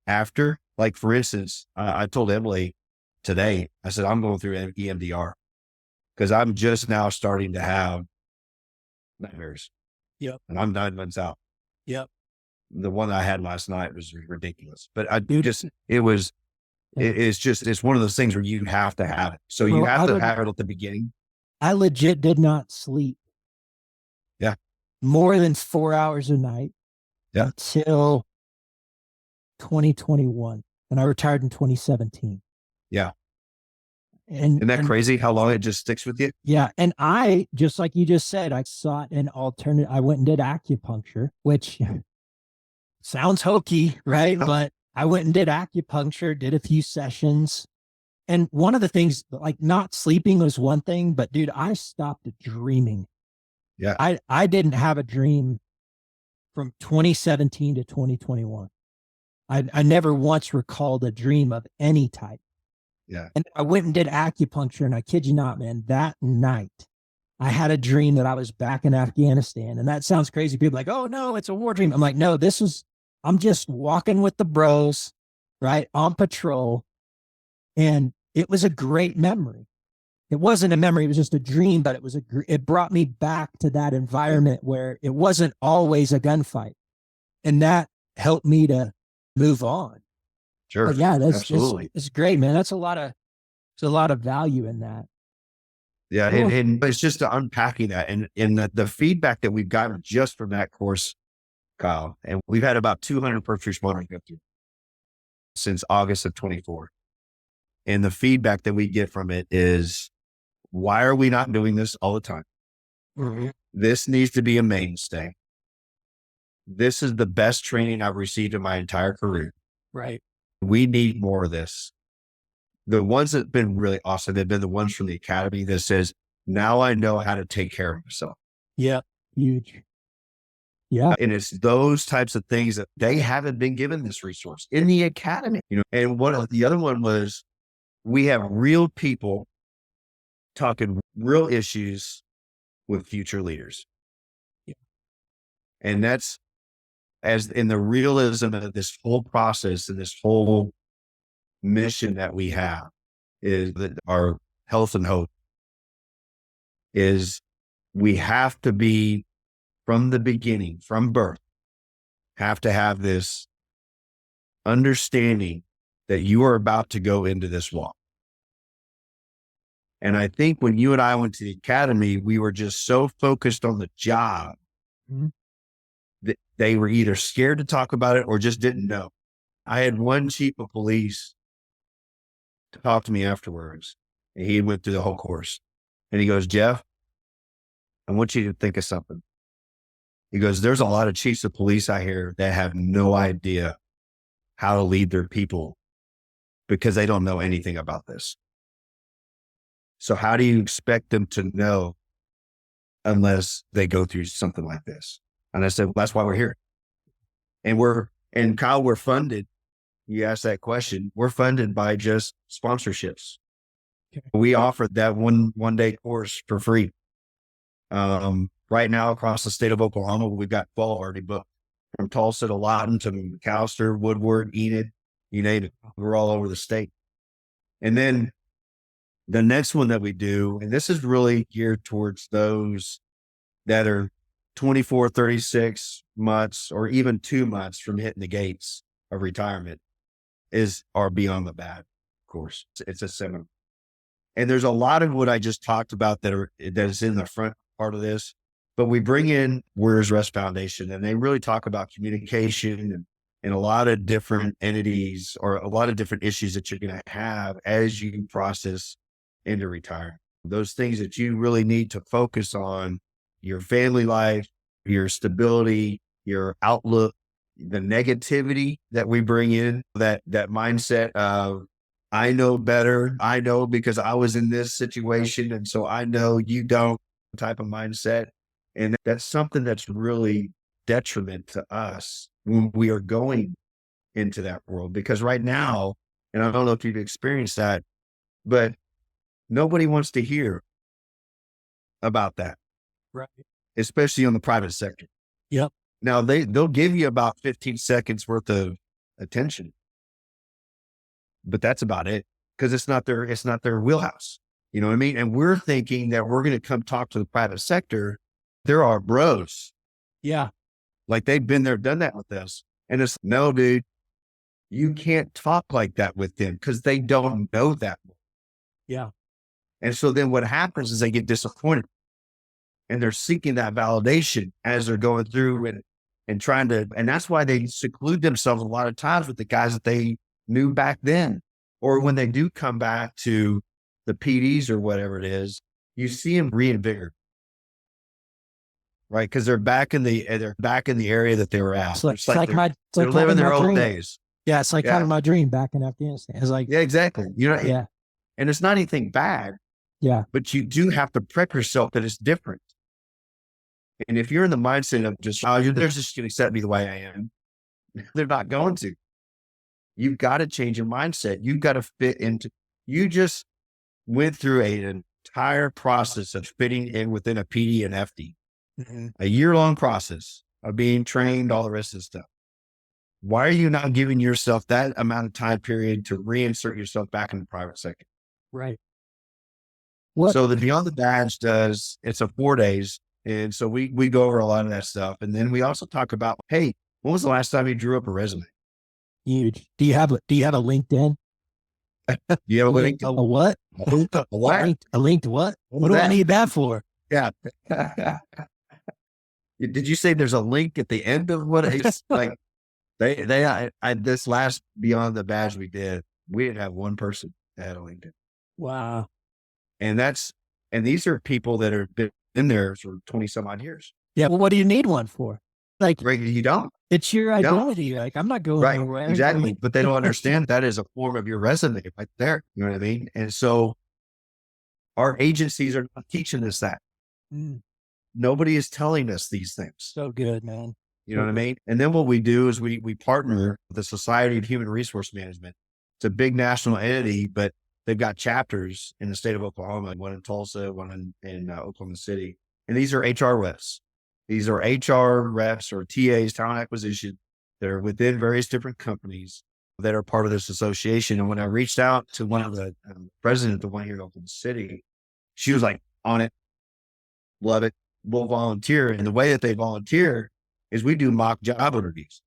Speaker 2: after. Like, for instance, I told Emily today, I said, I'm going through EMDR because I'm just now starting to have nightmares.
Speaker 1: Yep.
Speaker 2: And I'm 9 months out.
Speaker 1: Yep.
Speaker 2: The one that I had last night was ridiculous, but it's one of those things where you have to have it. So you have to have it at the beginning.
Speaker 1: I legit did not sleep.
Speaker 2: Yeah.
Speaker 1: More than 4 hours a night.
Speaker 2: Yeah.
Speaker 1: Until 2021. And I retired in 2017.
Speaker 2: Yeah. Isn't that crazy how long it just sticks with you?
Speaker 1: Yeah. And I, just like you just said, I sought an alternative. I went and did acupuncture, which sounds hokey, right? But I went and did acupuncture, did a few sessions. And one of the things, like not sleeping was one thing, but dude, I stopped dreaming.
Speaker 2: Yeah.
Speaker 1: I didn't have a dream from 2017 to 2021. I never once recalled a dream of any type.
Speaker 2: Yeah.
Speaker 1: And I went and did acupuncture, and I kid you not, man, that night I had a dream that I was back in Afghanistan. And that sounds crazy. People are like, oh no, it's a war dream. I'm like, no, I'm just walking with the bros, right? On patrol. And it was a great memory. It wasn't a memory. It was just a dream, but it brought me back to that environment where it wasn't always a gunfight. And that helped me to move on.
Speaker 2: Sure.
Speaker 1: But yeah,
Speaker 2: absolutely.
Speaker 1: It's great, man. There's a lot of value in that.
Speaker 2: Yeah.
Speaker 1: Cool.
Speaker 2: And it's just unpacking that and the feedback that we've gotten just from that course, Kyle, and we've had about 200 first responders go through since August of 24. And the feedback that we get from it is, why are we not doing this all the time?
Speaker 1: Mm-hmm.
Speaker 2: This needs to be a mainstay. This is the best training I've received in my entire career.
Speaker 1: Right.
Speaker 2: We need more of this. The ones that have been really awesome, they've been the ones from the academy that says, now I know how to take care of myself.
Speaker 1: Yeah. Huge. Yeah.
Speaker 2: And it's those types of things that they haven't been given this resource in the academy, and the other one was, we have real people talking real issues with future leaders.
Speaker 1: Yeah.
Speaker 2: And that's as in the realism of this whole process and this whole mission that we have is that our health and hope is we have to be from the beginning, from birth, have to have this understanding that you are about to go into this walk. And I think when you and I went to the academy, we were just so focused on the job that they were either scared to talk about it or just didn't know. I had one chief of police talk to me afterwards, and he went through the whole course. And he goes, Jeff, I want you to think of something. He goes, there's a lot of chiefs of police out here that have no idea how to lead their people because they don't know anything about this. So how do you expect them to know unless they go through something like this? And I said, well, that's why we're here. And Kyle, we're funded. You asked that question. We're funded by just sponsorships. Okay. We offered that one day course for free. Right now across the state of Oklahoma, we've got fall already booked from Tulsa to Lawton to McAllister, Woodward, Enid, you name it. We're all over the state. And then the next one that we do, and this is really geared towards those that are 24, 36 months, or even 2 months from hitting the gates of retirement, is our Beyond the Bad course. It's a seminar. And there's a lot of what I just talked about that is in the front part of this, but we bring in Warriors Rest Foundation, and they really talk about communication and a lot of different entities or a lot of different issues that you're going to have as you process into retirement. Those things that you really need to focus on: your family life, your stability, your outlook, the negativity that we bring in, that mindset of, I know better. I know because I was in this situation. And so I know you don't, type of mindset. And that's something that's really detriment to us when we are going into that world, because right now, and I don't know if you've experienced that, but nobody wants to hear about that.
Speaker 1: Right. Especially
Speaker 2: on the private sector.
Speaker 1: Yep.
Speaker 2: Now they'll give you about 15 seconds worth of attention, but that's about it, because it's not their wheelhouse. You know what I mean? And we're thinking that we're going to come talk to the private sector. There are bros.
Speaker 1: Yeah.
Speaker 2: Like they've been there, done that with us. And it's, no, dude, you can't talk like that with them because they don't know that.
Speaker 1: Yeah.
Speaker 2: And so then what happens is they get disappointed, and they're seeking that validation as they're going through and trying to, and that's why they seclude themselves a lot of times with the guys that they knew back then. Or when they do come back to the PDs or whatever it is, you see them reinvigorate, right? Because they're back in the area that they were at.
Speaker 1: It's like
Speaker 2: they're living their old
Speaker 1: dream.
Speaker 2: days.
Speaker 1: Yeah, it's like having my dream back in Afghanistan. It's like,
Speaker 2: yeah, exactly.
Speaker 1: yeah,
Speaker 2: and it's not anything bad.
Speaker 1: Yeah,
Speaker 2: but you do have to prep yourself that it's different. And if you're in the mindset of just, oh, they're just going to accept me the way I am, they're not going to. You've got to change your mindset. You've got to fit into. You just went through an entire process of fitting in within a PD and FD. A year-long process of being trained, all the rest of the stuff. Why are you not giving yourself that amount of time period to reinsert yourself back in the private sector?
Speaker 1: Right.
Speaker 2: So the Beyond the Badge it's a 4 days. And so we go over a lot of that stuff. And then we also talk about, hey, when was the last time you drew up a resume?
Speaker 1: Huge. Do you have a LinkedIn?
Speaker 2: Do you have a link?
Speaker 1: A what?
Speaker 2: A what?
Speaker 1: A link to what? What do I need that for?
Speaker 2: Yeah. Did you say there's a link at the end of what it's like? This last Beyond the Badge we didn't have one person that had a LinkedIn.
Speaker 1: Wow.
Speaker 2: And these are people that have been in there for 20 some odd years.
Speaker 1: Yeah. Well, what do you need one for? Like,
Speaker 2: right, you don't.
Speaker 1: It's your identity. Like, I'm not going anywhere.
Speaker 2: Exactly. But they don't understand that is a form of your resume right there. You know what I mean? And so our agencies are not teaching us that. Nobody is telling us these things.
Speaker 1: So good, man.
Speaker 2: You know what I mean? And then what we do is we partner with the Society of Human Resource Management. It's a big national entity, but they've got chapters in the state of Oklahoma, one in Tulsa, one in Oklahoma City. And these are HR reps. These are HR reps or TAs, talent acquisition, that are within various different companies that are part of this association. And when I reached out to one of the president, the one here in Oklahoma City, she was like, on it, love it, we'll volunteer. And the way that they volunteer is we do mock job interviews.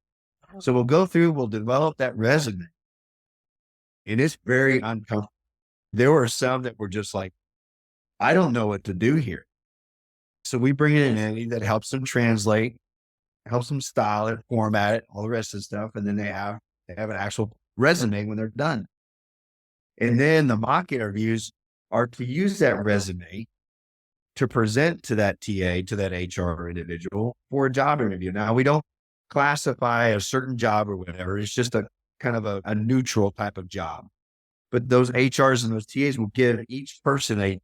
Speaker 2: So we'll go through, we'll develop that resume. And it's very uncomfortable. There were some that were just like, I don't know what to do here. So we bring in an entity that helps them translate, helps them style it, format it, all the rest of the stuff. And then they have an actual resume when they're done. And then the mock interviews are to use that resume to present to that TA, to that HR individual for a job interview. Now, we don't classify a certain job or whatever. It's just a kind of a neutral type of job. But those HRs and those TAs will give each person a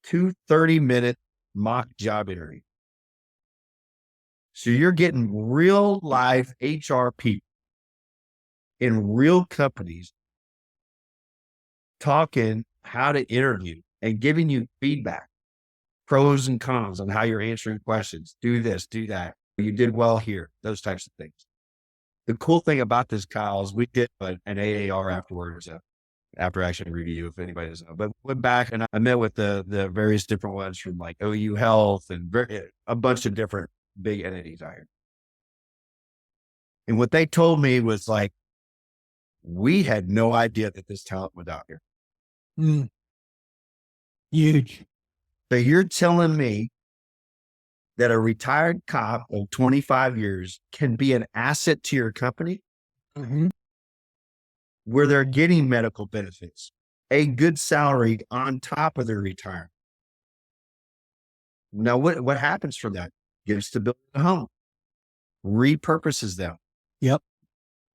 Speaker 2: 30-minute mock job interview. So you're getting real life HR people in real companies talking how to interview and giving you feedback, pros and cons on how you're answering questions. Do this, do that. You did well here, those types of things. The cool thing about this, Kyle, is we did an AAR afterwards, after action review, if anybody doesn't know, but went back and I met with the various different ones from like OU Health and a bunch of different big entities out here. And what they told me was like, we had no idea that this talent was out here.
Speaker 1: Huge.
Speaker 2: So you're telling me that a retired cop of 25 years can be an asset to your company? Where they're getting medical benefits, a good salary on top of their retirement. Now, what happens from that? Gives stability to the home, repurposes them.
Speaker 1: Yep.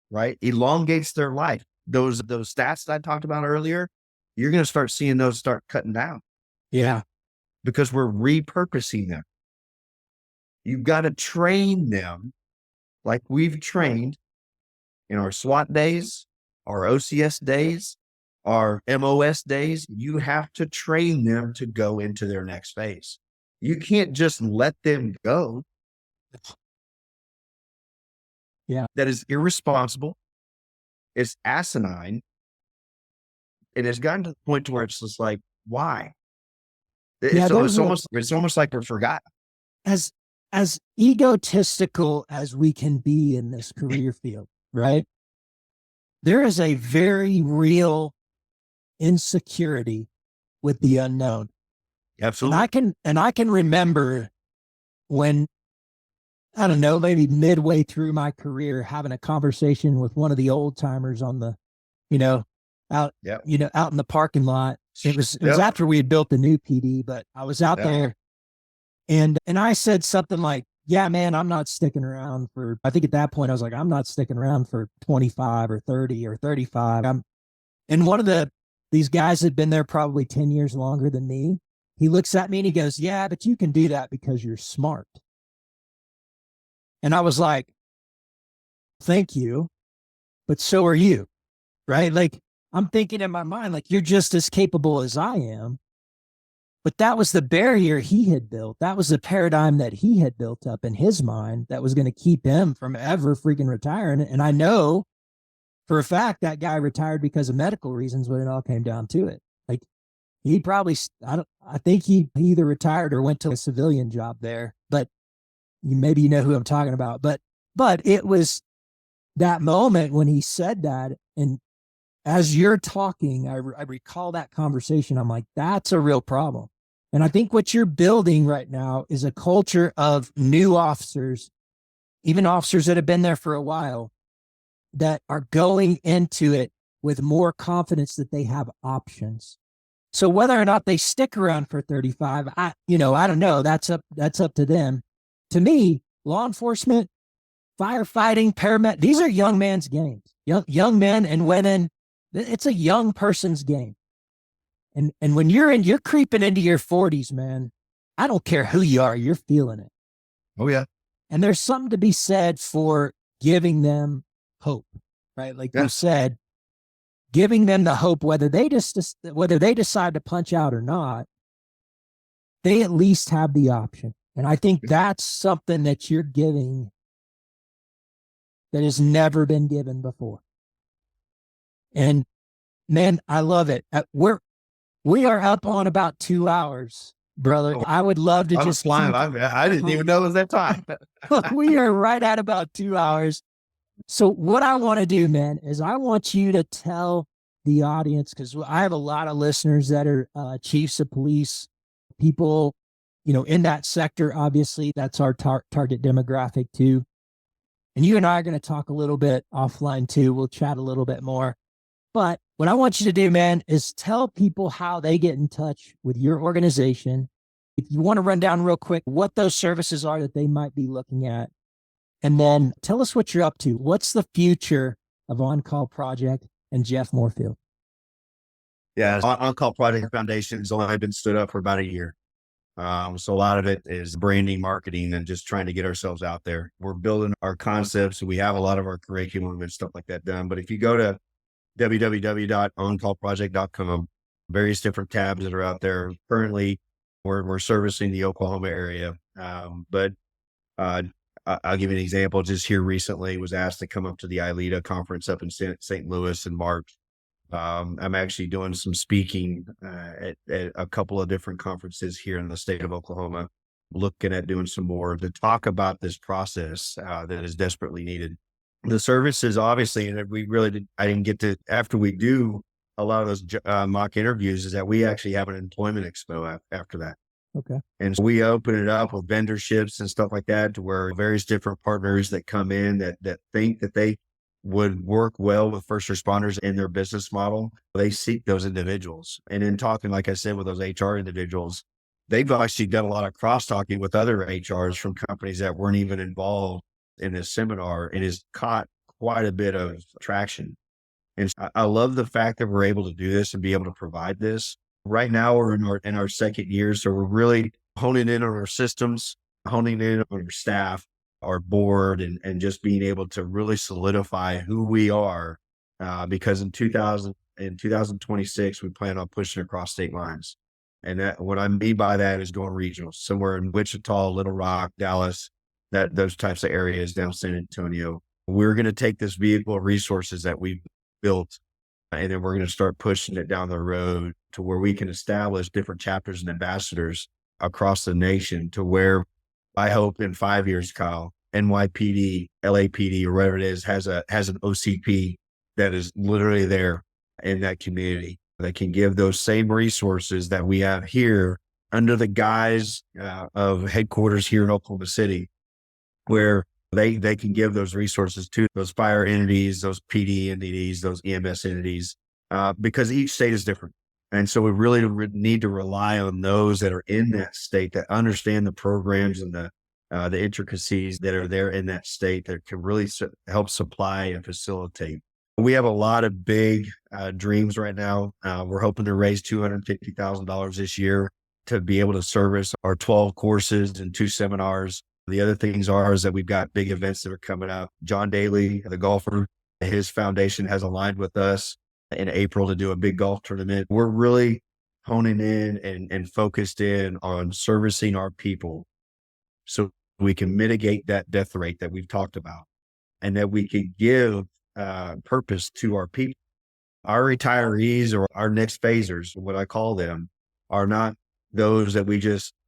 Speaker 2: Right? Elongates their life. Those stats that I talked about earlier, you're going to start seeing those start cutting down.
Speaker 1: Yeah.
Speaker 2: Because we're repurposing them. You've got to train them like we've trained in our SWAT days, our OCS days, our MOS days. You have to train them to go into their next phase. You can't just let them go.
Speaker 1: Yeah.
Speaker 2: That is irresponsible. It's asinine. And it's gotten to the point to where it's just like, why? It's almost like we're forgotten.
Speaker 1: As egotistical as we can be in this career field, right? There is a very real insecurity with the unknown.
Speaker 2: Absolutely.
Speaker 1: And I can remember when, I don't know, maybe midway through my career, having a conversation with one of the old timers on the, out in the parking lot. It was
Speaker 2: Yep.
Speaker 1: after we had built the new PD, but I was out
Speaker 2: Yep.
Speaker 1: there and I said something like, yeah, man, I'm not sticking around for, I think at that point I was like, I'm not sticking around for 25 or 30 or 35. And one of these guys had been there probably 10 years longer than me. He looks at me and he goes, yeah, but you can do that because you're smart. And I was like, thank you, but so are you, right? Like, I'm thinking in my mind, like, you're just as capable as I am. But that was the barrier he had built. That was the paradigm that he had built up in his mind that was going to keep him from ever freaking retiring. And I know for a fact that guy retired because of medical reasons when it all came down to it. Like, he probably, I think he either retired or went to a civilian job there, but maybe you know who I'm talking about. But it was that moment when he said that. And as you're talking, I recall that conversation. I'm like, that's a real problem. And I think what you're building right now is a culture of new officers, even officers that have been there for a while, that are going into it with more confidence that they have options. So whether or not they stick around for 35, I don't know. That's up to them. To me, law enforcement, firefighting, paramedic, these are young man's games. Young men and women. It's a young person's game. And when you're creeping into your 40s, man, I don't care who you are, you're feeling it.
Speaker 2: Oh yeah.
Speaker 1: And there's something to be said for giving them hope, right? Like you said, giving them the hope, whether they decide to punch out or not, they at least have the option. And I think that's something that you're giving that has never been given before. And man, I love it. We are up on about 2 hours, brother. I would love to just
Speaker 2: flying. I didn't even know it was that time.
Speaker 1: We are right at about 2 hours. So what I want to do, man, is I want you to tell the audience, because I have a lot of listeners that are chiefs of police, people, in that sector. Obviously, that's our target demographic too. And you and I are going to talk a little bit offline too. We'll chat a little bit more. But what I want you to do, man, is tell people how they get in touch with your organization. If you want to run down real quick what those services are that they might be looking at. And then tell us what you're up to. What's the future of On Call Project and Jeff Morefield?
Speaker 2: Yeah, On Call Project Foundation has only been stood up for about a year. So a lot of it is branding, marketing, and just trying to get ourselves out there. We're building our concepts. We have a lot of our curriculum and stuff like that done. But if you go to www.oncallproject.com, various different tabs that are out there. Currently, we're servicing the Oklahoma area. But I'll give you an example. Just here recently, was asked to come up to the ILETA conference up in St. Louis in March. I'm actually doing some speaking at a couple of different conferences here in the state of Oklahoma, looking at doing some more to talk about this process that is desperately needed. The services, obviously, and I didn't get to, after we do a lot of those mock interviews, is that we actually have an employment expo after that.
Speaker 1: Okay.
Speaker 2: And so we open it up with vendorships and stuff like that, to where various different partners that come in that think that they would work well with first responders in their business model, they seek those individuals. And in talking, like I said, with those HR individuals, they've actually done a lot of cross-talking with other HRs from companies that weren't even involved in this seminar, and has caught quite a bit of traction. And I love the fact that we're able to do this and be able to provide this. Right now, we're in our second year, so we're really honing in on our systems, honing in on our staff, our board, and just being able to really solidify who we are. Because in 2026, we plan on pushing across state lines. And that, what I mean by that is going regional, somewhere in Wichita, Little Rock, Dallas, those types of areas, down San Antonio. We're going to take this vehicle of resources that we've built, and then we're going to start pushing it down the road to where we can establish different chapters and ambassadors across the nation, to where I hope in 5 years, Kyle, NYPD, LAPD, or whatever it is, has an OCP that is literally there in that community, that can give those same resources that we have here under the guise of headquarters here in Oklahoma City, where they can give those resources to those fire entities, those PD entities, those EMS entities, because each state is different. And so we really need to rely on those that are in that state that understand the programs and the intricacies that are there in that state that can really help supply and facilitate. We have a lot of big dreams right now. We're hoping to raise $250,000 this year to be able to service our 12 courses and 2 seminars. The other things is that we've got big events that are coming up. John Daly, the golfer, his foundation has aligned with us in April to do a big golf tournament. We're really honing in and focused in on servicing our people so we can mitigate that death rate that we've talked about, and that we can give purpose to our people. Our retirees, or our next phasers, what I call them, are not those that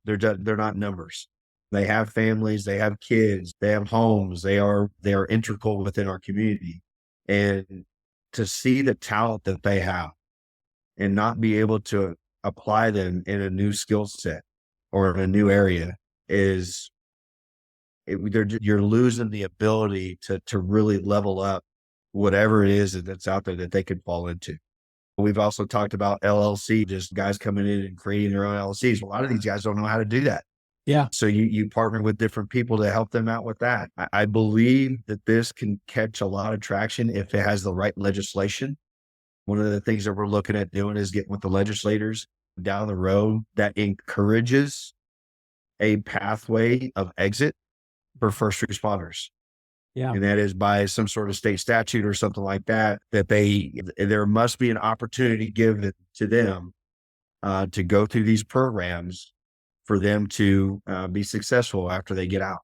Speaker 2: they're not numbers. They have families, they have kids, they have homes, they are integral within our community. And to see the talent that they have and not be able to apply them in a new skill set or in a new area you're losing the ability to really level up whatever it is that's out there that they could fall into. We've also talked about LLC, just guys coming in and creating their own LLCs. A lot of these guys don't know how to do that.
Speaker 1: Yeah.
Speaker 2: So you partner with different people to help them out with that. I believe that this can catch a lot of traction if it has the right legislation. One of the things that we're looking at doing is getting with the legislators down the road that encourages a pathway of exit for first responders.
Speaker 1: Yeah.
Speaker 2: And that is by some sort of state statute or something like that, there must be an opportunity given to them to go through these programs for them to be successful after they get out.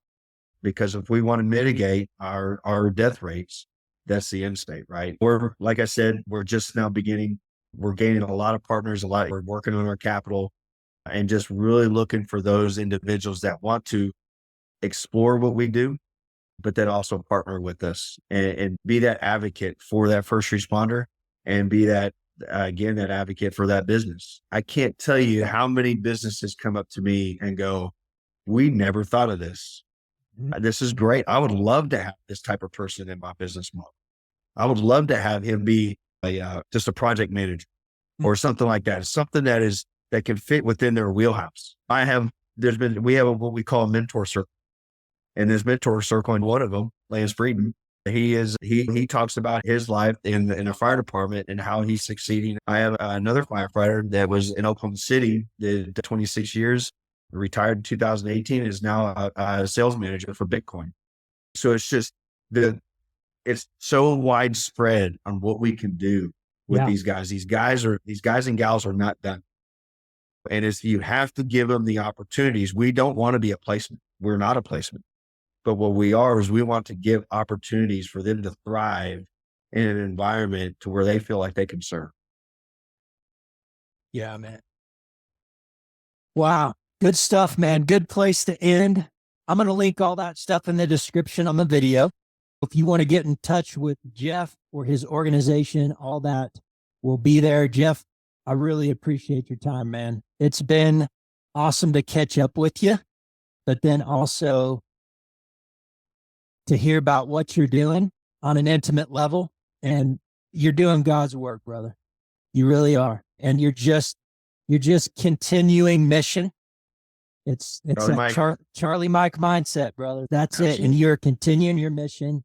Speaker 2: Because if we want to mitigate our death rates, that's the end state, right? Like I said, we're just now beginning. We're gaining a lot of partners, we're working on our capital and just really looking for those individuals that want to explore what we do, but then also partner with us and be that advocate for that first responder and be that, again, that advocate for that business. I can't tell you how many businesses come up to me and go, we never thought of this. This is great. I would love to have this type of person in my business model. I would love to have him be just a project manager or something like that. Something that can fit within their wheelhouse. We have what we call a mentor circle. And this mentor circle, and one of them, Lance Frieden, he talks about his life in the fire department and how he's succeeding. I have another firefighter that was in Oklahoma City, did 26 years, retired in 2018, is now a sales manager for Bitcoin. So it's just it's so widespread on what we can do with these guys. These guys and gals are not done. And you have to give them the opportunities. We don't want to be a placement. We're not a placement. But what we are is we want to give opportunities for them to thrive in an environment to where they feel like they can serve.
Speaker 1: Yeah, man. Wow. Good stuff, man. Good place to end. I'm going to link all that stuff in the description on the video. If you want to get in touch with Jeff or his organization, all that will be there. Jeff, I really appreciate your time, man. It's been awesome to catch up with you, but then also to hear about what you're doing on an intimate level. And you're doing God's work, brother. You really are. And you're just continuing mission. It's a Charlie Mike mindset, brother. That's Absolutely. It. And you're continuing your mission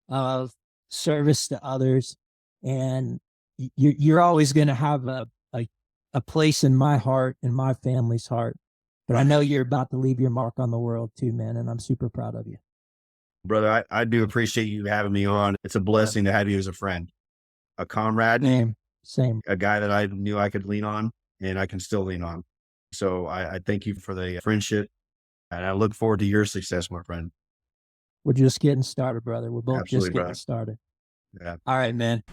Speaker 1: of service to others. And you're always going to have a place in my heart and my family's heart. But I know you're about to leave your mark on the world too, man. And I'm super proud of you.
Speaker 2: Brother, I do appreciate you having me on. It's a blessing to have you as a friend, a comrade,
Speaker 1: same,
Speaker 2: a guy that I knew I could lean on and I can still lean on. So I thank you for the friendship and I look forward to your success, my friend.
Speaker 1: We're just getting started, brother. We're both
Speaker 2: Absolutely,
Speaker 1: just getting started.
Speaker 2: Yeah.
Speaker 1: All right, man.